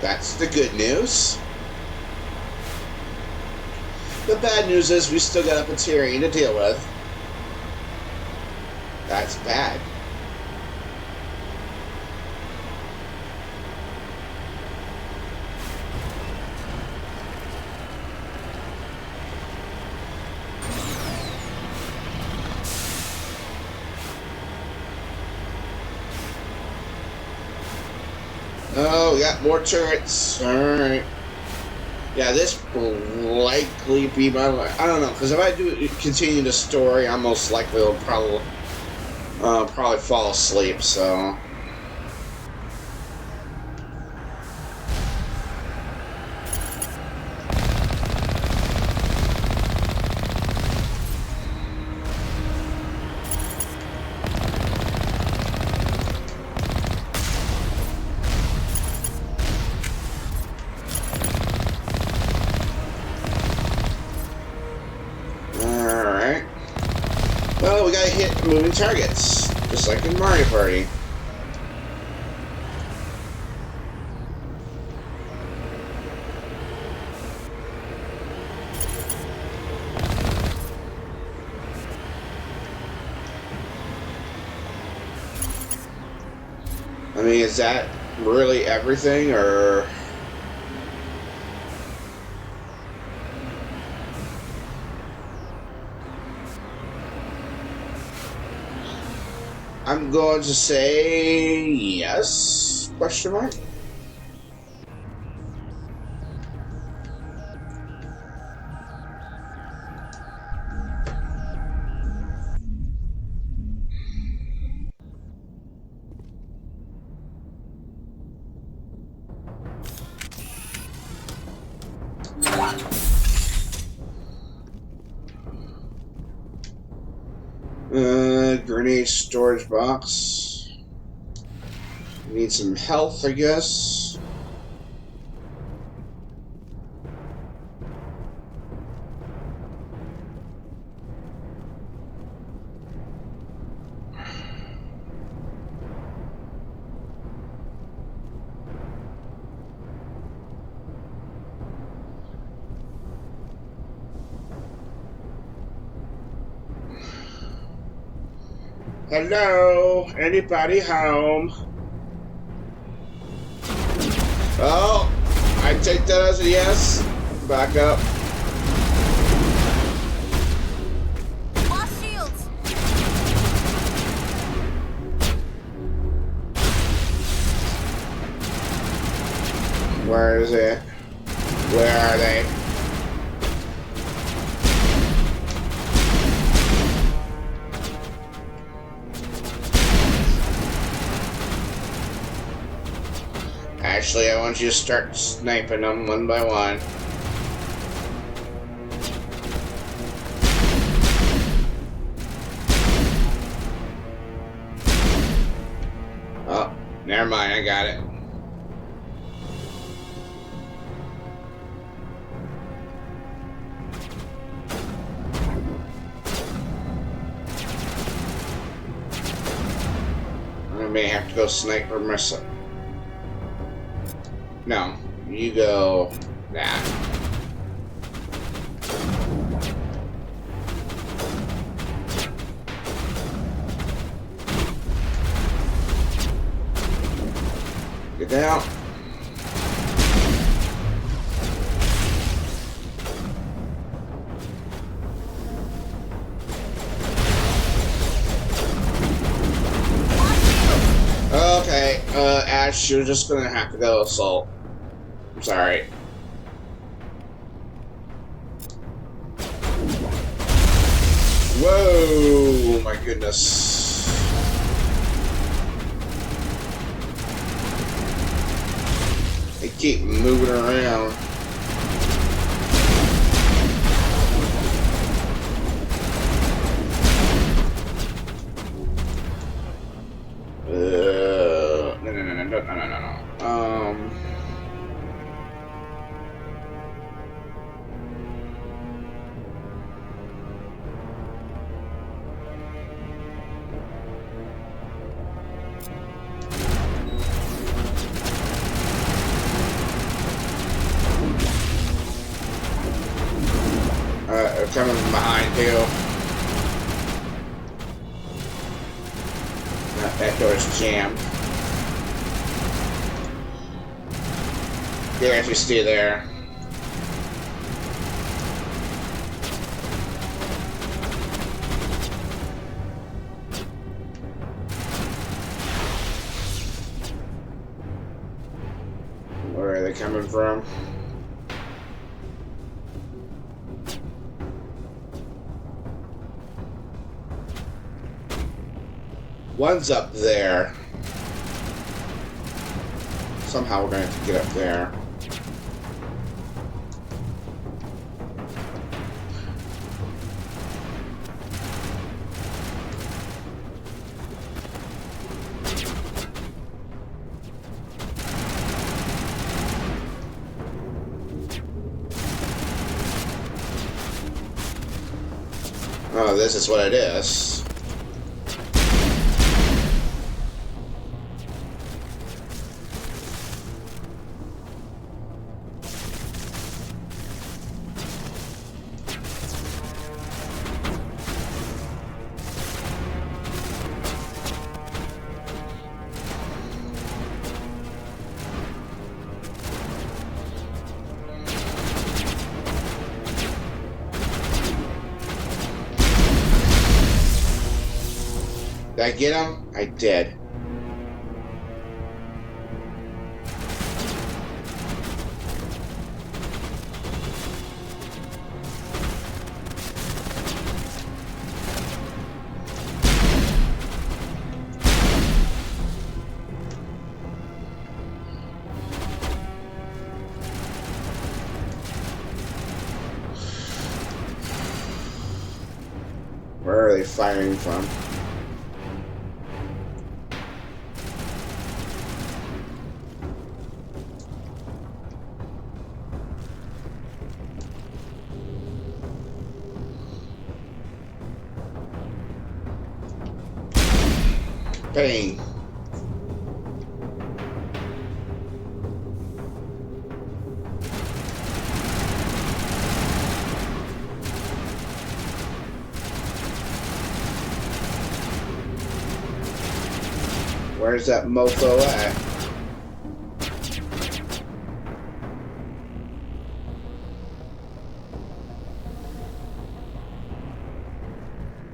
That's the good news. The bad news is we still got a Batarian to deal with. That's bad. Oh, we got more turrets. Alright. Yeah, this will likely be my life. I don't know, because if I do continue the story, I most likely will probably fall asleep, so. Well, we gotta hit moving targets, just like in Mario Party. is that really everything, or? I'm going to say yes, question mark. Grenade storage box. Need some health, I guess. Hello? Anybody home? Oh, I take that as a yes. Back up. Lost shields. Where is it? Where are they? Actually, I want you to start sniping them one by one. Oh, never mind, I got it. I may have to go snipe for myself. No, you go that. Get down. Okay, Ash, you're just gonna have to go assault. I'm sorry. Whoa, my goodness. They keep moving around. No. They're coming from behind too. That door's jammed. You actually stay there. Where are they coming from? One's up there. Somehow we're going to have to get up there. Oh, this is what it is. Did I get him? I did. Where are they firing from? Bang. Where's that mofo at?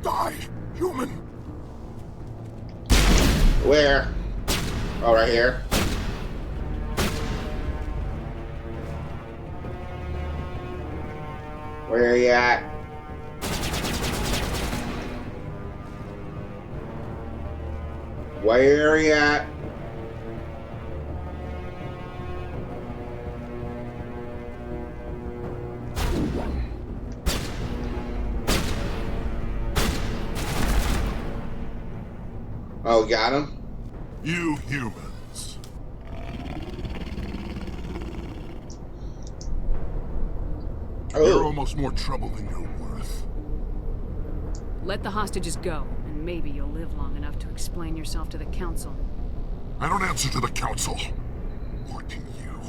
Die, human! Where? Oh, right here. Where are you at? Where are you at? Oh, got him? You humans. Oh. You're almost more trouble than you're worth. Let the hostages go, and maybe you'll live long enough to explain yourself to the Council. I don't answer to the Council. Or to you.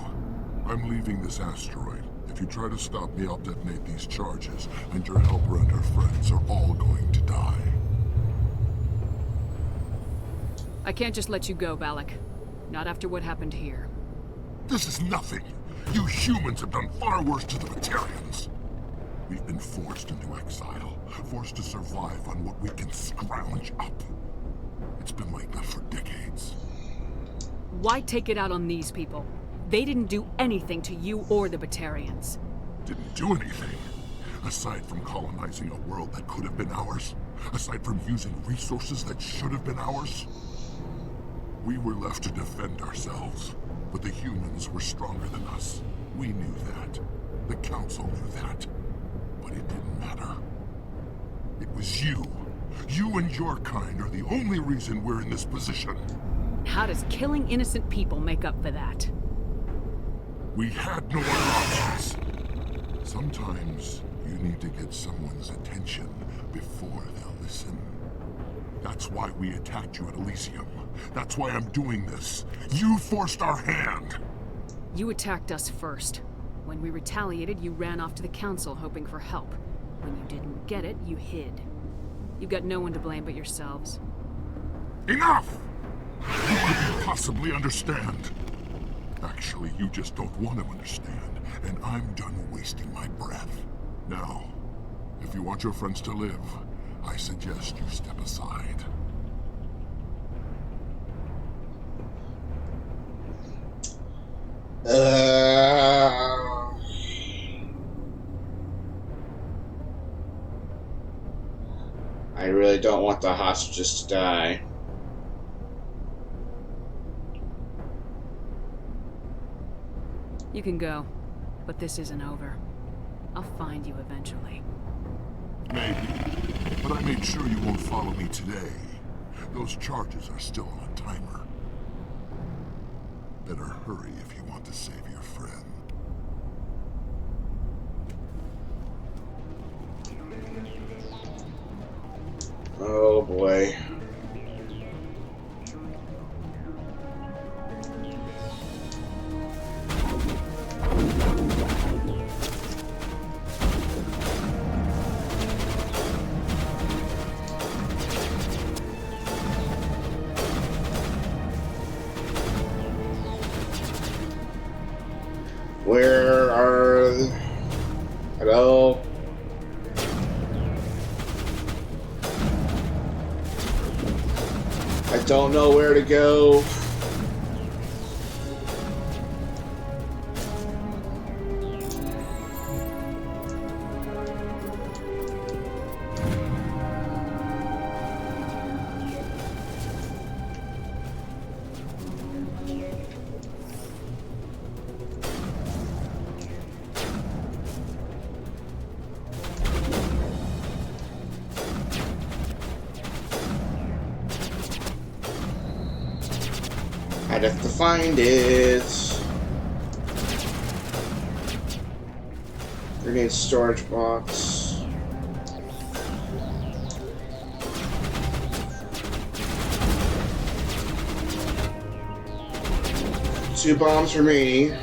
I'm leaving this asteroid. If you try to stop me, I'll detonate these charges, and your helper and her friends are all going to die. I can't just let you go, Balak. Not after what happened here. This is nothing. You humans have done far worse to the Batarians. We've been forced into exile, forced to survive on what we can scrounge up. It's been like that for decades. Why take it out on these people? They didn't do anything to you or the Batarians. Didn't do anything. Aside from colonizing a world that could have been ours. Aside from using resources that should have been ours. We were left to defend ourselves, but the humans were stronger than us. We knew that. The Council knew that. But it didn't matter. It was you. You and your kind are the only reason we're in this position. How does killing innocent people make up for that? We had no other options. Sometimes you need to get someone's attention before they'll listen. That's why we attacked you at Elysium. That's why I'm doing this. You forced our hand. You attacked us first. When we retaliated, you ran off to the Council hoping for help. When you didn't get it, you hid. You've got no one to blame but yourselves. Enough! You couldn't possibly understand. Actually, you just don't want to understand, and I'm done wasting my breath. Now, if you want your friends to live, I suggest you step aside. I really don't want the hostages to die. You can go, but this isn't over. I'll find you eventually. Maybe, but I made sure you won't follow me today. Those charges are still on a timer. Better hurry if you want to save your friend. Oh boy. Where are... Hello? don't know where to go. I'd have to find it. Grenade storage box. Two bombs remaining.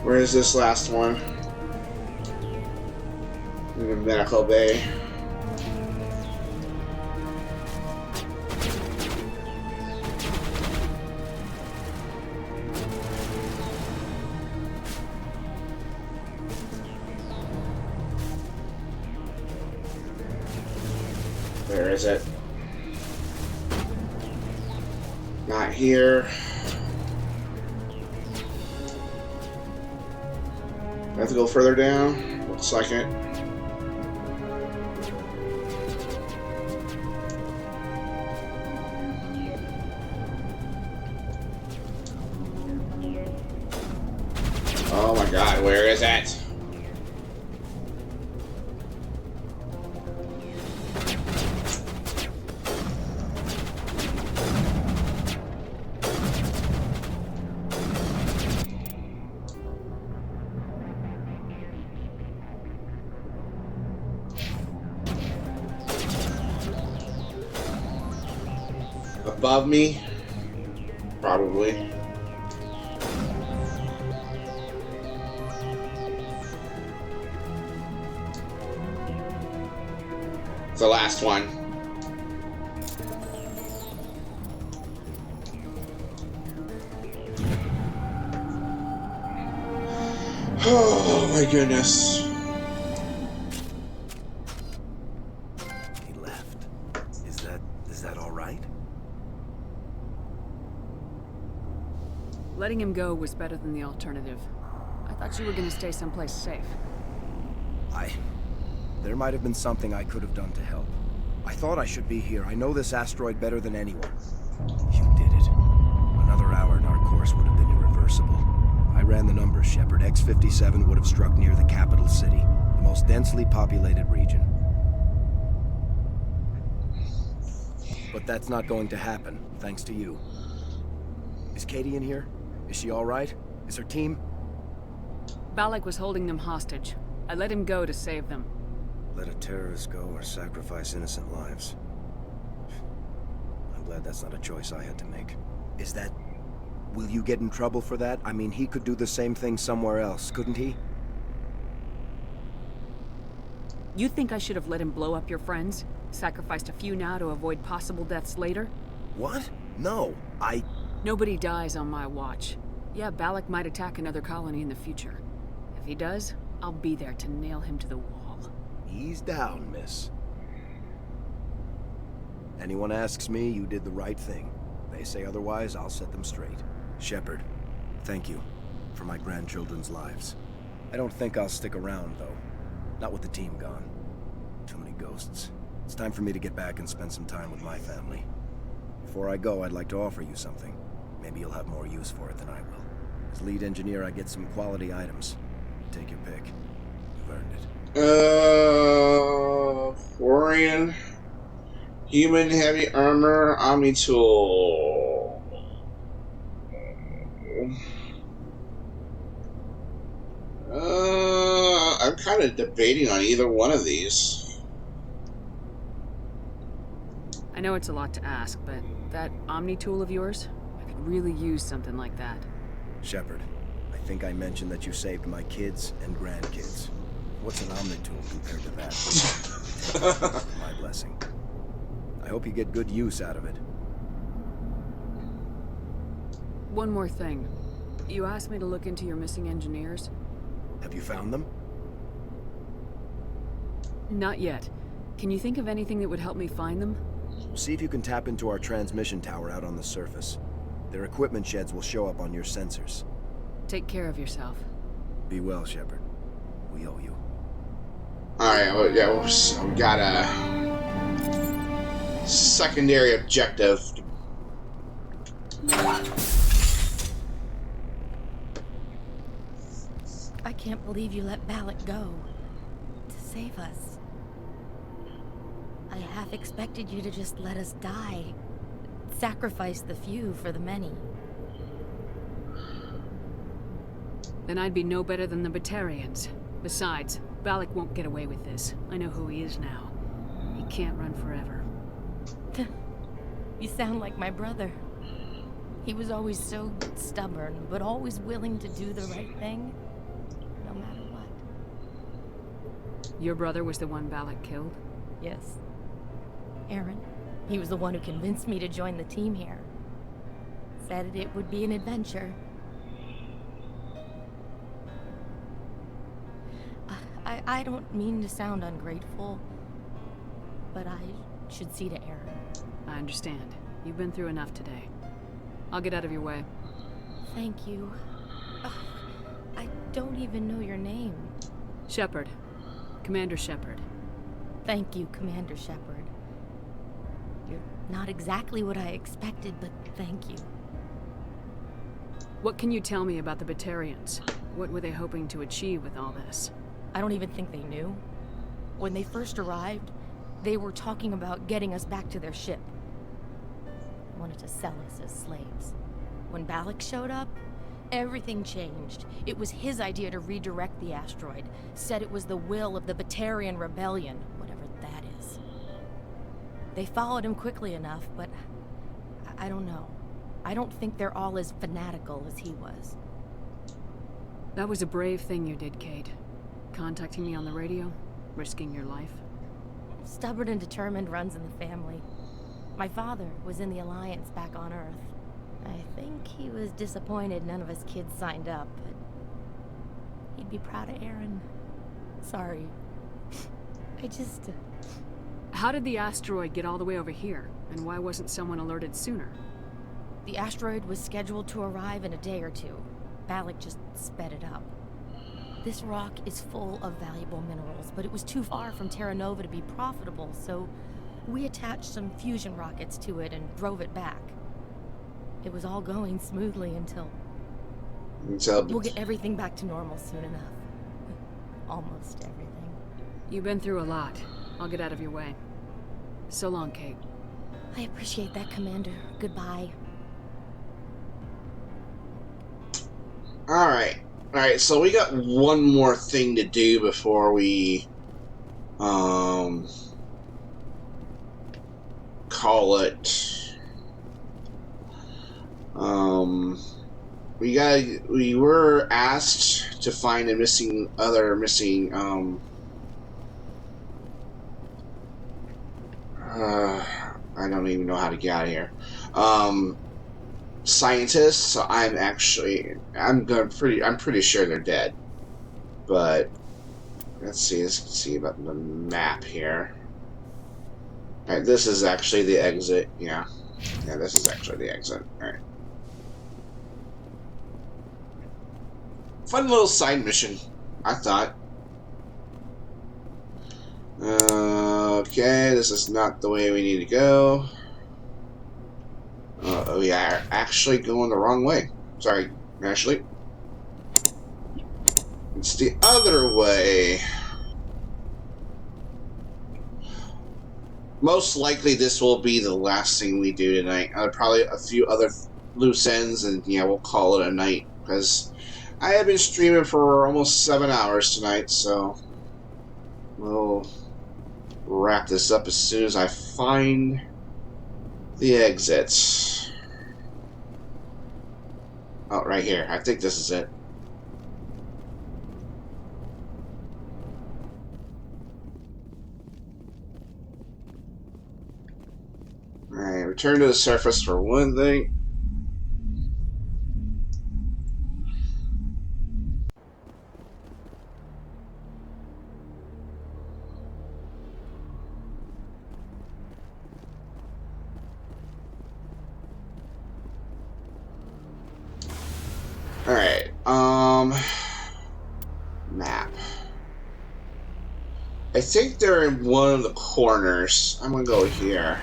Where is this last one? In the medical bay. Where is it? Not here. I have to go further down. Looks like it. Oh my god, where is it? Above me? Probably. It's the last one. Oh my goodness. He left. Is that all right? Letting him go was better than the alternative. I thought you were gonna stay someplace safe. There might have been something I could have done to help. I thought I should be here. I know this asteroid better than anyone. You did it. Another hour and our course would have been irreversible. I ran the numbers, Shepard. X57 would have struck near the capital city, the most densely populated region. But that's not going to happen, thanks to you. Is Katie in here? Is she all right? Is her team? Balak was holding them hostage. I let him go to save them. Let a terrorist go or sacrifice innocent lives. I'm glad that's not a choice I had to make. Is that... Will you get in trouble for that? I mean, he could do the same thing somewhere else, couldn't he? You think I should have let him blow up your friends? Sacrificed a few now to avoid possible deaths later? What? No, Nobody dies on my watch. Yeah, Balak might attack another colony in the future. If he does, I'll be there to nail him to the wall. Ease down, miss. Anyone asks me, you did the right thing. They say otherwise, I'll set them straight. Shepard, thank you for my grandchildren's lives. I don't think I'll stick around, though. Not with the team gone. Too many ghosts. It's time for me to get back and spend some time with my family. Before I go, I'd like to offer you something. Maybe you'll have more use for it than I will. As lead engineer, I get some quality items. Take your pick. You've earned it. Quarian. Human heavy armor, Omni tool. I'm kind of debating on either one of these. I know it's a lot to ask, but that Omni tool of yours, I could really use something like that. Shepard, I think I mentioned that you saved my kids and grandkids. What's an omnitool compared to that? My blessing. I hope you get good use out of it. One more thing. You asked me to look into your missing engineers. Have you found them? Not yet. Can you think of anything that would help me find them? See if you can tap into our transmission tower out on the surface. Their equipment sheds will show up on your sensors. Take care of yourself. Be well, Shepard. We owe you. Alright, well, yeah, we got a secondary objective. I can't believe you let Balak go. To save us. I half expected you to just let us die. Sacrifice the few for the many. Then I'd be no better than the Batarians. Besides, Balak won't get away with this. I know who he is now. He can't run forever. You sound like my brother. He was always so stubborn, but always willing to do the right thing, no matter what. Your brother was the one Balak killed? Yes. Aaron. He was the one who convinced me to join the team here. Said it would be an adventure. I don't mean to sound ungrateful, but I should see to Aaron. I understand. You've been through enough today. I'll get out of your way. Thank you. I don't even know your name. Shepard. Commander Shepard. Thank you, Commander Shepard. You're not exactly what I expected, but thank you. What can you tell me about the Batarians? What were they hoping to achieve with all this? I don't even think they knew. When they first arrived, they were talking about getting us back to their ship. They wanted to sell us as slaves. When Balak showed up, everything changed. It was his idea to redirect the asteroid. Said it was the will of the Batarian rebellion, whatever that is. They followed him quickly enough, but I don't know. I don't think they're all as fanatical as he was. That was a brave thing you did, Kate. Contacting me on the radio, risking your life. Stubborn and determined runs in the family. My father was in the Alliance back on Earth. I think he was disappointed none of us kids signed up, but he'd be proud of Aaron. Sorry. How did the asteroid get all the way over here, and why wasn't someone alerted sooner? The asteroid was scheduled to arrive in a day or two. Balak just sped it up. This rock is full of valuable minerals, but it was too far from Terra Nova to be profitable, so we attached some fusion rockets to it and drove it back. It was all going smoothly until we'll get everything back to normal soon enough. Almost everything. You've been through a lot. I'll get out of your way. So long, Kate. I appreciate that, Commander. Goodbye. Alright, so we got one more thing to do before we call it. We were asked to find a missing I don't even know how to get out of here. Scientists. So I'm pretty sure they're dead. But let's see about the map here. All right, this is actually the exit. Yeah, this is actually the exit. All right. Fun little side mission, I thought. Okay, this is not the way we need to go. We are actually going the wrong way. Sorry, Ashley. It's the other way. Most likely this will be the last thing we do tonight. Probably a few other loose ends, and yeah, we'll call it a night, because I have been streaming for almost 7 hours tonight, so we'll wrap this up as soon as I find the exits. Oh, right here. I think this is it. return to the surface for one thing. Alright, map. I think they're in one of the corners. I'm gonna go here.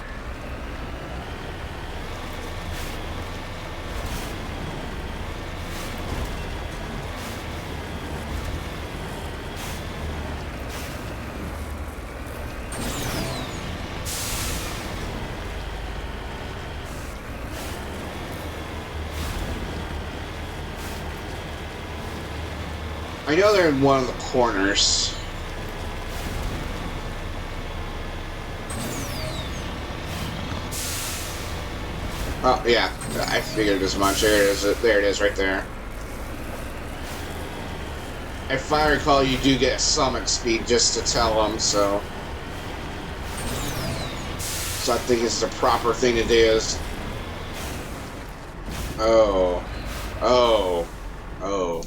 I know they're in one of the corners. Oh, yeah. I figured as much. There it is. There it is, right there. If I recall, you do get a summon speed just to tell them, so... So I think it's the proper thing to do is... Oh. Oh. Oh.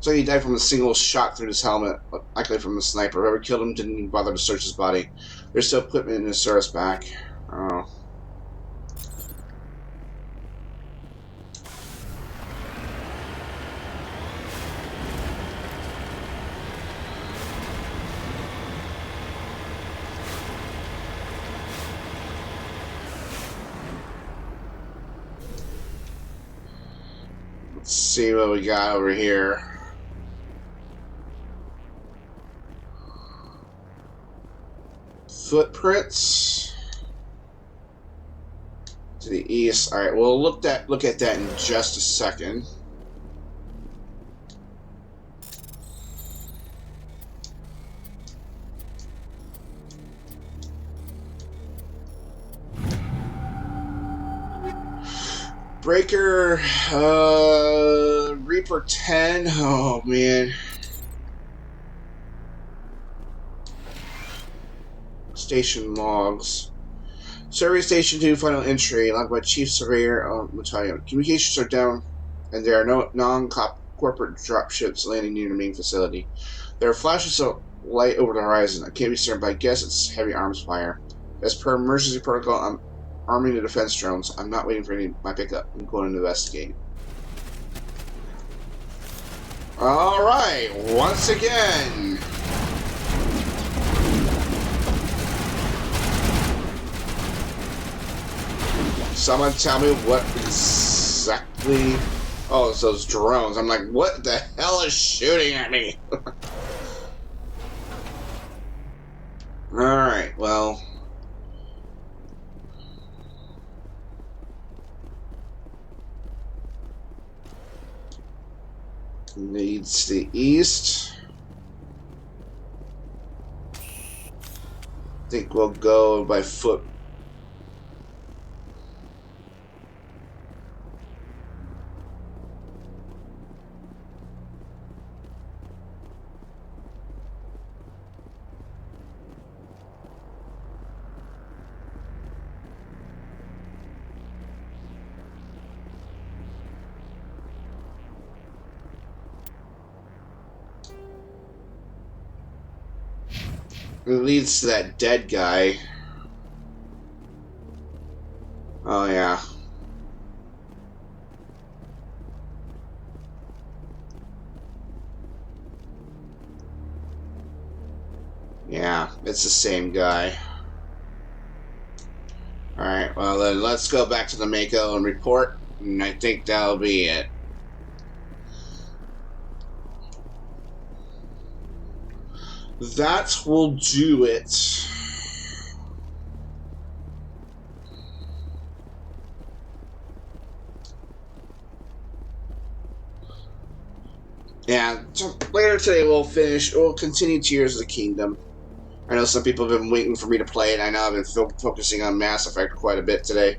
So he died from a single shot through his helmet, likely from the sniper. Whoever killed him didn't even bother to search his body. There's still equipment in his service back. Oh. Let's see what we got over here. Footprints to the east. All right, we'll look at that in just a second. Breaker, Reaper 10. Oh man. Station logs. Survey Station 2, final entry, logged by Chief Surveyor Battarian. Communications are down, and there are no non-corporate dropships landing near the main facility. There are flashes of light over the horizon. I can't be certain, but I guess it's heavy arms fire. As per emergency protocol, I'm arming the defense drones. I'm not waiting for my pickup. I'm going to investigate. Alright, once again. Someone tell me what exactly... Oh, it's those drones. I'm like, what the hell is shooting at me? Alright, well... Leads to the east. I think we'll go by foot. It leads to that dead guy. Oh, yeah. Yeah, it's the same guy. Alright, well then let's go back to the Mako and report, and I think that'll be it. That will do it. Yeah, so later today we'll continue Tears of the Kingdom. I know some people have been waiting for me to play it. I know I've been focusing on Mass Effect quite a bit today,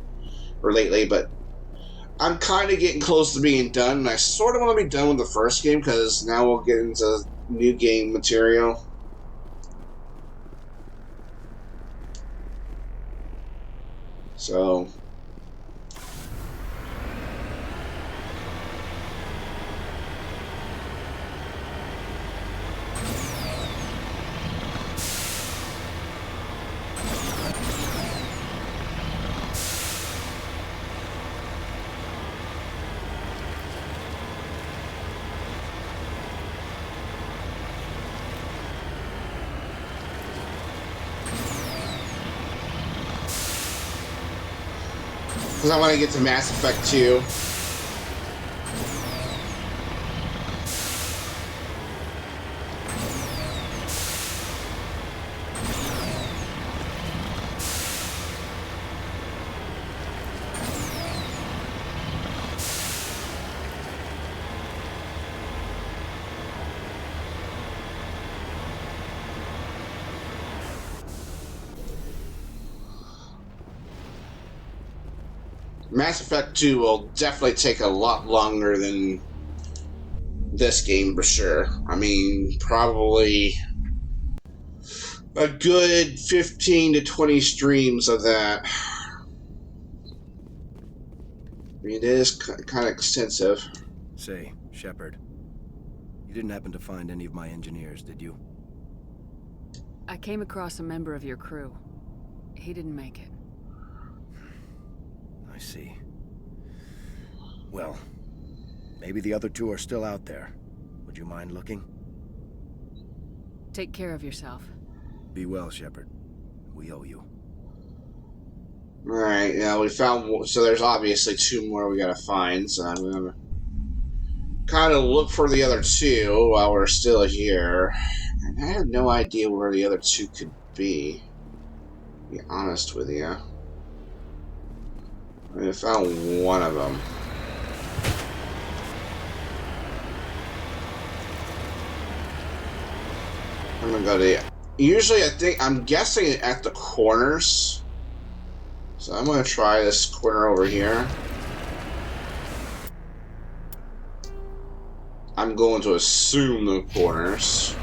or lately, but I'm kind of getting close to being done, and I sort of want to be done with the first game, because now we'll get into new game material. So because I want to get to Mass Effect 2. Mass Effect 2 will definitely take a lot longer than this game for sure. I mean, probably a good 15 to 20 streams of that. I mean, it is kind of extensive. Say, Shepard, you didn't happen to find any of my engineers, did you? I came across a member of your crew. He didn't make it. I see. Well, maybe the other two are still out there. Would you mind looking? Take care of yourself. Be well, Shepard. We owe you. Alright, yeah, we found... So there's obviously two more we gotta find, so I'm gonna kind of look for the other two while we're still here. And I have no idea where the other two could be. To be honest with you. I found one of them. I'm gonna go to... Usually, I'm guessing at the corners. So I'm gonna try this corner over here. I'm going to assume the corners.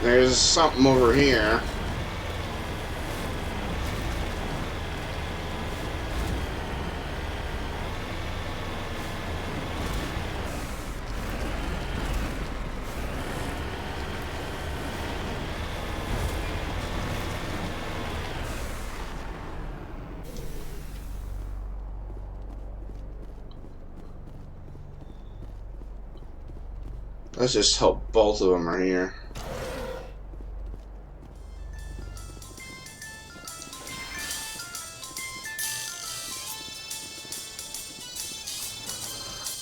There's something over here. Let's just hope both of them are here.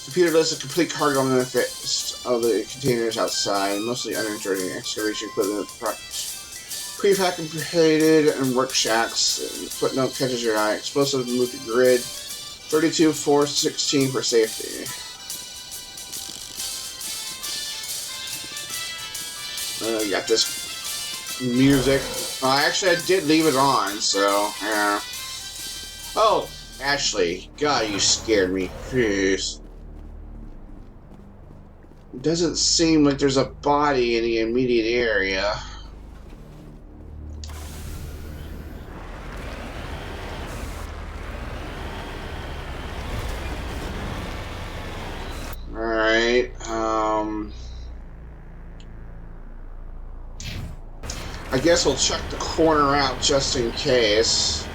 Computer lists a complete cargo manifest of the containers outside, mostly uninteresting excavation equipment, prefabricated and work shacks. Footnote catches your eye. Explosive move to grid. 32, 4, 16 for safety. You got this music. Actually, I did leave it on, so yeah. Oh, Ashley, God, you scared me. Jeez. It doesn't seem like there's a body in the immediate area. Alright, I guess we'll check the corner out just in case.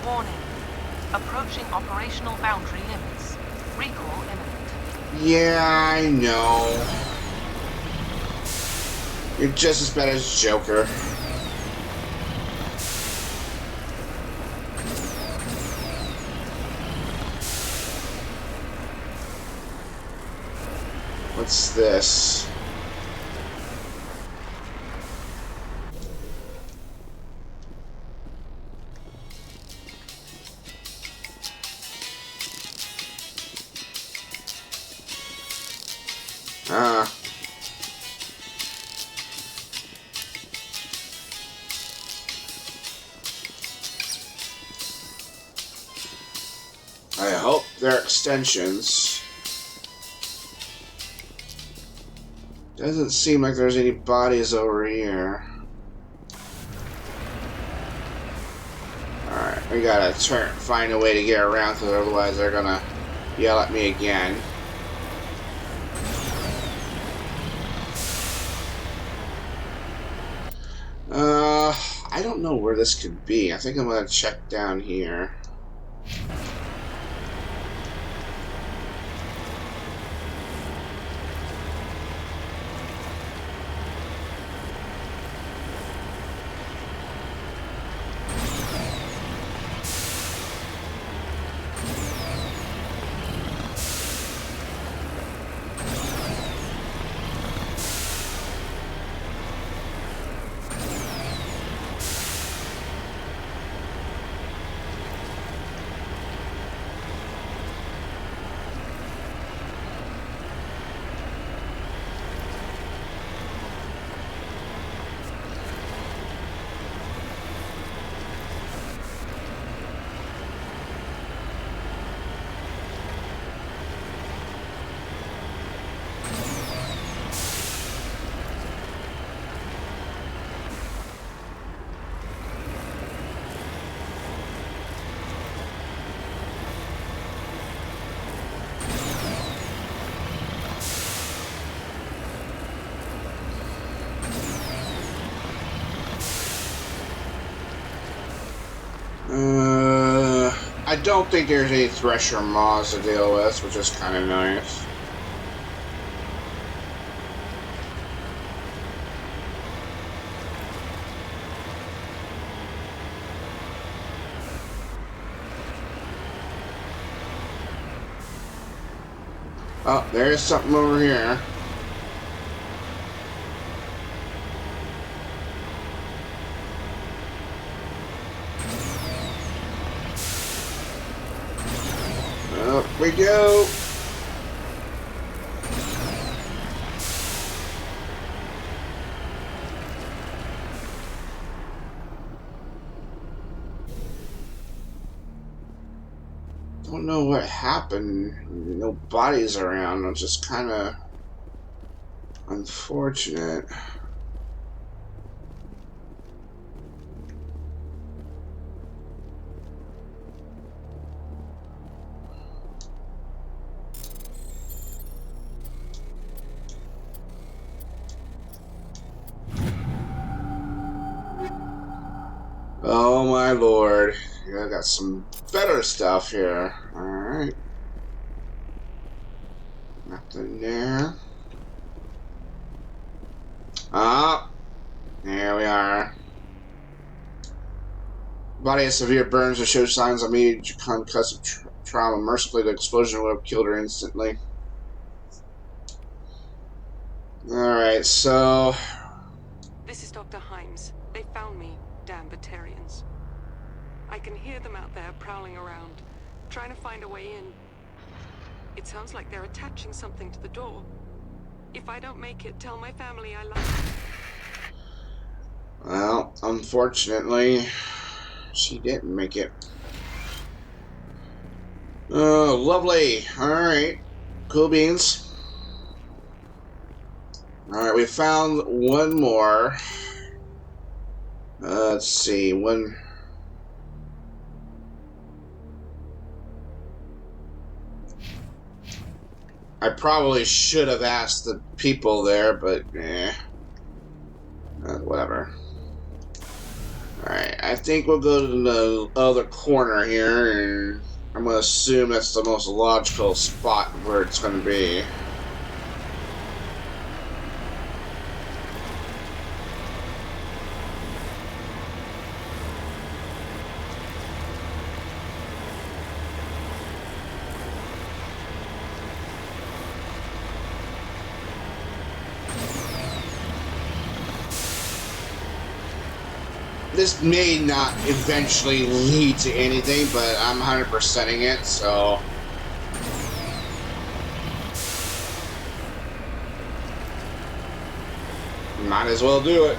Warning. Approaching operational boundary limits. Recall imminent. Yeah, I know. You're just as bad as Joker. What's this? I hope they're extensions. Doesn't seem like there's any bodies over here. Alright, we gotta find a way to get around, because otherwise they're gonna yell at me again. I don't know where this could be. I think I'm gonna check down here. I don't think there's any Thresher Maws to deal with, which is kind of nice. Oh, there's something over here. Up we go. Don't know what happened. No bodies around. It's just kind of unfortunate. Oh my lord. I got some better stuff here. Alright. Nothing there. Ah. There we are. Body has severe burns that show signs of immediate concussive trauma. Mercifully, the explosion would have killed her instantly. Alright, so... This is Dr. Himes. They found me, damn Batarians. I can hear them out there prowling around, trying to find a way in. It sounds like they're attaching something to the door. If I don't make it, tell my family I love them. Well, unfortunately, she didn't make it. Oh, lovely. Alright. Cool beans. Alright, we found one more. Let's see. One... I probably should have asked the people there, but whatever. Alright, I think we'll go to the other corner here, and I'm going to assume that's the most logical spot where it's going to be. This may not eventually lead to anything, but I'm 100%ing it, so... might as well do it.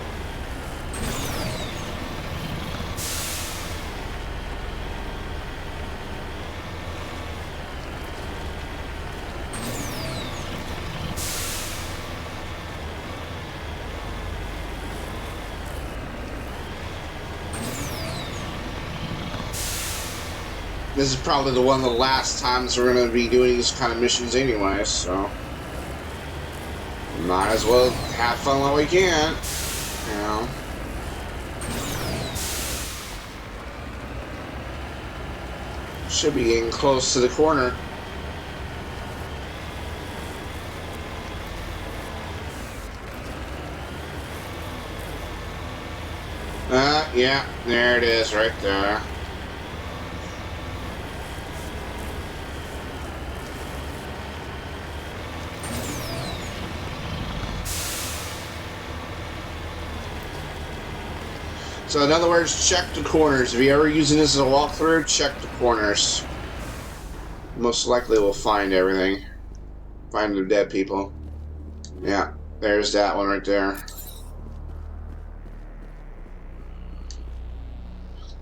this is probably the one of the last times we're going to be doing these kind of missions anyway, so might as well have fun while we can, you know. Should be getting close to the corner. Yeah, there it is right there. So in other words, check the corners. If you're ever using this as a walkthrough, check the corners. Most likely we'll find everything. Find the dead people. Yeah, there's that one right there.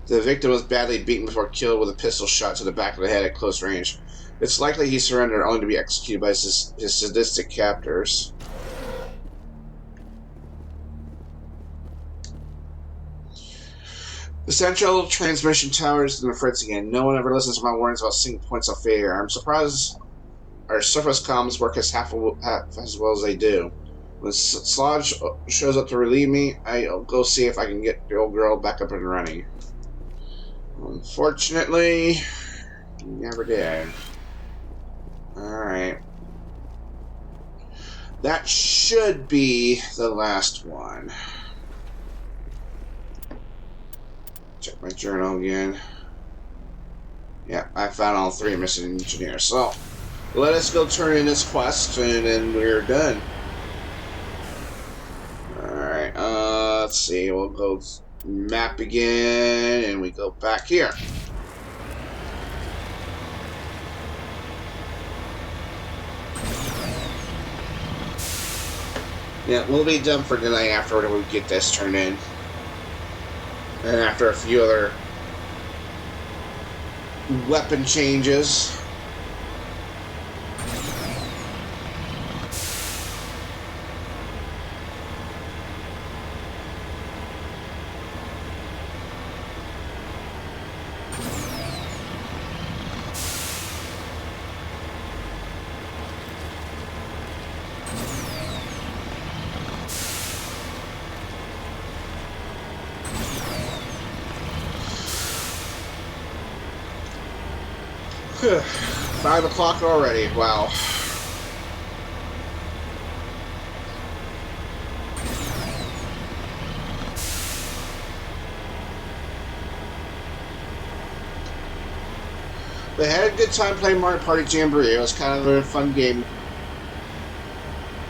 The victim was badly beaten before killed with a pistol shot to the back of the head at close range. It's likely he surrendered only to be executed by his sadistic captors. The central transmission tower is in the fritz again. No one ever listens to my warnings about single points of failure. I'm surprised our surface comms work half as well as they do. When Slodge shows up to relieve me, I'll go see if I can get the old girl back up and running. Unfortunately, he never did. Alright. That should be the last one. Check my journal again. Yeah, I found all 3 missing engineers. So, let us go turn in this quest, and then we're done. Alright, let's see. We'll go map again, and we go back here. Yeah, we'll be done for tonight after we get this turned in. And after a few other weapon changes. Whew. 5 o'clock already, wow. They had a good time playing Mario Party Jamboree. It was kind of a fun game.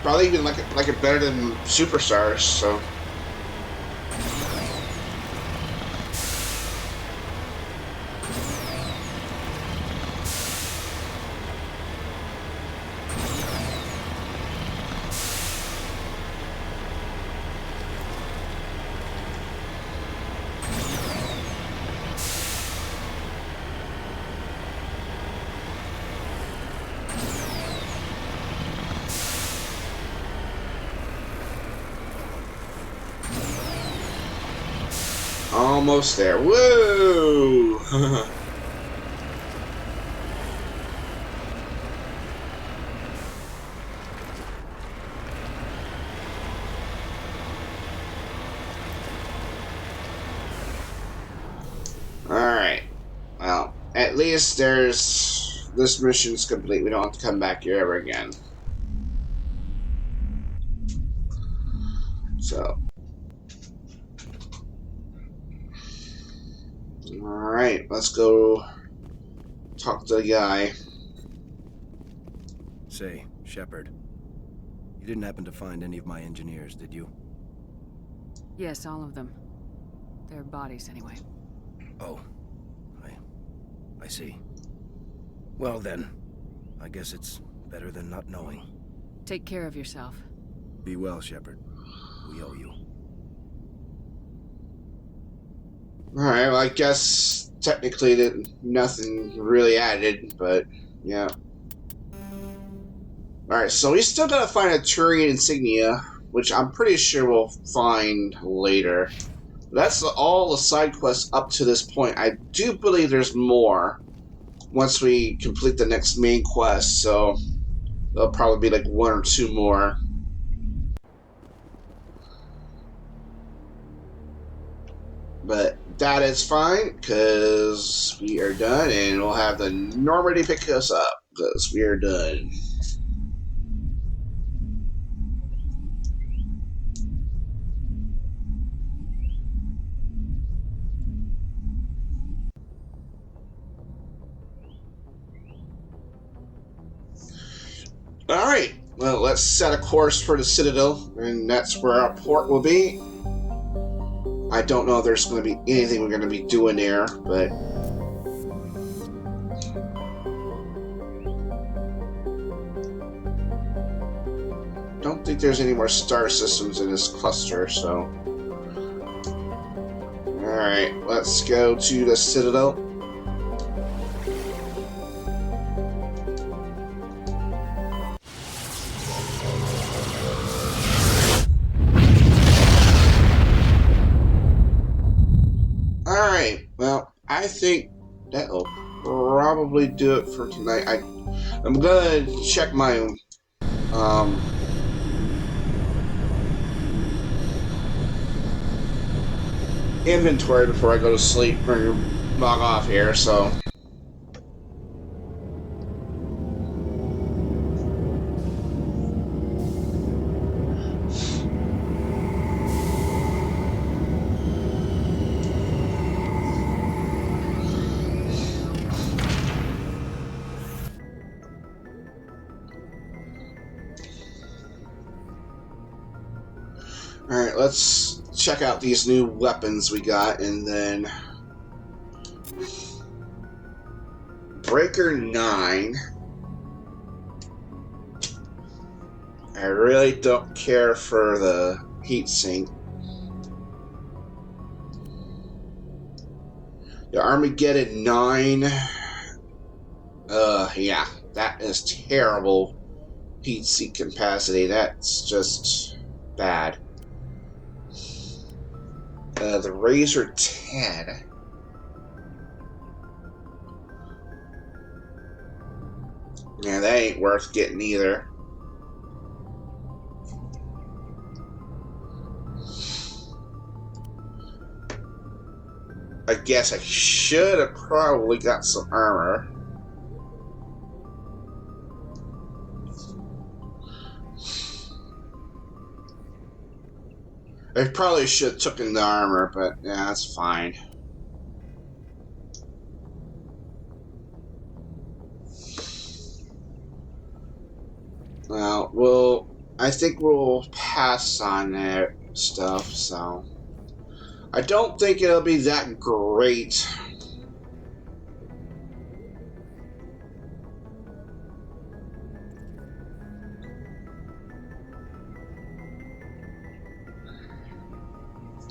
Probably even like it better than Superstars, so. Almost there. Woo! Alright. Well, at least there's... this mission's complete. We don't have to come back here ever again. So... Alright, let's go talk to the guy. Say, Shepard, you didn't happen to find any of my engineers, did you? Yes, all of them. Their bodies, anyway. Oh, I see. Well then, I guess it's better than not knowing. Take care of yourself. Be well, Shepard. We owe you. Alright, well, I guess technically that nothing really added, but yeah. Alright, so we still gotta find a Turian insignia, which I'm pretty sure we'll find later. That's all the side quests up to this point. I do believe there's more. once we complete the next main quest, so there'll probably be like 1 or 2 more. But that is fine, because we are done, and we'll have the Normandy pick us up, because we are done. Alright, well, let's set a course for the Citadel, and that's where our port will be. I don't know if there's going to be anything we're going to be doing there, but... don't think there's any more star systems in this cluster, so... Alright, let's go to the Citadel. Alright, well, I think that'll probably do it for tonight. I'm gonna check my inventory before I go to sleep or log off here, so... Alright, let's check out these new weapons we got, and then... Breaker 9. I really don't care for the heatsink. The Armageddon 9. Yeah, that is terrible heatsink capacity. That's just bad. The Razor 10. Yeah, that ain't worth getting either. I guess I should have probably got some armor. I probably should have taken the armor, but yeah, that's fine. Well, I think we'll pass on that stuff, so... I don't think it'll be that great.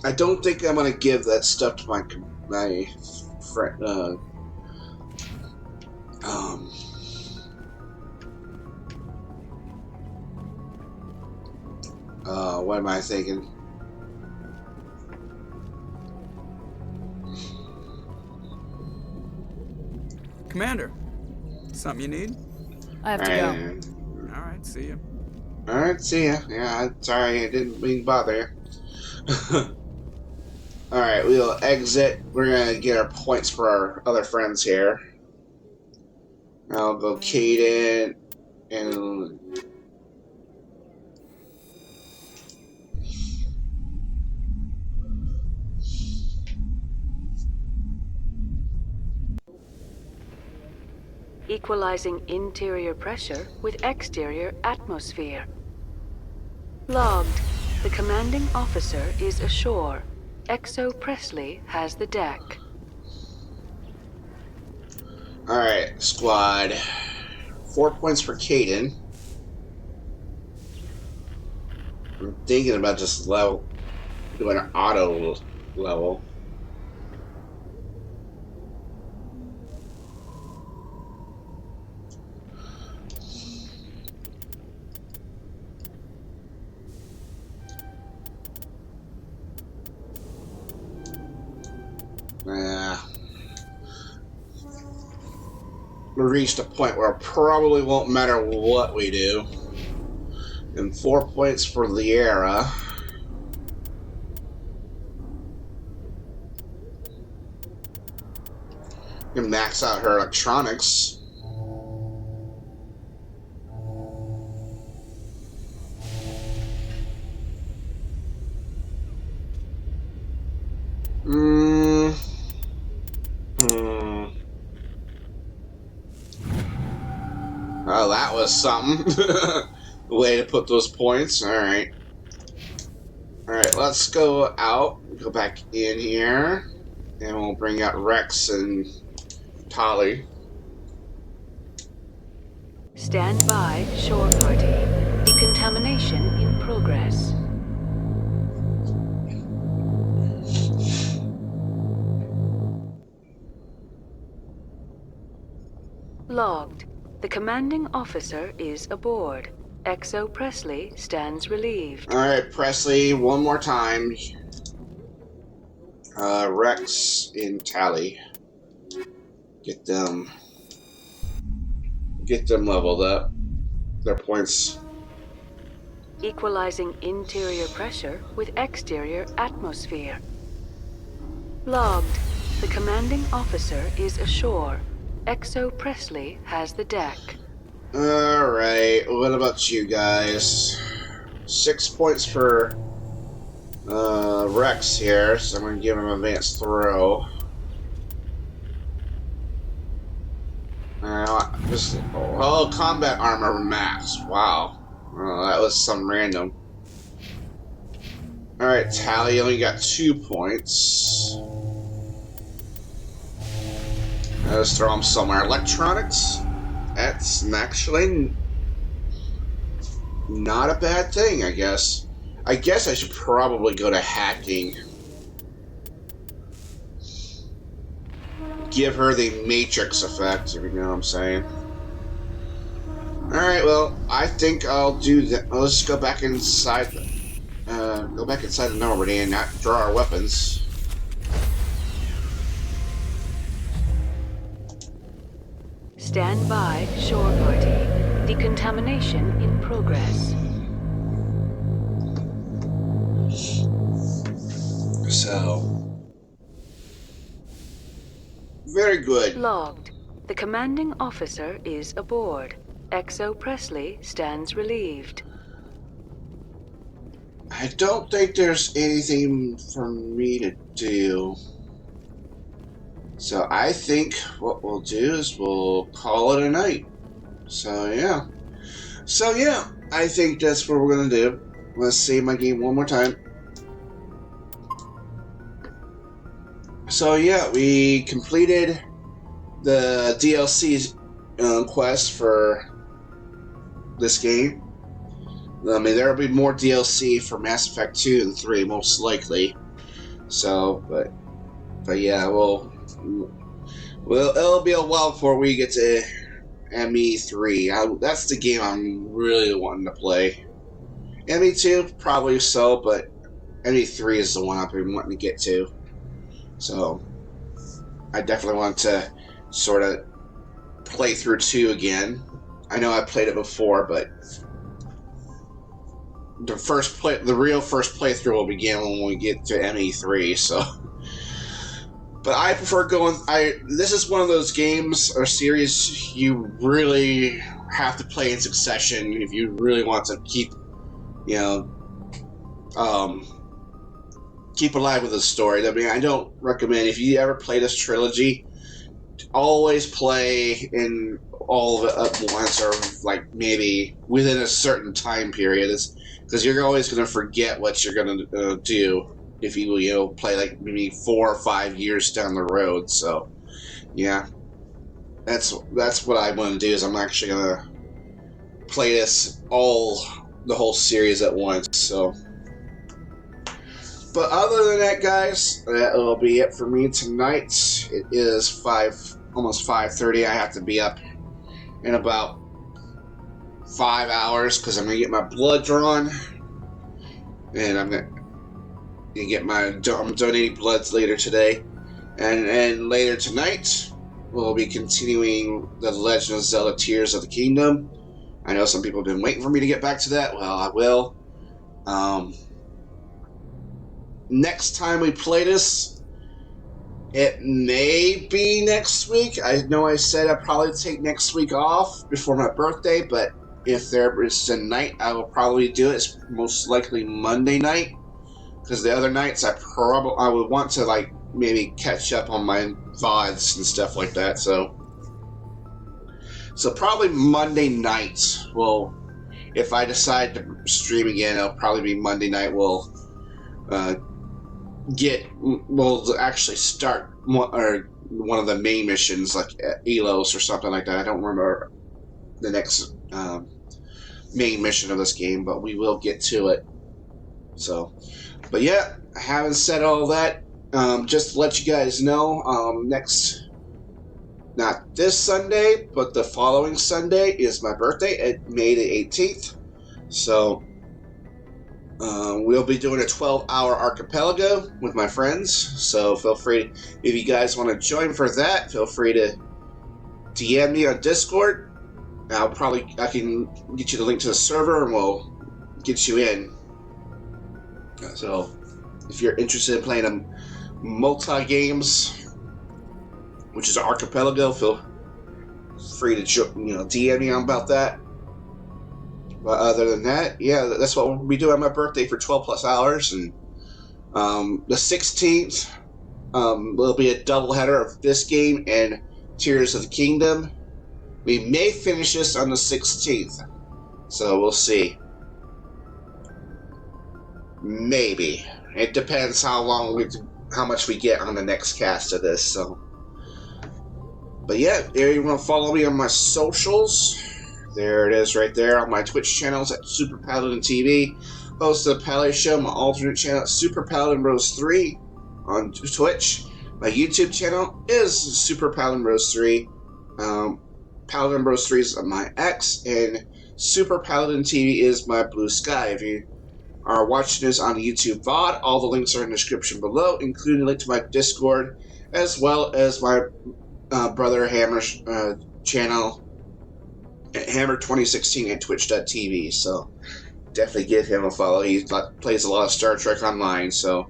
I don't think I'm gonna give that stuff to my friend. What am I thinking? Commander, something you need? I have to go. All right, see you. All right, see ya. Yeah, sorry, I didn't mean to bother you. All right, we'll exit. We're gonna get our points for our other friends here. I'll go Caden and. Equalizing interior pressure with exterior atmosphere. Logged. The commanding officer is ashore. Exo Presley has the deck. Alright, squad. 4 points for Caden. I'm thinking about just doing an auto level. reached a point where it probably won't matter what we do. And 4 points for Liera. You can max out her electronics. Oh, that was something. Way to put those points. Alright. Alright, let's go out. Go back in here. And we'll bring out Rex and Tali. Stand by, shore party. Decontamination in progress. Logged. The commanding officer is aboard. XO Presley stands relieved. Alright, Presley, one more time. Rex and Tali. Get them leveled up. Their points. Equalizing interior pressure with exterior atmosphere. Logged. The commanding officer is ashore. XO Presley has the deck. Alright, what about you guys? 6 points for Rex here, so I'm going to give him advanced throw. Oh, combat armor max. Wow. Oh, that was some random. Alright, Tali only got 2 points. Let's throw them somewhere. Electronics? That's actually not a bad thing, I guess. I guess I should probably go to hacking. Give her the Matrix effect, if you know what I'm saying. Alright, well, I think I'll do that. Let's just go back inside the Normandy and not draw our weapons. Stand by, shore party. Decontamination in progress. So, very good. Logged. The commanding officer is aboard. XO Presley stands relieved. I don't think there's anything for me to do. So I think what we'll do is we'll call it a night. So yeah. I think that's what we're gonna do. Let's save my game one more time. So yeah, we completed the DLC quest for this game. I mean, there'll be more DLC for Mass Effect 2 and 3, most likely. So, but yeah, well, it'll be a while before we get to ME3. That's the game I'm really wanting to play. ME2, probably so, but ME3 is the one I've been wanting to get to. So, I definitely want to sort of play through 2 again. I know I played it before, but the real first playthrough will begin when we get to ME3, so. But I prefer this is one of those games or series you really have to play in succession if you really want to keep alive with the story. I mean, I don't recommend, if you ever play this trilogy, always play in all of it at once, or like maybe within a certain time period, because you're always going to forget what you're going to do if you play like maybe 4 or 5 years down the road. So yeah, that's what I want to do, is I'm actually going to play the whole series at once. So, but other than that, guys, that will be it for me tonight. It is almost 5:30. I have to be up in about 5 hours because I'm gonna get my blood drawn, and I'm donating bloods later today, and later tonight we'll be continuing the Legend of Zelda Tears of the Kingdom. I know some people have been waiting for me to get back to that. Well, I will. Next time we play this, it may be next week. I know I said I'd probably take next week off before my birthday, but if there is a night I will probably do it. It's most likely Monday night, because the other nights I would want to like maybe catch up on my VODs and stuff like that. So probably Monday nights will, if I decide to stream again, it'll probably be Monday night. We'll actually start one of the main missions, like Elos or something like that. I don't remember the next main mission of this game, but we will get to it. So, but yeah, having said all that, just to let you guys know, not this Sunday, but the following Sunday is my birthday at May the 18th. So we'll be doing a 12-hour archipelago with my friends. So feel free, if you guys want to join for that, feel free to DM me on Discord. I can get you the link to the server and we'll get you in. So if you're interested in playing a multi-games, which is an archipelago, feel free to DM me on about that. But other than that, yeah, that's what we'll be doing on my birthday for 12 plus hours. And the 16th will be a doubleheader of this game and Tears of the Kingdom. We may finish this on the 16th, so we'll see. Maybe. It depends how much we get on the next cast of this. So, but yeah, if you want to follow me on my socials, there it is right there on my Twitch channels at SuperPaladinTV. Host of the Pally Show, my alternate channel at SuperPaladinRose3 on Twitch. My YouTube channel is SuperPaladinRose3. Paladin Bros 3 is my X, and Super Paladin TV is my Blue Sky. If you are watching this on YouTube VOD, all the links are in the description below, including a link to my Discord, as well as my brother Hammer's channel, Hammer 2016 at Twitch.tv. So definitely give him a follow. He plays a lot of Star Trek Online, so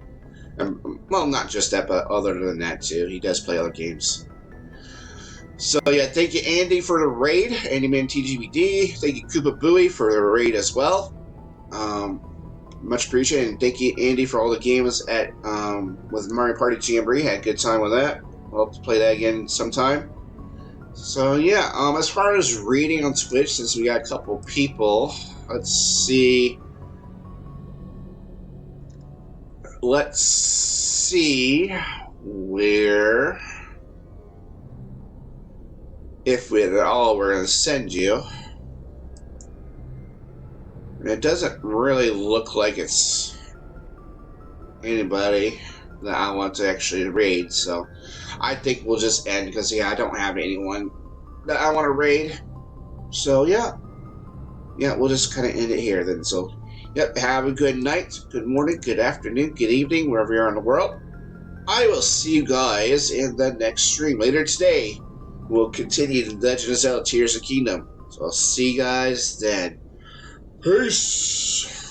well, not just that, but other than that too, he does play other games. So yeah, thank you Andy for the raid, Andyman TGBD. Thank you Koopa Booey for the raid as well. Much appreciated, and thank you Andy for all the games at with Mario Party Jamboree. Had a good time with that. We'll have to play that again sometime. So yeah, as far as raiding on Twitch, since we got a couple people, let's see where. If we're going to send you. It doesn't really look like it's anybody that I want to actually raid, so I think we'll just end, because yeah, I don't have anyone that I want to raid. So yeah, we'll just kind of end it here then. So yep, have a good night, good morning, good afternoon, good evening, wherever you are in the world. I will see you guys in the next stream later today. We'll continue the Legend of Zelda Tears of the Kingdom. So I'll see you guys then. Peace!